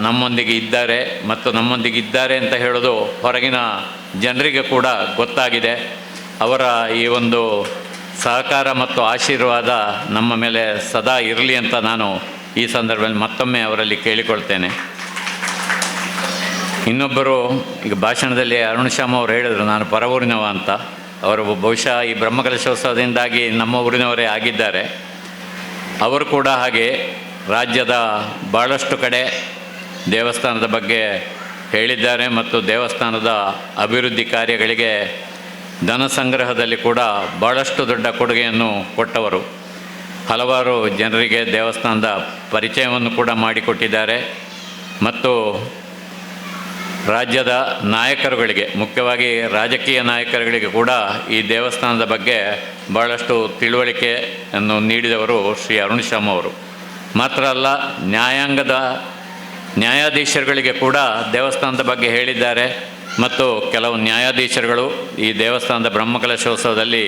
ನಮ್ಮೊಂದಿಗೆ ಇದ್ದಾರೆ. ಮತ್ತು ನಮ್ಮೊಂದಿಗಿದ್ದಾರೆ ಅಂತ ಹೇಳೋದು ಹೊರಗಿನ ಜನರಿಗೆ ಕೂಡ ಗೊತ್ತಾಗಿದೆ. ಅವರ ಈ ಒಂದು ಸಹಕಾರ ಮತ್ತು ಆಶೀರ್ವಾದ ನಮ್ಮ ಮೇಲೆ ಸದಾ ಇರಲಿ ಅಂತ ನಾನು ಈ ಸಂದರ್ಭದಲ್ಲಿ ಮತ್ತೊಮ್ಮೆ ಅವರಲ್ಲಿ ಕೇಳಿಕೊಳ್ತೇನೆ. ಇನ್ನೊಬ್ಬರು ಈಗ ಭಾಷಣದಲ್ಲಿ ಅರುಣ್ ಶ್ಯಾಮ್ ಅವರು ಹೇಳಿದರು, ನಾನು ಪರ ಊರಿನವ ಅಂತ. ಅವರು ಬಹುಶಃ ಈ ಬ್ರಹ್ಮಕಲಶೋತ್ಸವದಿಂದಾಗಿ ನಮ್ಮ ಊರಿನವರೇ ಆಗಿದ್ದಾರೆ. ಅವರು ಕೂಡ ಹಾಗೆ ರಾಜ್ಯದ ಭಾಳಷ್ಟು ಕಡೆ ದೇವಸ್ಥಾನದ ಬಗ್ಗೆ ಹೇಳಿದ್ದಾರೆ ಮತ್ತು ದೇವಸ್ಥಾನದ ಅಭಿವೃದ್ಧಿ ಕಾರ್ಯಗಳಿಗೆ ಧನ ಸಂಗ್ರಹದಲ್ಲಿ ಕೂಡ ಭಾಳಷ್ಟು ದೊಡ್ಡ ಕೊಡುಗೆಯನ್ನು ಕೊಟ್ಟವರು. ಹಲವಾರು ಜನರಿಗೆ ದೇವಸ್ಥಾನದ ಪರಿಚಯವನ್ನು ಕೂಡ ಮಾಡಿಕೊಟ್ಟಿದ್ದಾರೆ ಮತ್ತು ರಾಜ್ಯದ ನಾಯಕರುಗಳಿಗೆ, ಮುಖ್ಯವಾಗಿ ರಾಜಕೀಯ ನಾಯಕರುಗಳಿಗೆ ಕೂಡ ಈ ದೇವಸ್ಥಾನದ ಬಗ್ಗೆ ಭಾಳಷ್ಟು ತಿಳುವಳಿಕೆಯನ್ನು ನೀಡಿದವರು ಶ್ರೀ ಅರುಣ್ ಶ್ಯಾಮ್ ಅವರು. ಮಾತ್ರ ಅಲ್ಲ, ನ್ಯಾಯಾಧೀಶರುಗಳಿಗೆ ಕೂಡ ದೇವಸ್ಥಾನದ ಬಗ್ಗೆ ಹೇಳಿದ್ದಾರೆ ಮತ್ತು ಕೆಲವು ನ್ಯಾಯಾಧೀಶರುಗಳು ಈ ದೇವಸ್ಥಾನದ ಬ್ರಹ್ಮಕಲಶೋತ್ಸವದಲ್ಲಿ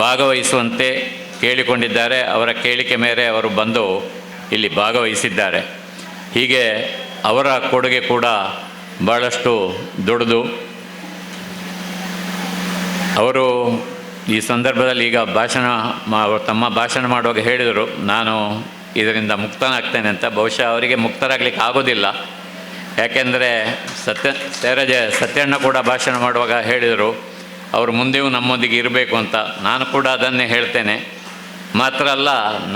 ಭಾಗವಹಿಸುವಂತೆ ಕೇಳಿಕೊಂಡಿದ್ದಾರೆ. ಅವರ ಕೇಳಿಕೆ ಮೇರೆ ಅವರು ಬಂದು ಇಲ್ಲಿ ಭಾಗವಹಿಸಿದ್ದಾರೆ. ಹೀಗೆ ಅವರ ಕೊಡುಗೆ ಕೂಡ ಭಾಳಷ್ಟು ದೊಡ್ಡದು. ಅವರು ಈ ಸಂದರ್ಭದಲ್ಲಿ ಈಗ ತಮ್ಮ ಭಾಷಣ ಮಾಡುವಾಗ ಹೇಳಿದರು, ನಾನು ಇದರಿಂದ ಮುಕ್ತನಾಗ್ತೇನೆ ಅಂತ. ಬಹುಶಃ ಅವರಿಗೆ ಮುಕ್ತರಾಗಲಿಕ್ಕೆ ಆಗೋದಿಲ್ಲ. ಯಾಕೆಂದರೆ ಸತ್ಯಣ್ಣ ಕೂಡ ಭಾಷಣ ಮಾಡುವಾಗ ಹೇಳಿದರು, ಅವರು ಮುಂದೆಯೂ ನಮ್ಮೊಂದಿಗೆ ಇರಬೇಕು ಅಂತ. ನಾನು ಕೂಡ ಅದನ್ನೇ ಹೇಳ್ತೇನೆ. ಮಾತ್ರ ಅಲ್ಲ,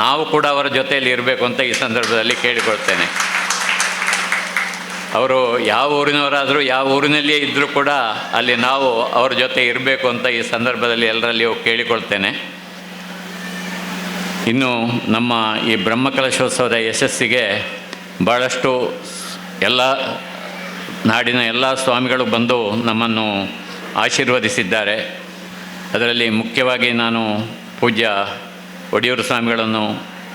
ನಾವು ಕೂಡ ಅವರ ಜೊತೆಯಲ್ಲಿ ಇರಬೇಕು ಅಂತ ಈ ಸಂದರ್ಭದಲ್ಲಿ ಕೇಳಿಕೊಳ್ತೇನೆ. ಅವರು ಯಾವ ಊರಿನವರಾದರೂ ಯಾವ ಊರಿನಲ್ಲಿಯೇ ಇದ್ದರೂ ಕೂಡ ಅಲ್ಲಿ ನಾವು ಅವ್ರ ಜೊತೆ ಇರಬೇಕು ಅಂತ ಈ ಸಂದರ್ಭದಲ್ಲಿ ಎಲ್ಲರಲ್ಲಿಯೂ ಕೇಳಿಕೊಳ್ತೇನೆ. ಇನ್ನು ನಮ್ಮ ಈ ಬ್ರಹ್ಮಕಲಶೋತ್ಸವದ ಯಶಸ್ಸಿಗೆ ಭಾಳಷ್ಟು ನಾಡಿನ ಎಲ್ಲ ಸ್ವಾಮಿಗಳು ಬಂದು ನಮ್ಮನ್ನು ಆಶೀರ್ವದಿಸಿದ್ದಾರೆ. ಅದರಲ್ಲಿ ಮುಖ್ಯವಾಗಿ ನಾನು ಪೂಜ್ಯ ಒಡಿಯೂರು ಸ್ವಾಮಿಗಳನ್ನು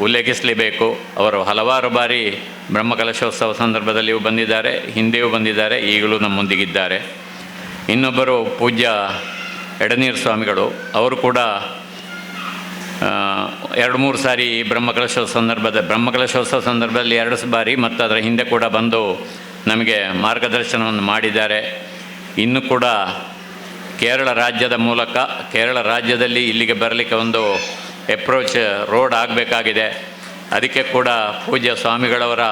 ಉಲ್ಲೇಖಿಸಲೇಬೇಕು. ಅವರು ಹಲವಾರು ಬಾರಿ ಬ್ರಹ್ಮಕಲಶೋತ್ಸವ ಸಂದರ್ಭದಲ್ಲಿಯೂ ಬಂದಿದ್ದಾರೆ, ಹಿಂದೆಯೂ ಬಂದಿದ್ದಾರೆ, ಈಗಲೂ ನಮ್ಮೊಂದಿಗಿದ್ದಾರೆ. ಇನ್ನೊಬ್ಬರು ಪೂಜ್ಯ ಎಡನೀರು ಸ್ವಾಮಿಗಳು. ಅವರು ಕೂಡ 2-3 ಸಾರಿ ಬ್ರಹ್ಮಕಲಶೋತ್ಸವ ಸಂದರ್ಭದಲ್ಲಿ 2 ಬಾರಿ ಮತ್ತು ಅದರ ಹಿಂದೆ ಕೂಡ ಬಂದು ನಮಗೆ ಮಾರ್ಗದರ್ಶನವನ್ನು ಮಾಡಿದ್ದಾರೆ. ಇನ್ನು ಕೂಡ ಕೇರಳ ರಾಜ್ಯದಲ್ಲಿ ಇಲ್ಲಿಗೆ ಬರಲಿಕ್ಕೆ ಒಂದು ಅಪ್ರೋಚ್ ರೋಡ್ ಆಗಬೇಕಾಗಿದೆ. ಅದಕ್ಕೆ ಕೂಡ ಪೂಜ್ಯ ಸ್ವಾಮಿಗಳವರ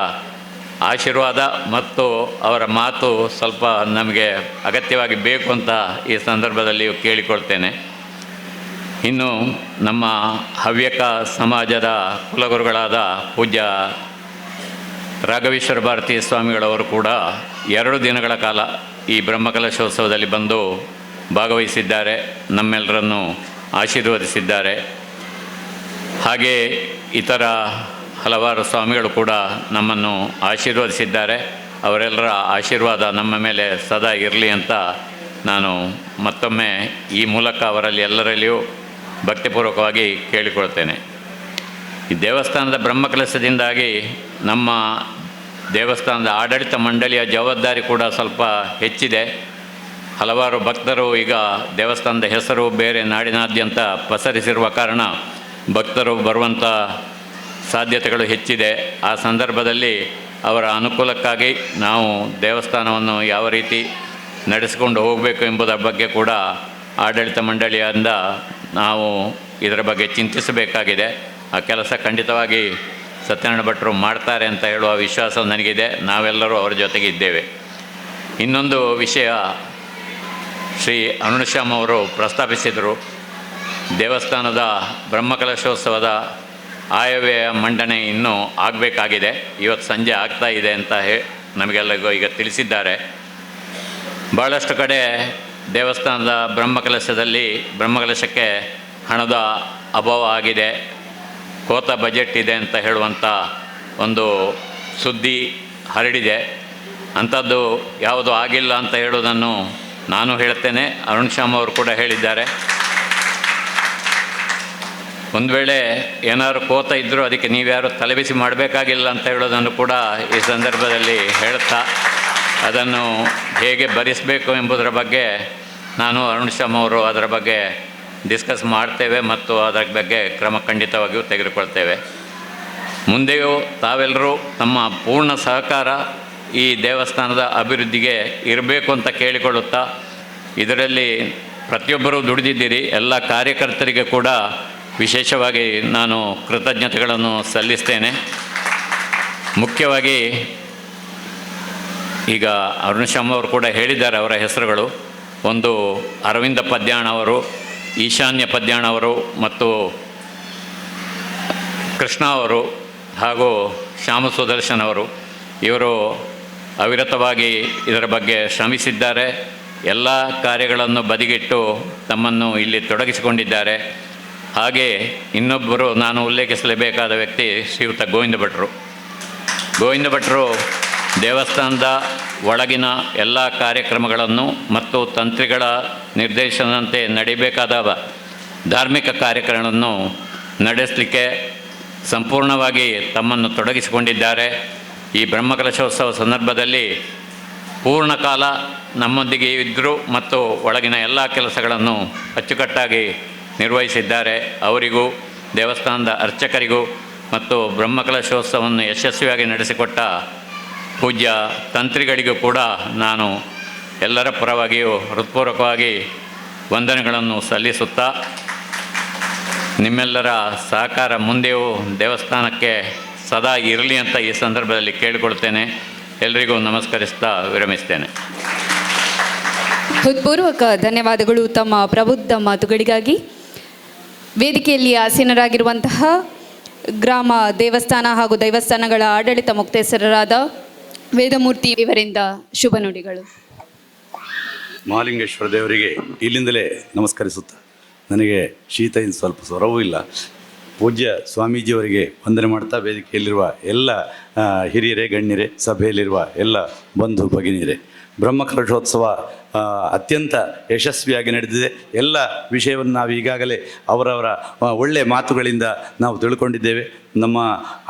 ಆಶೀರ್ವಾದ ಮತ್ತು ಅವರ ಮಾತು ಸ್ವಲ್ಪ ನಮಗೆ ಅಗತ್ಯವಾಗಿ ಬೇಕು ಅಂತ ಈ ಸಂದರ್ಭದಲ್ಲಿ ಕೇಳಿಕೊಳ್ತೇನೆ. ಇನ್ನು ನಮ್ಮ ಹವ್ಯಕ ಸಮಾಜದ ಕುಲಗುರುಗಳಾದ ಪೂಜ್ಯ ರಾಘವೇಶ್ವರ ಭಾರತೀ ಸ್ವಾಮಿಗಳವರು ಕೂಡ 2 ದಿನಗಳ ಕಾಲ ಈ ಬ್ರಹ್ಮಕಲಶೋತ್ಸವದಲ್ಲಿ ಬಂದು ಭಾಗವಹಿಸಿದ್ದಾರೆ, ನಮ್ಮೆಲ್ಲರನ್ನು ಆಶೀರ್ವದಿಸಿದ್ದಾರೆ. ಹಾಗೆ ಇತರ ಹಲವಾರು ಸ್ವಾಮಿಗಳು ಕೂಡ ನಮ್ಮನ್ನು ಆಶೀರ್ವದಿಸಿದ್ದಾರೆ. ಅವರೆಲ್ಲರ ಆಶೀರ್ವಾದ ನಮ್ಮ ಮೇಲೆ ಸದಾ ಇರಲಿ ಅಂತ ನಾನು ಮತ್ತೊಮ್ಮೆ ಈ ಮೂಲಕ ಅವರಲ್ಲಿ ಎಲ್ಲರಲ್ಲಿಯೂ ಭಕ್ತಿಪೂರ್ವಕವಾಗಿ ಕೇಳಿಕೊಳ್ತೇನೆ. ಈ ದೇವಸ್ಥಾನದ ಬ್ರಹ್ಮಕಲಶದಿಂದಾಗಿ ನಮ್ಮ ದೇವಸ್ಥಾನದ ಆಡಳಿತ ಮಂಡಳಿಯ ಜವಾಬ್ದಾರಿ ಕೂಡ ಸ್ವಲ್ಪ ಹೆಚ್ಚಿದೆ. ಹಲವಾರು ಭಕ್ತರು ಈಗ ದೇವಸ್ಥಾನದ ಹೆಸರು ಬೇರೆ ನಾಡಿನಾದ್ಯಂತ ಪಸರಿಸಿರುವ ಕಾರಣ ಭಕ್ತರು ಬರುವಂಥ ಸಾಧ್ಯತೆಗಳು ಹೆಚ್ಚಿದೆ. ಆ ಸಂದರ್ಭದಲ್ಲಿ ಅವರ ಅನುಕೂಲಕ್ಕಾಗಿ ನಾವು ದೇವಸ್ಥಾನವನ್ನು ಯಾವ ರೀತಿ ನಡೆಸಿಕೊಂಡು ಹೋಗಬೇಕು ಎಂಬುದರ ಬಗ್ಗೆ ಕೂಡ ಆಡಳಿತ ಮಂಡಳಿಯಿಂದ ನಾವು ಇದರ ಬಗ್ಗೆ ಚಿಂತಿಸಬೇಕಾಗಿದೆ. ಆ ಕೆಲಸ ಖಂಡಿತವಾಗಿ ಸತ್ಯನಾರಾಯಣ ಭಟ್ರು ಮಾಡ್ತಾರೆ ಅಂತ ಹೇಳುವ ವಿಶ್ವಾಸ ನನಗಿದೆ. ನಾವೆಲ್ಲರೂ ಅವರ ಜೊತೆಗೆ ಇದ್ದೇವೆ. ಇನ್ನೊಂದು ವಿಷಯ ಶ್ರೀ ಅರುಣಶ್ಯಾಮ್ ಅವರು ಪ್ರಸ್ತಾಪಿಸಿದರು. ದೇವಸ್ಥಾನದ ಬ್ರಹ್ಮಕಲಶೋತ್ಸವದ ಆಯವ್ಯಯ ಮಂಡನೆ ಇನ್ನೂ ಆಗಬೇಕಾಗಿದೆ, ಇವತ್ತು ಸಂಜೆ ಆಗ್ತಾ ಇದೆ ಅಂತ ನಮಗೆಲ್ಲರಿಗೂ ಈಗ ತಿಳಿಸಿದ್ದಾರೆ. ಭಾಳಷ್ಟು ಕಡೆ ದೇವಸ್ಥಾನದ ಬ್ರಹ್ಮಕಲಶಕ್ಕೆ ಹಣದ ಅಭಾವ ಆಗಿದೆ, ಕೋತ ಬಜೆಟ್ ಇದೆ ಅಂತ ಹೇಳುವಂಥ ಒಂದು ಸುದ್ದಿ ಹರಡಿದೆ. ಅಂಥದ್ದು ಯಾವುದೂ ಆಗಿಲ್ಲ ಅಂತ ಹೇಳೋದನ್ನು ನಾನು ಹೇಳ್ತೇನೆ, ಅರುಣಶ್ಯಾಮ್ ಅವರು ಕೂಡ ಹೇಳಿದ್ದಾರೆ. ಒಂದು ವೇಳೆ ಏನಾದ್ರು ಕೋತ ಇದ್ದರೂ ಅದಕ್ಕೆ ನೀವ್ಯಾರು ತಲೆಬಿಸಿ ಮಾಡಬೇಕಾಗಿಲ್ಲ ಅಂತ ಹೇಳೋದನ್ನು ಕೂಡ ಈ ಸಂದರ್ಭದಲ್ಲಿ ಹೇಳ್ತಾ, ಅದನ್ನು ಹೇಗೆ ಭರಿಸಬೇಕು ಎಂಬುದರ ಬಗ್ಗೆ ನಾನು ಅರುಣಶ್ಯಾಮ್ ಅವರು ಅದರ ಬಗ್ಗೆ ಡಿಸ್ಕಸ್ ಮಾಡ್ತೇವೆ ಮತ್ತು ಅದರ ಬಗ್ಗೆ ಕ್ರಮ ಖಂಡಿತವಾಗಿಯೂ ತೆಗೆದುಕೊಳ್ತೇವೆ. ಮುಂದೆಯೂ ತಾವೆಲ್ಲರೂ ತಮ್ಮ ಪೂರ್ಣ ಸಹಕಾರ ಈ ದೇವಸ್ಥಾನದ ಅಭಿವೃದ್ಧಿಗೆ ಇರಬೇಕು ಅಂತ ಕೇಳಿಕೊಳ್ಳುತ್ತಾ, ಇದರಲ್ಲಿ ಪ್ರತಿಯೊಬ್ಬರೂ ದುಡಿದಿದ್ದೀರಿ. ಎಲ್ಲ ಕಾರ್ಯಕರ್ತರಿಗೆ ಕೂಡ ವಿಶೇಷವಾಗಿ ನಾನು ಕೃತಜ್ಞತೆಗಳನ್ನು ಸಲ್ಲಿಸ್ತೇನೆ. ಮುಖ್ಯವಾಗಿ ಈಗ ಅರುಣಶ್ಯಾಮ್ ಅವರು ಕೂಡ ಹೇಳಿದ್ದಾರೆ ಅವರ ಹೆಸರುಗಳು. ಒಂದು ಅರವಿಂದ ಪದ್ಯಾಣ ಅವರು, ಈಶಾನ್ಯ ಪದ್ಯಾಣ ಅವರು ಮತ್ತು ಕೃಷ್ಣ ಅವರು ಹಾಗೂ ಶ್ಯಾಮ ಸುದರ್ಶನ್ ಅವರು, ಇವರು ಅವಿರತವಾಗಿ ಇದರ ಬಗ್ಗೆ ಶ್ರಮಿಸಿದ್ದಾರೆ. ಎಲ್ಲ ಕಾರ್ಯಗಳನ್ನು ಬದಿಗಿಟ್ಟು ತಮ್ಮನ್ನು ಇಲ್ಲಿ ತೊಡಗಿಸಿಕೊಂಡಿದ್ದಾರೆ. ಹಾಗೆ ಇನ್ನೊಬ್ಬರು ನಾನು ಉಲ್ಲೇಖಿಸಲೇಬೇಕಾದ ವ್ಯಕ್ತಿ ಶ್ರೀಯುತ ಗೋವಿಂದ ಭಟ್ರು ದೇವಸ್ಥಾನದ ಒಳಗಿನ ಎಲ್ಲ ಕಾರ್ಯಕ್ರಮಗಳನ್ನು ಮತ್ತು ತಂತ್ರಿಗಳ ನಿರ್ದೇಶನದಂತೆ ನಡೀಬೇಕಾದ ಧಾರ್ಮಿಕ ಕಾರ್ಯಕ್ರಮಗಳನ್ನು ನಡೆಸಲಿಕ್ಕೆ ಸಂಪೂರ್ಣವಾಗಿ ತಮ್ಮನ್ನು ತೊಡಗಿಸಿಕೊಂಡಿದ್ದಾರೆ. ಈ ಬ್ರಹ್ಮಕಲಶೋತ್ಸವ ಸಂದರ್ಭದಲ್ಲಿ ಪೂರ್ಣ ಕಾಲ ನಮ್ಮೊಂದಿಗೆ ಇದ್ದರು ಮತ್ತು ಒಳಗಿನ ಎಲ್ಲ ಕೆಲಸಗಳನ್ನು ಅಚ್ಚುಕಟ್ಟಾಗಿ ನಿರ್ವಹಿಸಿದ್ದಾರೆ. ಅವರಿಗೂ ದೇವಸ್ಥಾನದ ಅರ್ಚಕರಿಗೂ ಮತ್ತು ಬ್ರಹ್ಮಕಲಶೋತ್ಸವವನ್ನು ಯಶಸ್ವಿಯಾಗಿ ನಡೆಸಿಕೊಟ್ಟ ಪೂಜ್ಯ ತಂತ್ರಿಗಳಿಗೂ ಕೂಡ ನಾನು ಎಲ್ಲರ ಪರವಾಗಿಯೂ ಹೃತ್ಪೂರ್ವಕವಾಗಿ ವಂದನೆಗಳನ್ನು ಸಲ್ಲಿಸುತ್ತಾ, ನಿಮ್ಮೆಲ್ಲರ ಸಹಕಾರ ಮುಂದೆಯೂ ದೇವಸ್ಥಾನಕ್ಕೆ ಸದಾ ಇರಲಿ ಅಂತ ಈ ಸಂದರ್ಭದಲ್ಲಿ ಕೇಳಿಕೊಳ್ತೇನೆ. ಎಲ್ಲರಿಗೂ ನಮಸ್ಕರಿಸ್ತಾ ವಿರಮಿಸ್ತೇನೆ. ಹೃತ್ಪೂರ್ವಕ ಧನ್ಯವಾದಗಳು ತಮ್ಮ ಪ್ರಬುದ್ಧ ಮಾತುಗಳಿಗಾಗಿ. ವೇದಿಕೆಯಲ್ಲಿ ಆಸೀನರಾಗಿರುವಂತಹ ಗ್ರಾಮ ದೇವಸ್ಥಾನ ಹಾಗೂ ದೇವಸ್ಥಾನಗಳ ಆಡಳಿತ ಮುಕ್ತೇಸರರಾದ ವೇದಮೂರ್ತಿ ಇವರಿಂದ ಶುಭ ನುಡಿಗಳು. ಮಹಾಲಿಂಗೇಶ್ವರ ದೇವರಿಗೆ ಇಲ್ಲಿಂದಲೇ ನಮಸ್ಕರಿಸುತ್ತಾ, ನನಗೆ ಶೀತ ಇನ್ನು ಸ್ವಲ್ಪ ಸ್ವರವೂ ಇಲ್ಲ. ಪೂಜ್ಯ ಸ್ವಾಮೀಜಿಯವರಿಗೆ ವಂದನೆ ಮಾಡ್ತಾ, ವೇದಿಕೆಯಲ್ಲಿರುವ ಎಲ್ಲ ಹಿರಿಯರೇ, ಗಣ್ಯರೇ, ಸಭೆಯಲ್ಲಿರುವ ಎಲ್ಲ ಬಂಧು ಭಗಿನಿಯರೇ, ಬ್ರಹ್ಮಕಲಶೋತ್ಸವ ಅತ್ಯಂತ ಯಶಸ್ವಿಯಾಗಿ ನಡೆದಿದೆ. ಎಲ್ಲ ವಿಷಯವನ್ನು ನಾವು ಈಗಾಗಲೇ ಅವರವರ ಒಳ್ಳೆಯ ಮಾತುಗಳಿಂದ ನಾವು ತಿಳ್ಕೊಂಡಿದ್ದೇವೆ. ನಮ್ಮ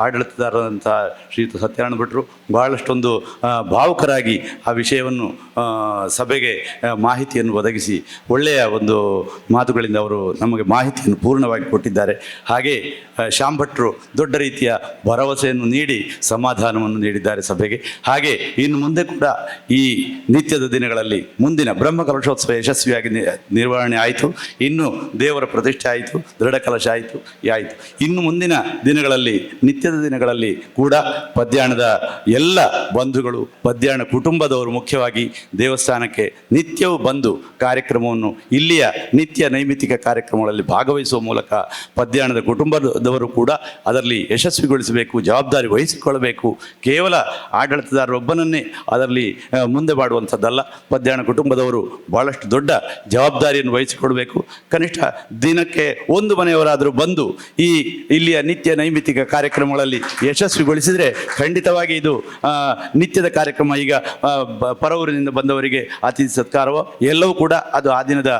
ಆಡಳಿತದಾರರಂಥ ಶ್ರೀಯುತ ಸತ್ಯನಾರಾಯಣ ಭಟ್ರು ಬಹಳಷ್ಟೊಂದು ಭಾವುಕರಾಗಿ ಆ ವಿಷಯವನ್ನು ಸಭೆಗೆ ಮಾಹಿತಿಯನ್ನು ಒದಗಿಸಿ ಒಳ್ಳೆಯ ಒಂದು ಮಾತುಗಳಿಂದ ಅವರು ನಮಗೆ ಮಾಹಿತಿಯನ್ನು ಪೂರ್ಣವಾಗಿ ಕೊಟ್ಟಿದ್ದಾರೆ. ಹಾಗೆ ಶ್ಯಾಮ್ ಭಟ್ರು ದೊಡ್ಡ ರೀತಿಯ ಭರವಸೆಯನ್ನು ನೀಡಿ ಸಮಾಧಾನವನ್ನು ನೀಡಿದ್ದಾರೆ ಸಭೆಗೆ. ಹಾಗೆ ಇನ್ನು ಮುಂದೆ ಕೂಡ ಈ ನಿತ್ಯದ ದಿನಗಳಲ್ಲಿ ಮುಂದೆ ಮುಂದಿನ ಬ್ರಹ್ಮಕಲಶೋತ್ಸವ ಯಶಸ್ವಿಯಾಗಿ ನಿರ್ವಹಣೆ ಆಯಿತು. ಇನ್ನು ದೇವರ ಪ್ರತಿಷ್ಠೆ ಆಯಿತು, ದೃಢ ಕಲಶ ಆಯಿತು. ಇನ್ನು ಮುಂದಿನ ದಿನಗಳಲ್ಲಿ, ನಿತ್ಯದ ದಿನಗಳಲ್ಲಿ ಕೂಡ ಪದ್ಯಾಣದ ಎಲ್ಲ ಬಂಧುಗಳು, ಪದ್ಯಾಣ ಕುಟುಂಬದವರು ಮುಖ್ಯವಾಗಿ ದೇವಸ್ಥಾನಕ್ಕೆ ನಿತ್ಯವೂ ಬಂದು ಕಾರ್ಯಕ್ರಮವನ್ನು, ಇಲ್ಲಿಯ ನಿತ್ಯ ನೈಮಿತ್ತಿಕ ಕಾರ್ಯಕ್ರಮಗಳಲ್ಲಿ ಭಾಗವಹಿಸುವ ಮೂಲಕ ಪದ್ಯಾಣದ ಕುಟುಂಬದವರು ಕೂಡ ಅದರಲ್ಲಿ ಯಶಸ್ವಿಗೊಳಿಸಬೇಕು, ಜವಾಬ್ದಾರಿ ವಹಿಸಿಕೊಳ್ಳಬೇಕು. ಕೇವಲ ಆಡಳಿತದಾರರೊಬ್ಬನನ್ನೇ ಅದರಲ್ಲಿ ಮುಂದೆ ಮಾಡುವಂಥದ್ದಲ್ಲ. ಪದ್ಯಾಣ ಕುಟುಂಬದವರು ಬಹಳಷ್ಟು ದೊಡ್ಡ ಜವಾಬ್ದಾರಿಯನ್ನು ವಹಿಸಿಕೊಡಬೇಕು. ಕನಿಷ್ಠ ದಿನಕ್ಕೆ ಒಂದು ಮನೆಯವರಾದರೂ ಬಂದು ಇಲ್ಲಿಯ ನಿತ್ಯ ನೈಮಿತ್ತಿಕ ಕಾರ್ಯಕ್ರಮಗಳಲ್ಲಿ ಯಶಸ್ವಿಗೊಳಿಸಿದರೆ ಖಂಡಿತವಾಗಿ ಇದು ನಿತ್ಯದ ಕಾರ್ಯಕ್ರಮ. ಈಗ ಪರವೂರಿನಿಂದ ಬಂದವರಿಗೆ ಅತಿಥಿ ಸತ್ಕಾರವೋ ಎಲ್ಲವೂ ಕೂಡ ಅದು ಆ ದಿನದ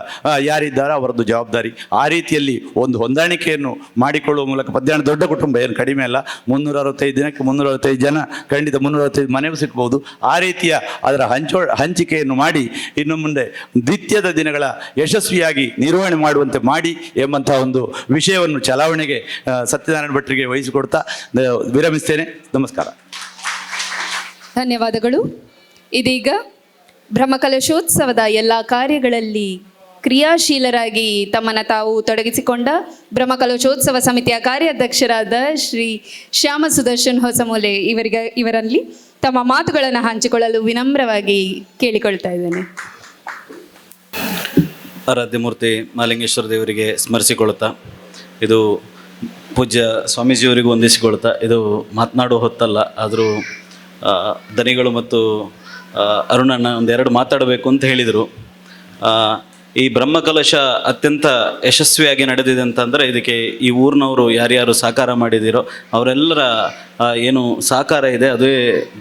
ಯಾರಿದ್ದಾರೋ ಅವರದ್ದು ಜವಾಬ್ದಾರಿ. ಆ ರೀತಿಯಲ್ಲಿ ಒಂದು ಹೊಂದಾಣಿಕೆಯನ್ನು ಮಾಡಿಕೊಳ್ಳುವ ಮೂಲಕ ಪದ್ಯಾಣ ದೊಡ್ಡ ಕುಟುಂಬ, ಏನು ಕಡಿಮೆ ಅಲ್ಲ. 365 ದಿನಕ್ಕೆ 365 ಜನ, ಖಂಡಿತ 365 ಮನೆಯೂ ಸಿಗ್ಬೋದು. ಆ ರೀತಿಯ ಅದರ ಹಂಚಿಕೆಯನ್ನು ಮಾಡಿ ಇನ್ನು ಮುಂದೆ ನಿತ್ಯದ ದಿನಗಳ ಯಶಸ್ವಿಯಾಗಿ ನಿರ್ವಹಣೆ ಮಾಡುವಂತೆ ಮಾಡಿ ಎಂಬಂತಹ ಒಂದು ವಿಷಯವನ್ನು ಚಲಾವಣೆಗೆ ಸತ್ಯನಾರಾಯಣ ಭಟ್ರಿಗೆ ವಹಿಸಿಕೊಡ್ತಾ ವಿರಮಿಸ್ತೇನೆ. ನಮಸ್ಕಾರ. ಧನ್ಯವಾದಗಳು. ಇದೀಗ ಬ್ರಹ್ಮಕಲಶೋತ್ಸವದ ಎಲ್ಲ ಕಾರ್ಯಗಳಲ್ಲಿ ಕ್ರಿಯಾಶೀಲರಾಗಿ ತಮ್ಮನ್ನು ತಾವು ತೊಡಗಿಸಿಕೊಂಡ ಬ್ರಹ್ಮಕಲಶೋತ್ಸವ ಸಮಿತಿಯ ಕಾರ್ಯಾಧ್ಯಕ್ಷರಾದ ಶ್ರೀ ಶ್ಯಾಮ ಸುದರ್ಶನ್ ಹೊಸಮೂಲೆ ಇವರಲ್ಲಿ ತಮ್ಮ ಮಾತುಗಳನ್ನು ಹಂಚಿಕೊಳ್ಳಲು ವಿನಮ್ರವಾಗಿ ಕೇಳಿಕೊಳ್ತಾ ಇದ್ದೇನೆ. ಆರಾಧ್ಯ ಮಹಾಲಿಂಗೇಶ್ವರ ದೇವರಿಗೆ ಸ್ಮರಿಸಿಕೊಳ್ಳುತ್ತಾ, ಇದು ಪೂಜ್ಯ ಸ್ವಾಮೀಜಿಯವರಿಗೂ ಹೊಂದಿಸಿಕೊಳ್ತಾ, ಇದು ಮಾತನಾಡುವ ಹೊತ್ತಲ್ಲ, ಆದರೂ ದನಿಗಳು ಮತ್ತು ಅರುಣಣ್ಣ ಒಂದೆರಡು ಮಾತಾಡಬೇಕು ಅಂತ ಹೇಳಿದರು. ಈ ಬ್ರಹ್ಮಕಲಶ ಅತ್ಯಂತ ಯಶಸ್ವಿಯಾಗಿ ನಡೆದಿದೆ ಅಂತಂದರೆ ಇದಕ್ಕೆ ಈ ಊರಿನವರು ಯಾರ್ಯಾರು ಸಹಕಾರ ಮಾಡಿದಿರೋ ಅವರೆಲ್ಲರ ಏನು ಸಹಕಾರ ಇದೆ, ಅದೇ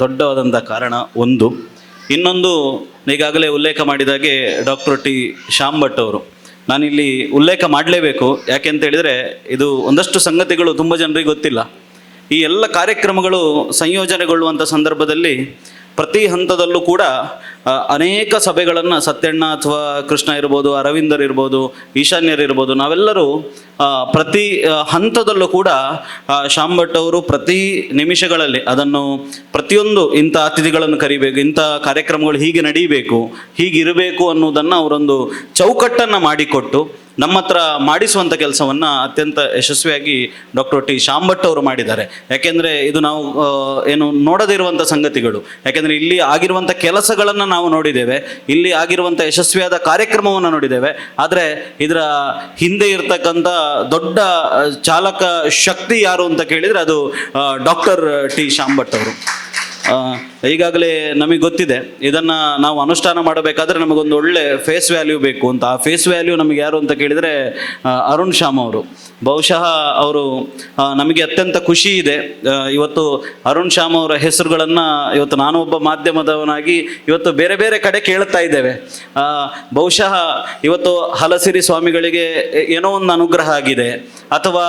ದೊಡ್ಡವಾದಂಥ ಕಾರಣ ಒಂದು. ಇನ್ನೊಂದು, ಈಗಾಗಲೇ ಉಲ್ಲೇಖ ಮಾಡಿದಾಗೆ ಡಾಕ್ಟರ್ ಟಿ ಶ್ಯಾಮ್ ಭಟ್ ಅವರು, ನಾನಿಲ್ಲಿ ಉಲ್ಲೇಖ ಮಾಡಲೇಬೇಕು. ಯಾಕೆಂತೇಳಿದರೆ ಇದು ಒಂದಷ್ಟು ಸಂಗತಿಗಳು ತುಂಬ ಜನರಿಗೆ ಗೊತ್ತಿಲ್ಲ. ಈ ಎಲ್ಲ ಕಾರ್ಯಕ್ರಮಗಳು ಸಂಯೋಜನೆಗೊಳ್ಳುವಂಥ ಸಂದರ್ಭದಲ್ಲಿ ಪ್ರತಿ ಹಂತದಲ್ಲೂ ಕೂಡ ಅನೇಕ ಸಭೆಗಳನ್ನು ಸತ್ಯಣ್ಣ ಅಥವಾ ಕೃಷ್ಣ ಇರ್ಬೋದು, ಅರವಿಂದರ್ ಇರ್ಬೋದು, ಈಶಾನ್ಯರ್ ಇರ್ಬೋದು, ನಾವೆಲ್ಲರೂ ಪ್ರತಿ ಹಂತದಲ್ಲೂ ಕೂಡ ಶ್ಯಾಮ್ ಭಟ್ ಅವರು ಪ್ರತಿ ನಿಮಿಷಗಳಲ್ಲಿ ಅದನ್ನು ಪ್ರತಿಯೊಂದು ಇಂಥ ಅತಿಥಿಗಳನ್ನು ಕರಿಬೇಕು, ಇಂಥ ಕಾರ್ಯಕ್ರಮಗಳು ಹೀಗೆ ನಡೀಬೇಕು, ಹೀಗಿರಬೇಕು ಅನ್ನೋದನ್ನು ಅವರೊಂದು ಚೌಕಟ್ಟನ್ನು ಮಾಡಿಕೊಟ್ಟು ನಮ್ಮ ಹತ್ರ ಮಾಡಿಸುವಂಥ ಕೆಲಸವನ್ನು ಅತ್ಯಂತ ಯಶಸ್ವಿಯಾಗಿ ಡಾಕ್ಟರ್ ಟಿ ಶ್ಯಾಮ್ ಭಟ್ ಅವರು ಮಾಡಿದ್ದಾರೆ. ಯಾಕೆಂದರೆ ಇದು ನಾವು ಏನು ನೋಡದಿರುವಂಥ ಸಂಗತಿಗಳು. ಯಾಕೆಂದರೆ ಇಲ್ಲಿ ಆಗಿರುವಂಥ ಕೆಲಸಗಳನ್ನು ನಾವು ನೋಡಿದ್ದೇವೆ, ಇಲ್ಲಿ ಆಗಿರುವಂಥ ಯಶಸ್ವಿಯಾದ ಕಾರ್ಯಕ್ರಮವನ್ನು ನೋಡಿದ್ದೇವೆ. ಆದರೆ ಇದರ ಹಿಂದೆ ಇರ್ತಕ್ಕಂಥ ದೊಡ್ಡ ಚಾಲಕ ಶಕ್ತಿ ಯಾರು ಅಂತ ಕೇಳಿದರೆ ಅದು ಡಾಕ್ಟರ್ ಟಿ ಶ್ಯಾಮ್ ಭಟ್ ಅವರು. ಈಗಾಗಲೇ ನಮಗೆ ಗೊತ್ತಿದೆ, ಇದನ್ನು ನಾವು ಅನುಷ್ಠಾನ ಮಾಡಬೇಕಾದ್ರೆ ನಮಗೊಂದು ಒಳ್ಳೆ ಫೇಸ್ ವ್ಯಾಲ್ಯೂ ಬೇಕು ಅಂತ. ಆ ಫೇಸ್ ವ್ಯಾಲ್ಯೂ ನಮಗೆ ಯಾರು ಅಂತ ಕೇಳಿದರೆ ಅರುಣ್ ಶ್ಯಾಮ್ ಅವರು. ಬಹುಶಃ ಅವರು ನಮಗೆ ಅತ್ಯಂತ ಖುಷಿ ಇದೆ. ಇವತ್ತು ಅರುಣ್ ಶ್ಯಾಮ್ ಅವರ ಹೆಸರುಗಳನ್ನು ಇವತ್ತು ನಾನು ಒಬ್ಬ ಮಾಧ್ಯಮದವನಾಗಿ ಇವತ್ತು ಬೇರೆ ಬೇರೆ ಕಡೆ ಕೇಳ್ತಾ ಇದ್ದೇವೆ. ಬಹುಶಃ ಇವತ್ತು ಹಲಸಿರಿ ಸ್ವಾಮಿಗಳಿಗೆ ಏನೋ ಒಂದು ಅನುಗ್ರಹ ಆಗಿದೆ, ಅಥವಾ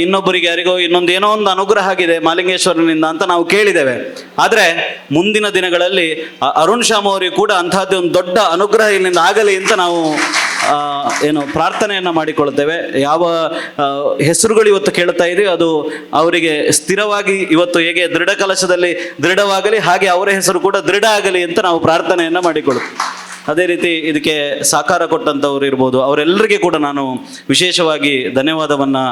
ಇನ್ನೊಬ್ಬರಿಗೆ ಯಾರಿಗೋ ಏನೋ ಒಂದು ಅನುಗ್ರಹ ಆಗಿದೆ ಮಾಲಿಂಗೇಶ್ವರನಿಂದ ಅಂತ ನಾವು ಕೇಳಿದ್ದೇವೆ. ಆದರೆ ಮುಂದಿನ ದಿನಗಳಲ್ಲಿ ಅರುಣ್ ಶ್ಯಾಮ್ ಅವರಿಗೂ ಕೂಡ ಅಂತಹದ್ದೇ ಒಂದು ದೊಡ್ಡ ಅನುಗ್ರಹ ಇಲ್ಲಿಂದ ಆಗಲಿ ಅಂತ ನಾವು ಪ್ರಾರ್ಥನೆಯನ್ನು ಮಾಡಿಕೊಳ್ಳುತ್ತೇವೆ. ಯಾವ ಹೆಸರುಗಳು ಇವತ್ತು ಕೇಳ್ತಾ ಇದೆಯೋ ಅದು ಅವರಿಗೆ ಸ್ಥಿರವಾಗಿ ಇವತ್ತು ಹೇಗೆ ದೃಢ ಕಲಶದಲ್ಲಿ ದೃಢವಾಗಲಿ, ಹಾಗೆ ಅವರ ಹೆಸರು ಕೂಡ ದೃಢ ಆಗಲಿ ಅಂತ ನಾವು ಪ್ರಾರ್ಥನೆಯನ್ನು ಮಾಡಿಕೊಳ್ಳುತ್ತೇವೆ. ಅದೇ ರೀತಿ ಇದಕ್ಕೆ ಸಹಕಾರ ಕೊಟ್ಟಂಥವ್ರು ಇರ್ಬೋದು, ಅವರೆಲ್ಲರಿಗೆ ಕೂಡ ನಾನು ವಿಶೇಷವಾಗಿ ಧನ್ಯವಾದವನ್ನು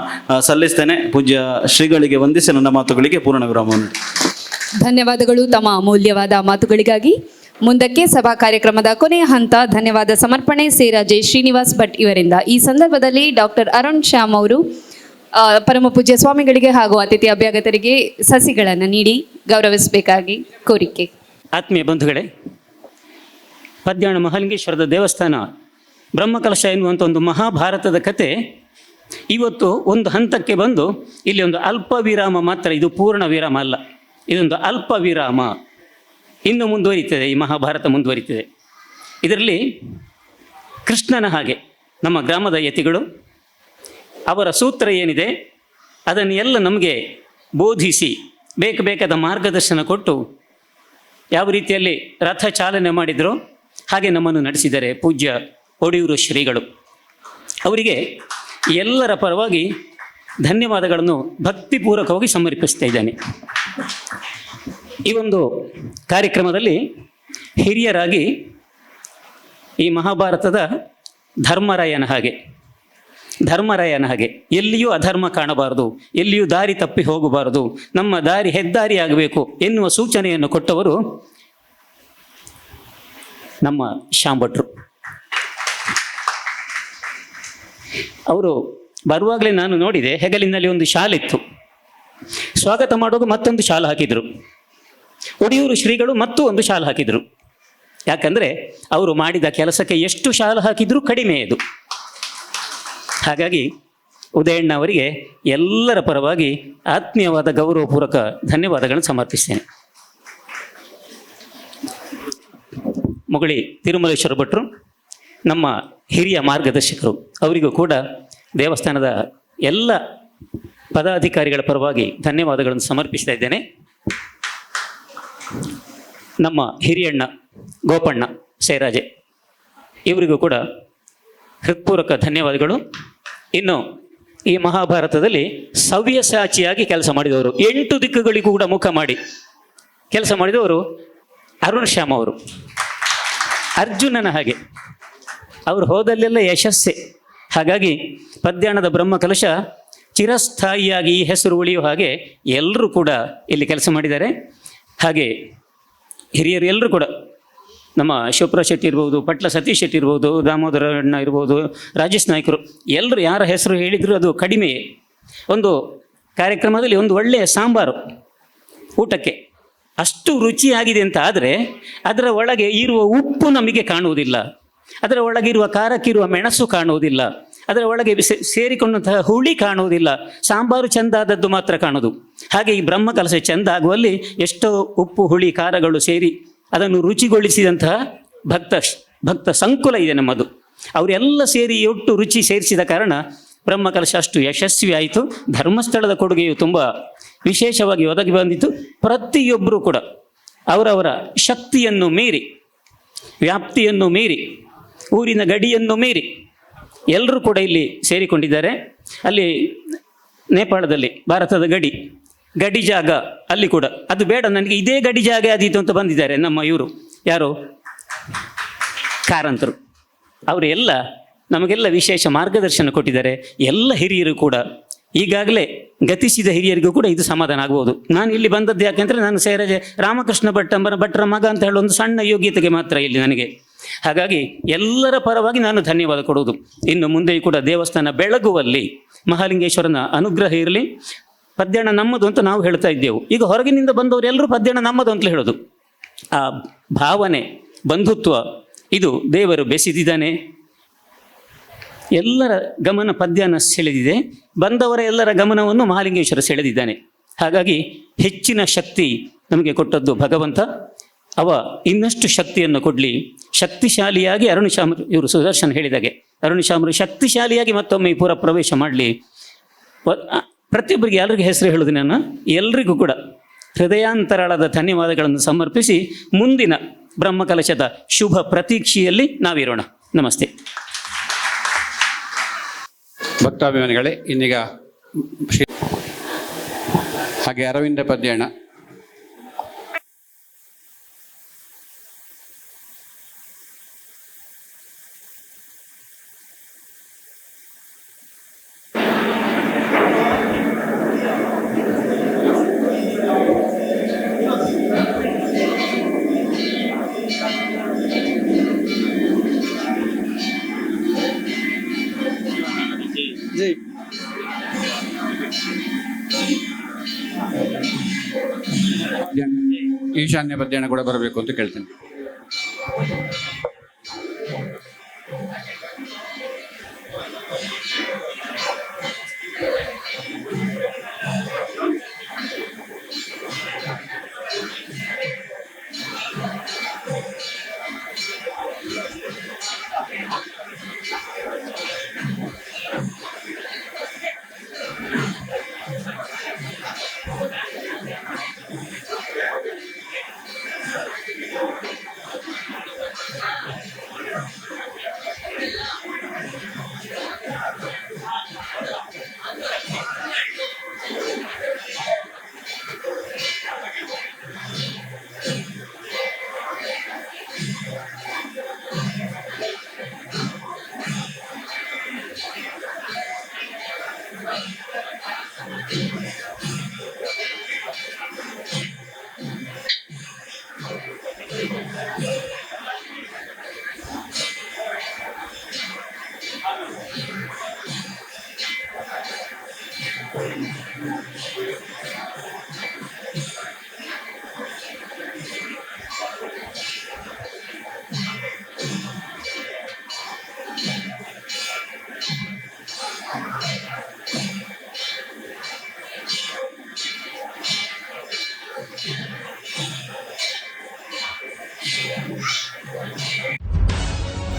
ಸಲ್ಲಿಸ್ತೇನೆ. ಪೂಜ್ಯ ಶ್ರೀಗಳಿಗೆ ವಂದಿಸಿ ನನ್ನ ಮಾತುಗಳಿಗೆ ಪೂರ್ಣ ವಿರಾಮವನ್ನು. ಧನ್ಯವಾದಗಳು ತಮ್ಮ ಅಮೂಲ್ಯವಾದ ಮಾತುಗಳಿಗಾಗಿ. ಮುಂದಕ್ಕೆ ಸಭಾ ಕಾರ್ಯಕ್ರಮದ ಕೊನೆಯ ಹಂತ ಧನ್ಯವಾದ ಸಮರ್ಪಣೆ ಸೇರಾ ಜೆ ಶ್ರೀನಿವಾಸ್ ಭಟ್ ಇವರಿಂದ. ಈ ಸಂದರ್ಭದಲ್ಲಿ ಡಾಕ್ಟರ್ ಅರುಣ್ ಶ್ಯಾಮ್ ಅವರು ಪರಮ ಪೂಜ್ಯ ಸ್ವಾಮಿಗಳಿಗೆ ಹಾಗೂ ಅತಿಥಿ ಅಭ್ಯಾಗತರಿಗೆ ಸಸಿಗಳನ್ನು ನೀಡಿ ಗೌರವಿಸಬೇಕಾಗಿ ಕೋರಿಕೆ. ಆತ್ಮೀಯ ಬಂಧುಗಳೇ, ಪದ್ಯಾಣ ಮಹಾಲಿಂಗೇಶ್ವರದ ದೇವಸ್ಥಾನ ಬ್ರಹ್ಮಕಲಶ ಎನ್ನುವಂಥ ಒಂದು ಮಹಾಭಾರತದ ಕತೆ ಇವತ್ತು ಒಂದು ಹಂತಕ್ಕೆ ಬಂದು ಇಲ್ಲಿ ಒಂದು ಅಲ್ಪ ವಿರಾಮ ಮಾತ್ರ, ಇದು ಪೂರ್ಣ ವಿರಾಮ ಅಲ್ಲ, ಇದೊಂದು ಅಲ್ಪ ವಿರಾಮ. ಇನ್ನು ಮುಂದುವರಿತದೆ, ಈ ಮಹಾಭಾರತ ಮುಂದುವರಿತದೆ. ಇದರಲ್ಲಿ ಕೃಷ್ಣನ ಹಾಗೆ ನಮ್ಮ ಗ್ರಾಮದ ಯತಿಗಳು ಅವರ ಸೂತ್ರ ಏನಿದೆ ಅದನ್ನು ಎಲ್ಲ ನಮಗೆ ಬೋಧಿಸಿ ಬೇಕಾದ ಮಾರ್ಗದರ್ಶನ ಕೊಟ್ಟು ಯಾವ ರೀತಿಯಲ್ಲಿ ರಥ ಚಾಲನೆ ಮಾಡಿದರೋ ಹಾಗೆ ನಮ್ಮನ್ನು ನಡೆಸಿದ್ದಾರೆ ಪೂಜ್ಯ ಒಡಿಯೂರು ಶ್ರೀಗಳು. ಅವರಿಗೆ ಎಲ್ಲರ ಪರವಾಗಿ ಧನ್ಯವಾದಗಳನ್ನು ಭಕ್ತಿಪೂರ್ವಕವಾಗಿ ಸಮರ್ಪಿಸ್ತಾ ಇದ್ದೇನೆ. ಈ ಒಂದು ಕಾರ್ಯಕ್ರಮದಲ್ಲಿ ಹಿರಿಯರಾಗಿ ಈ ಮಹಾಭಾರತದ ಧರ್ಮರಾಯನ ಹಾಗೆ ಎಲ್ಲಿಯೂ ಅಧರ್ಮ ಕಾಣಬಾರದು, ಎಲ್ಲಿಯೂ ದಾರಿ ತಪ್ಪಿ ಹೋಗಬಾರದು, ನಮ್ಮ ದಾರಿ ಹೆದ್ದಾರಿ ಆಗಬೇಕು ಎನ್ನುವ ಸೂಚನೆಯನ್ನು ಕೊಟ್ಟವರು ನಮ್ಮ ಶಾಂಭಟ್ರು. ಅವರು ಬರುವಾಗಲೇ ನಾನು ನೋಡಿದೆ, ಹೆಗಲಿನಲ್ಲಿ ಒಂದು ಶಾಲ್ ಇತ್ತು. ಸ್ವಾಗತ ಮಾಡುವಾಗ ಮತ್ತೊಂದು ಶಾಲು ಹಾಕಿದರು. ಒಡಿಯೂರು ಶ್ರೀಗಳು ಮತ್ತೂ ಒಂದು ಶಾಲು ಹಾಕಿದರು. ಯಾಕಂದರೆ ಅವರು ಮಾಡಿದ ಕೆಲಸಕ್ಕೆ ಎಷ್ಟು ಶಾಲು ಹಾಕಿದರೂ ಕಡಿಮೆ ಇದು. ಹಾಗಾಗಿ ಉದಯಣ್ಣ ಅವರಿಗೆ ಎಲ್ಲರ ಪರವಾಗಿ ಆತ್ಮೀಯವಾದ ಗೌರವಪೂರ್ವಕ ಧನ್ಯವಾದಗಳನ್ನು ಸಮರ್ಪಿಸ್ತೇನೆ. ಮುಗಳಿ ತಿರುಮಲೇಶ್ವರ ಭಟ್ರು ನಮ್ಮ ಹಿರಿಯ ಮಾರ್ಗದರ್ಶಕರು, ಅವರಿಗೂ ಕೂಡ ದೇವಸ್ಥಾನದ ಎಲ್ಲ ಪದಾಧಿಕಾರಿಗಳ ಪರವಾಗಿ ಧನ್ಯವಾದಗಳನ್ನು ಸಮರ್ಪಿಸ್ತಾ ಇದ್ದೇನೆ. ನಮ್ಮ ಹಿರಿಯಣ್ಣ ಗೋಪಣ್ಣ ಸೇರಾಜೆ, ಇವರಿಗೂ ಕೂಡ ಹೃತ್ಪೂರ್ವಕ ಧನ್ಯವಾದಗಳು. ಇನ್ನು ಈ ಮಹಾಭಾರತದಲ್ಲಿ ಸವ್ಯಸಾಚಿಯಾಗಿ ಕೆಲಸ ಮಾಡಿದವರು, 8 ದಿಕ್ಕುಗಳಿಗೂ ಕೂಡ ಮುಖ ಮಾಡಿ ಕೆಲಸ ಮಾಡಿದವರು ಅರುಣ್ ಶ್ಯಾಮ್ ಅವರು. ಅರ್ಜುನನ ಹಾಗೆ ಅವರು ಹೋದಲ್ಲೆಲ್ಲ ಯಶಸ್ಸೇ. ಹಾಗಾಗಿ ಪದ್ಯಾಣದ ಬ್ರಹ್ಮಕಲಶ ಚಿರಸ್ಥಾಯಿಯಾಗಿ ಈ ಹೆಸರು ಉಳಿಯುವ ಹಾಗೆ ಎಲ್ಲರೂ ಕೂಡ ಇಲ್ಲಿ ಕೆಲಸ ಮಾಡಿದ್ದಾರೆ. ಹಾಗೆ ಹಿರಿಯರು ಎಲ್ಲರೂ ಕೂಡ, ನಮ್ಮ ಶಿವಪ್ರಸಾದ್ ಶೆಟ್ಟಿ ಇರ್ಬೋದು, ಪಟ್ಲ ಸತೀಶ್ ಶೆಟ್ಟಿ ಇರ್ಬೋದು, ದಾಮೋದರ ಅಣ್ಣ ಇರ್ಬೋದು, ರಾಜೇಶ್ ನಾಯ್ಕರು, ಎಲ್ಲರೂ ಯಾರ ಹೆಸರು ಹೇಳಿದರೂ ಅದು ಕಡಿಮೆಯೇ. ಒಂದು ಕಾರ್ಯಕ್ರಮದಲ್ಲಿ ಒಂದು ಒಳ್ಳೆಯ ಸಾಂಬಾರು ಊಟಕ್ಕೆ ಅಷ್ಟು ರುಚಿಯಾಗಿದೆ ಅಂತ ಆದರೆ ಅದರ ಒಳಗೆ ಇರುವ ಉಪ್ಪು ನಮಗೆ ಕಾಣುವುದಿಲ್ಲ, ಅದರ ಒಳಗಿರುವ ಖಾರಕ್ಕಿರುವ ಮೆಣಸು ಕಾಣುವುದಿಲ್ಲ, ಅದರ ಒಳಗೆ ಸೇರಿಕೊಂಡಂತಹ ಹುಳಿ ಕಾಣುವುದಿಲ್ಲ, ಸಾಂಬಾರು ಚೆಂದ ಆದದ್ದು ಮಾತ್ರ ಕಾಣುವುದು. ಹಾಗೆ ಈ ಬ್ರಹ್ಮಕಲಶ ಚೆಂದ ಆಗುವಲ್ಲಿ ಎಷ್ಟೋ ಉಪ್ಪು ಹುಳಿ ಖಾರಗಳು ಸೇರಿ ಅದನ್ನು ರುಚಿಗೊಳಿಸಿದಂತಹ ಭಕ್ತ ಸಂಕುಲ ಇದೆ ನಮ್ಮದು. ಅವರೆಲ್ಲ ಸೇರಿ ಒಟ್ಟು ರುಚಿ ಸೇರಿಸಿದ ಕಾರಣ ಬ್ರಹ್ಮಕಲಶ ಅಷ್ಟು ಯಶಸ್ವಿ ಆಯಿತು. ಧರ್ಮಸ್ಥಳದ ಕೊಡುಗೆಯು ತುಂಬ ವಿಶೇಷವಾಗಿ ಒದಗಿ ಬಂದಿತ್ತು. ಪ್ರತಿಯೊಬ್ಬರೂ ಕೂಡ ಅವರವರ ಶಕ್ತಿಯನ್ನು ಮೀರಿ, ವ್ಯಾಪ್ತಿಯನ್ನು ಮೀರಿ, ಊರಿನ ಗಡಿಯನ್ನು ಮೀರಿ ಎಲ್ಲರೂ ಕೂಡ ಇಲ್ಲಿ ಸೇರಿಕೊಂಡಿದ್ದಾರೆ. ಅಲ್ಲಿ ನೇಪಾಳದಲ್ಲಿ ಭಾರತದ ಗಡಿ ಜಾಗ ಅಲ್ಲಿ ಕೂಡ ಅದು ಬೇಡ ನನಗೆ ಇದೇ ಗಡಿ ಜಾಗ ಆದೀತು ಅಂತ ಬಂದಿದ್ದಾರೆ ನಮ್ಮ ಇವರು ಯಾರು ಕಾರಂತರು. ಅವರು ಎಲ್ಲ ನಮಗೆಲ್ಲ ವಿಶೇಷ ಮಾರ್ಗದರ್ಶನ ಕೊಟ್ಟಿದ್ದಾರೆ. ಎಲ್ಲ ಹಿರಿಯರು ಕೂಡ ಈಗಾಗಲೇ ಗತಿಸಿದ ಹಿರಿಯರಿಗೂ ಕೂಡ ಇದು ಸಮಾಧಾನ ಆಗ್ಬೋದು. ನಾನು ಇಲ್ಲಿ ಬಂದದ್ದು ಯಾಕೆಂದರೆ ನಾನು ಸೇರಜೆ ರಾಮಕೃಷ್ಣ ಭಟ್ರ ಮಗ ಅಂತ ಹೇಳೋ ಒಂದು ಸಣ್ಣ ಯೋಗ್ಯತೆಗೆ ಮಾತ್ರ ಇಲ್ಲಿ ನನಗೆ. ಹಾಗಾಗಿ ಎಲ್ಲರ ಪರವಾಗಿ ನಾನು ಧನ್ಯವಾದ ಕೊಡುವುದು. ಇನ್ನು ಮುಂದೆಯೂ ಕೂಡ ದೇವಸ್ಥಾನ ಬೆಳಗುವಲ್ಲಿ ಮಹಾಲಿಂಗೇಶ್ವರನ ಅನುಗ್ರಹ ಇರಲಿ. ಪದ್ಯಾಣ ನಮ್ಮದು ಅಂತ ನಾವು ಹೇಳ್ತಾ ಇದ್ದೆವು, ಈಗ ಹೊರಗಿನಿಂದ ಬಂದವರು ಎಲ್ಲರೂ ಪದ್ಯಾಣ ನಮ್ಮದು ಅಂತಲೇ ಹೇಳೋದು. ಆ ಭಾವನೆ, ಬಂಧುತ್ವ ಇದು ದೇವರು ಬೆಸೆದಿದ್ದಾನೆ. ಎಲ್ಲರ ಗಮನ ಪದ್ಯಾನ ಸೆಳೆದಿದೆ, ಬಂದವರ ಎಲ್ಲರ ಗಮನವನ್ನು ಮಹಾಲಿಂಗೇಶ್ವರ ಸೆಳೆದಿದ್ದಾನೆ. ಹಾಗಾಗಿ ಹೆಚ್ಚಿನ ಶಕ್ತಿ ನಮಗೆ ಕೊಟ್ಟದ್ದು ಭಗವಂತ. ಅವ ಇನ್ನಷ್ಟು ಶಕ್ತಿಯನ್ನು ಕೊಡಲಿ. ಶಕ್ತಿಶಾಲಿಯಾಗಿ ಅರುಣಶ್ಯಾಮರು, ಇವರು ಸುದರ್ಶನ್ ಹೇಳಿದಾಗೆ ಅರುಣಶ್ಯಾಮರು ಶಕ್ತಿಶಾಲಿಯಾಗಿ ಮತ್ತೊಮ್ಮೆ ಈ ಪುರ ಪ್ರವೇಶ ಮಾಡಲಿ. ಪ್ರತಿಯೊಬ್ಬರಿಗೆ ಎಲ್ಲರಿಗೂ ಹೆಸರು ಹೇಳೋದು ನಾನು ಎಲ್ರಿಗೂ ಕೂಡ ಹೃದಯಾಂತರಾಳದ ಧನ್ಯವಾದಗಳನ್ನು ಸಮರ್ಪಿಸಿ ಮುಂದಿನ ಬ್ರಹ್ಮಕಲಶದ ಶುಭ ಪ್ರತೀಕ್ಷೆಯಲ್ಲಿ ನಾವಿರೋಣ. ನಮಸ್ತೆ. ಭಕ್ತಾಭಿಮಾನಿಗಳೇ, ಇನ್ನೀಗ ಹಾಗೆ ಅರವಿಂದ ಪದ್ಯಾಣ ಈಶಾನ್ಯ ಪದ್ಯಾಣ ಕೂಡ ಬರಬೇಕು ಅಂತ ಕೇಳ್ತೇನೆ.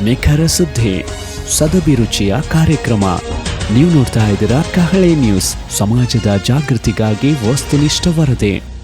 ನಿಖರ ಸುದ್ದಿ, ಸದಭಿರುಚಿಯ ಕಾರ್ಯಕ್ರಮ. ನೀವು ನೋಡ್ತಾ ಇದ್ದೀರಾ ಕಹಳೆ ನ್ಯೂಸ್, ಸಮಾಜದ ಜಾಗೃತಿಗಾಗಿ ವಸ್ತುನಿಷ್ಠ ವರದಿ.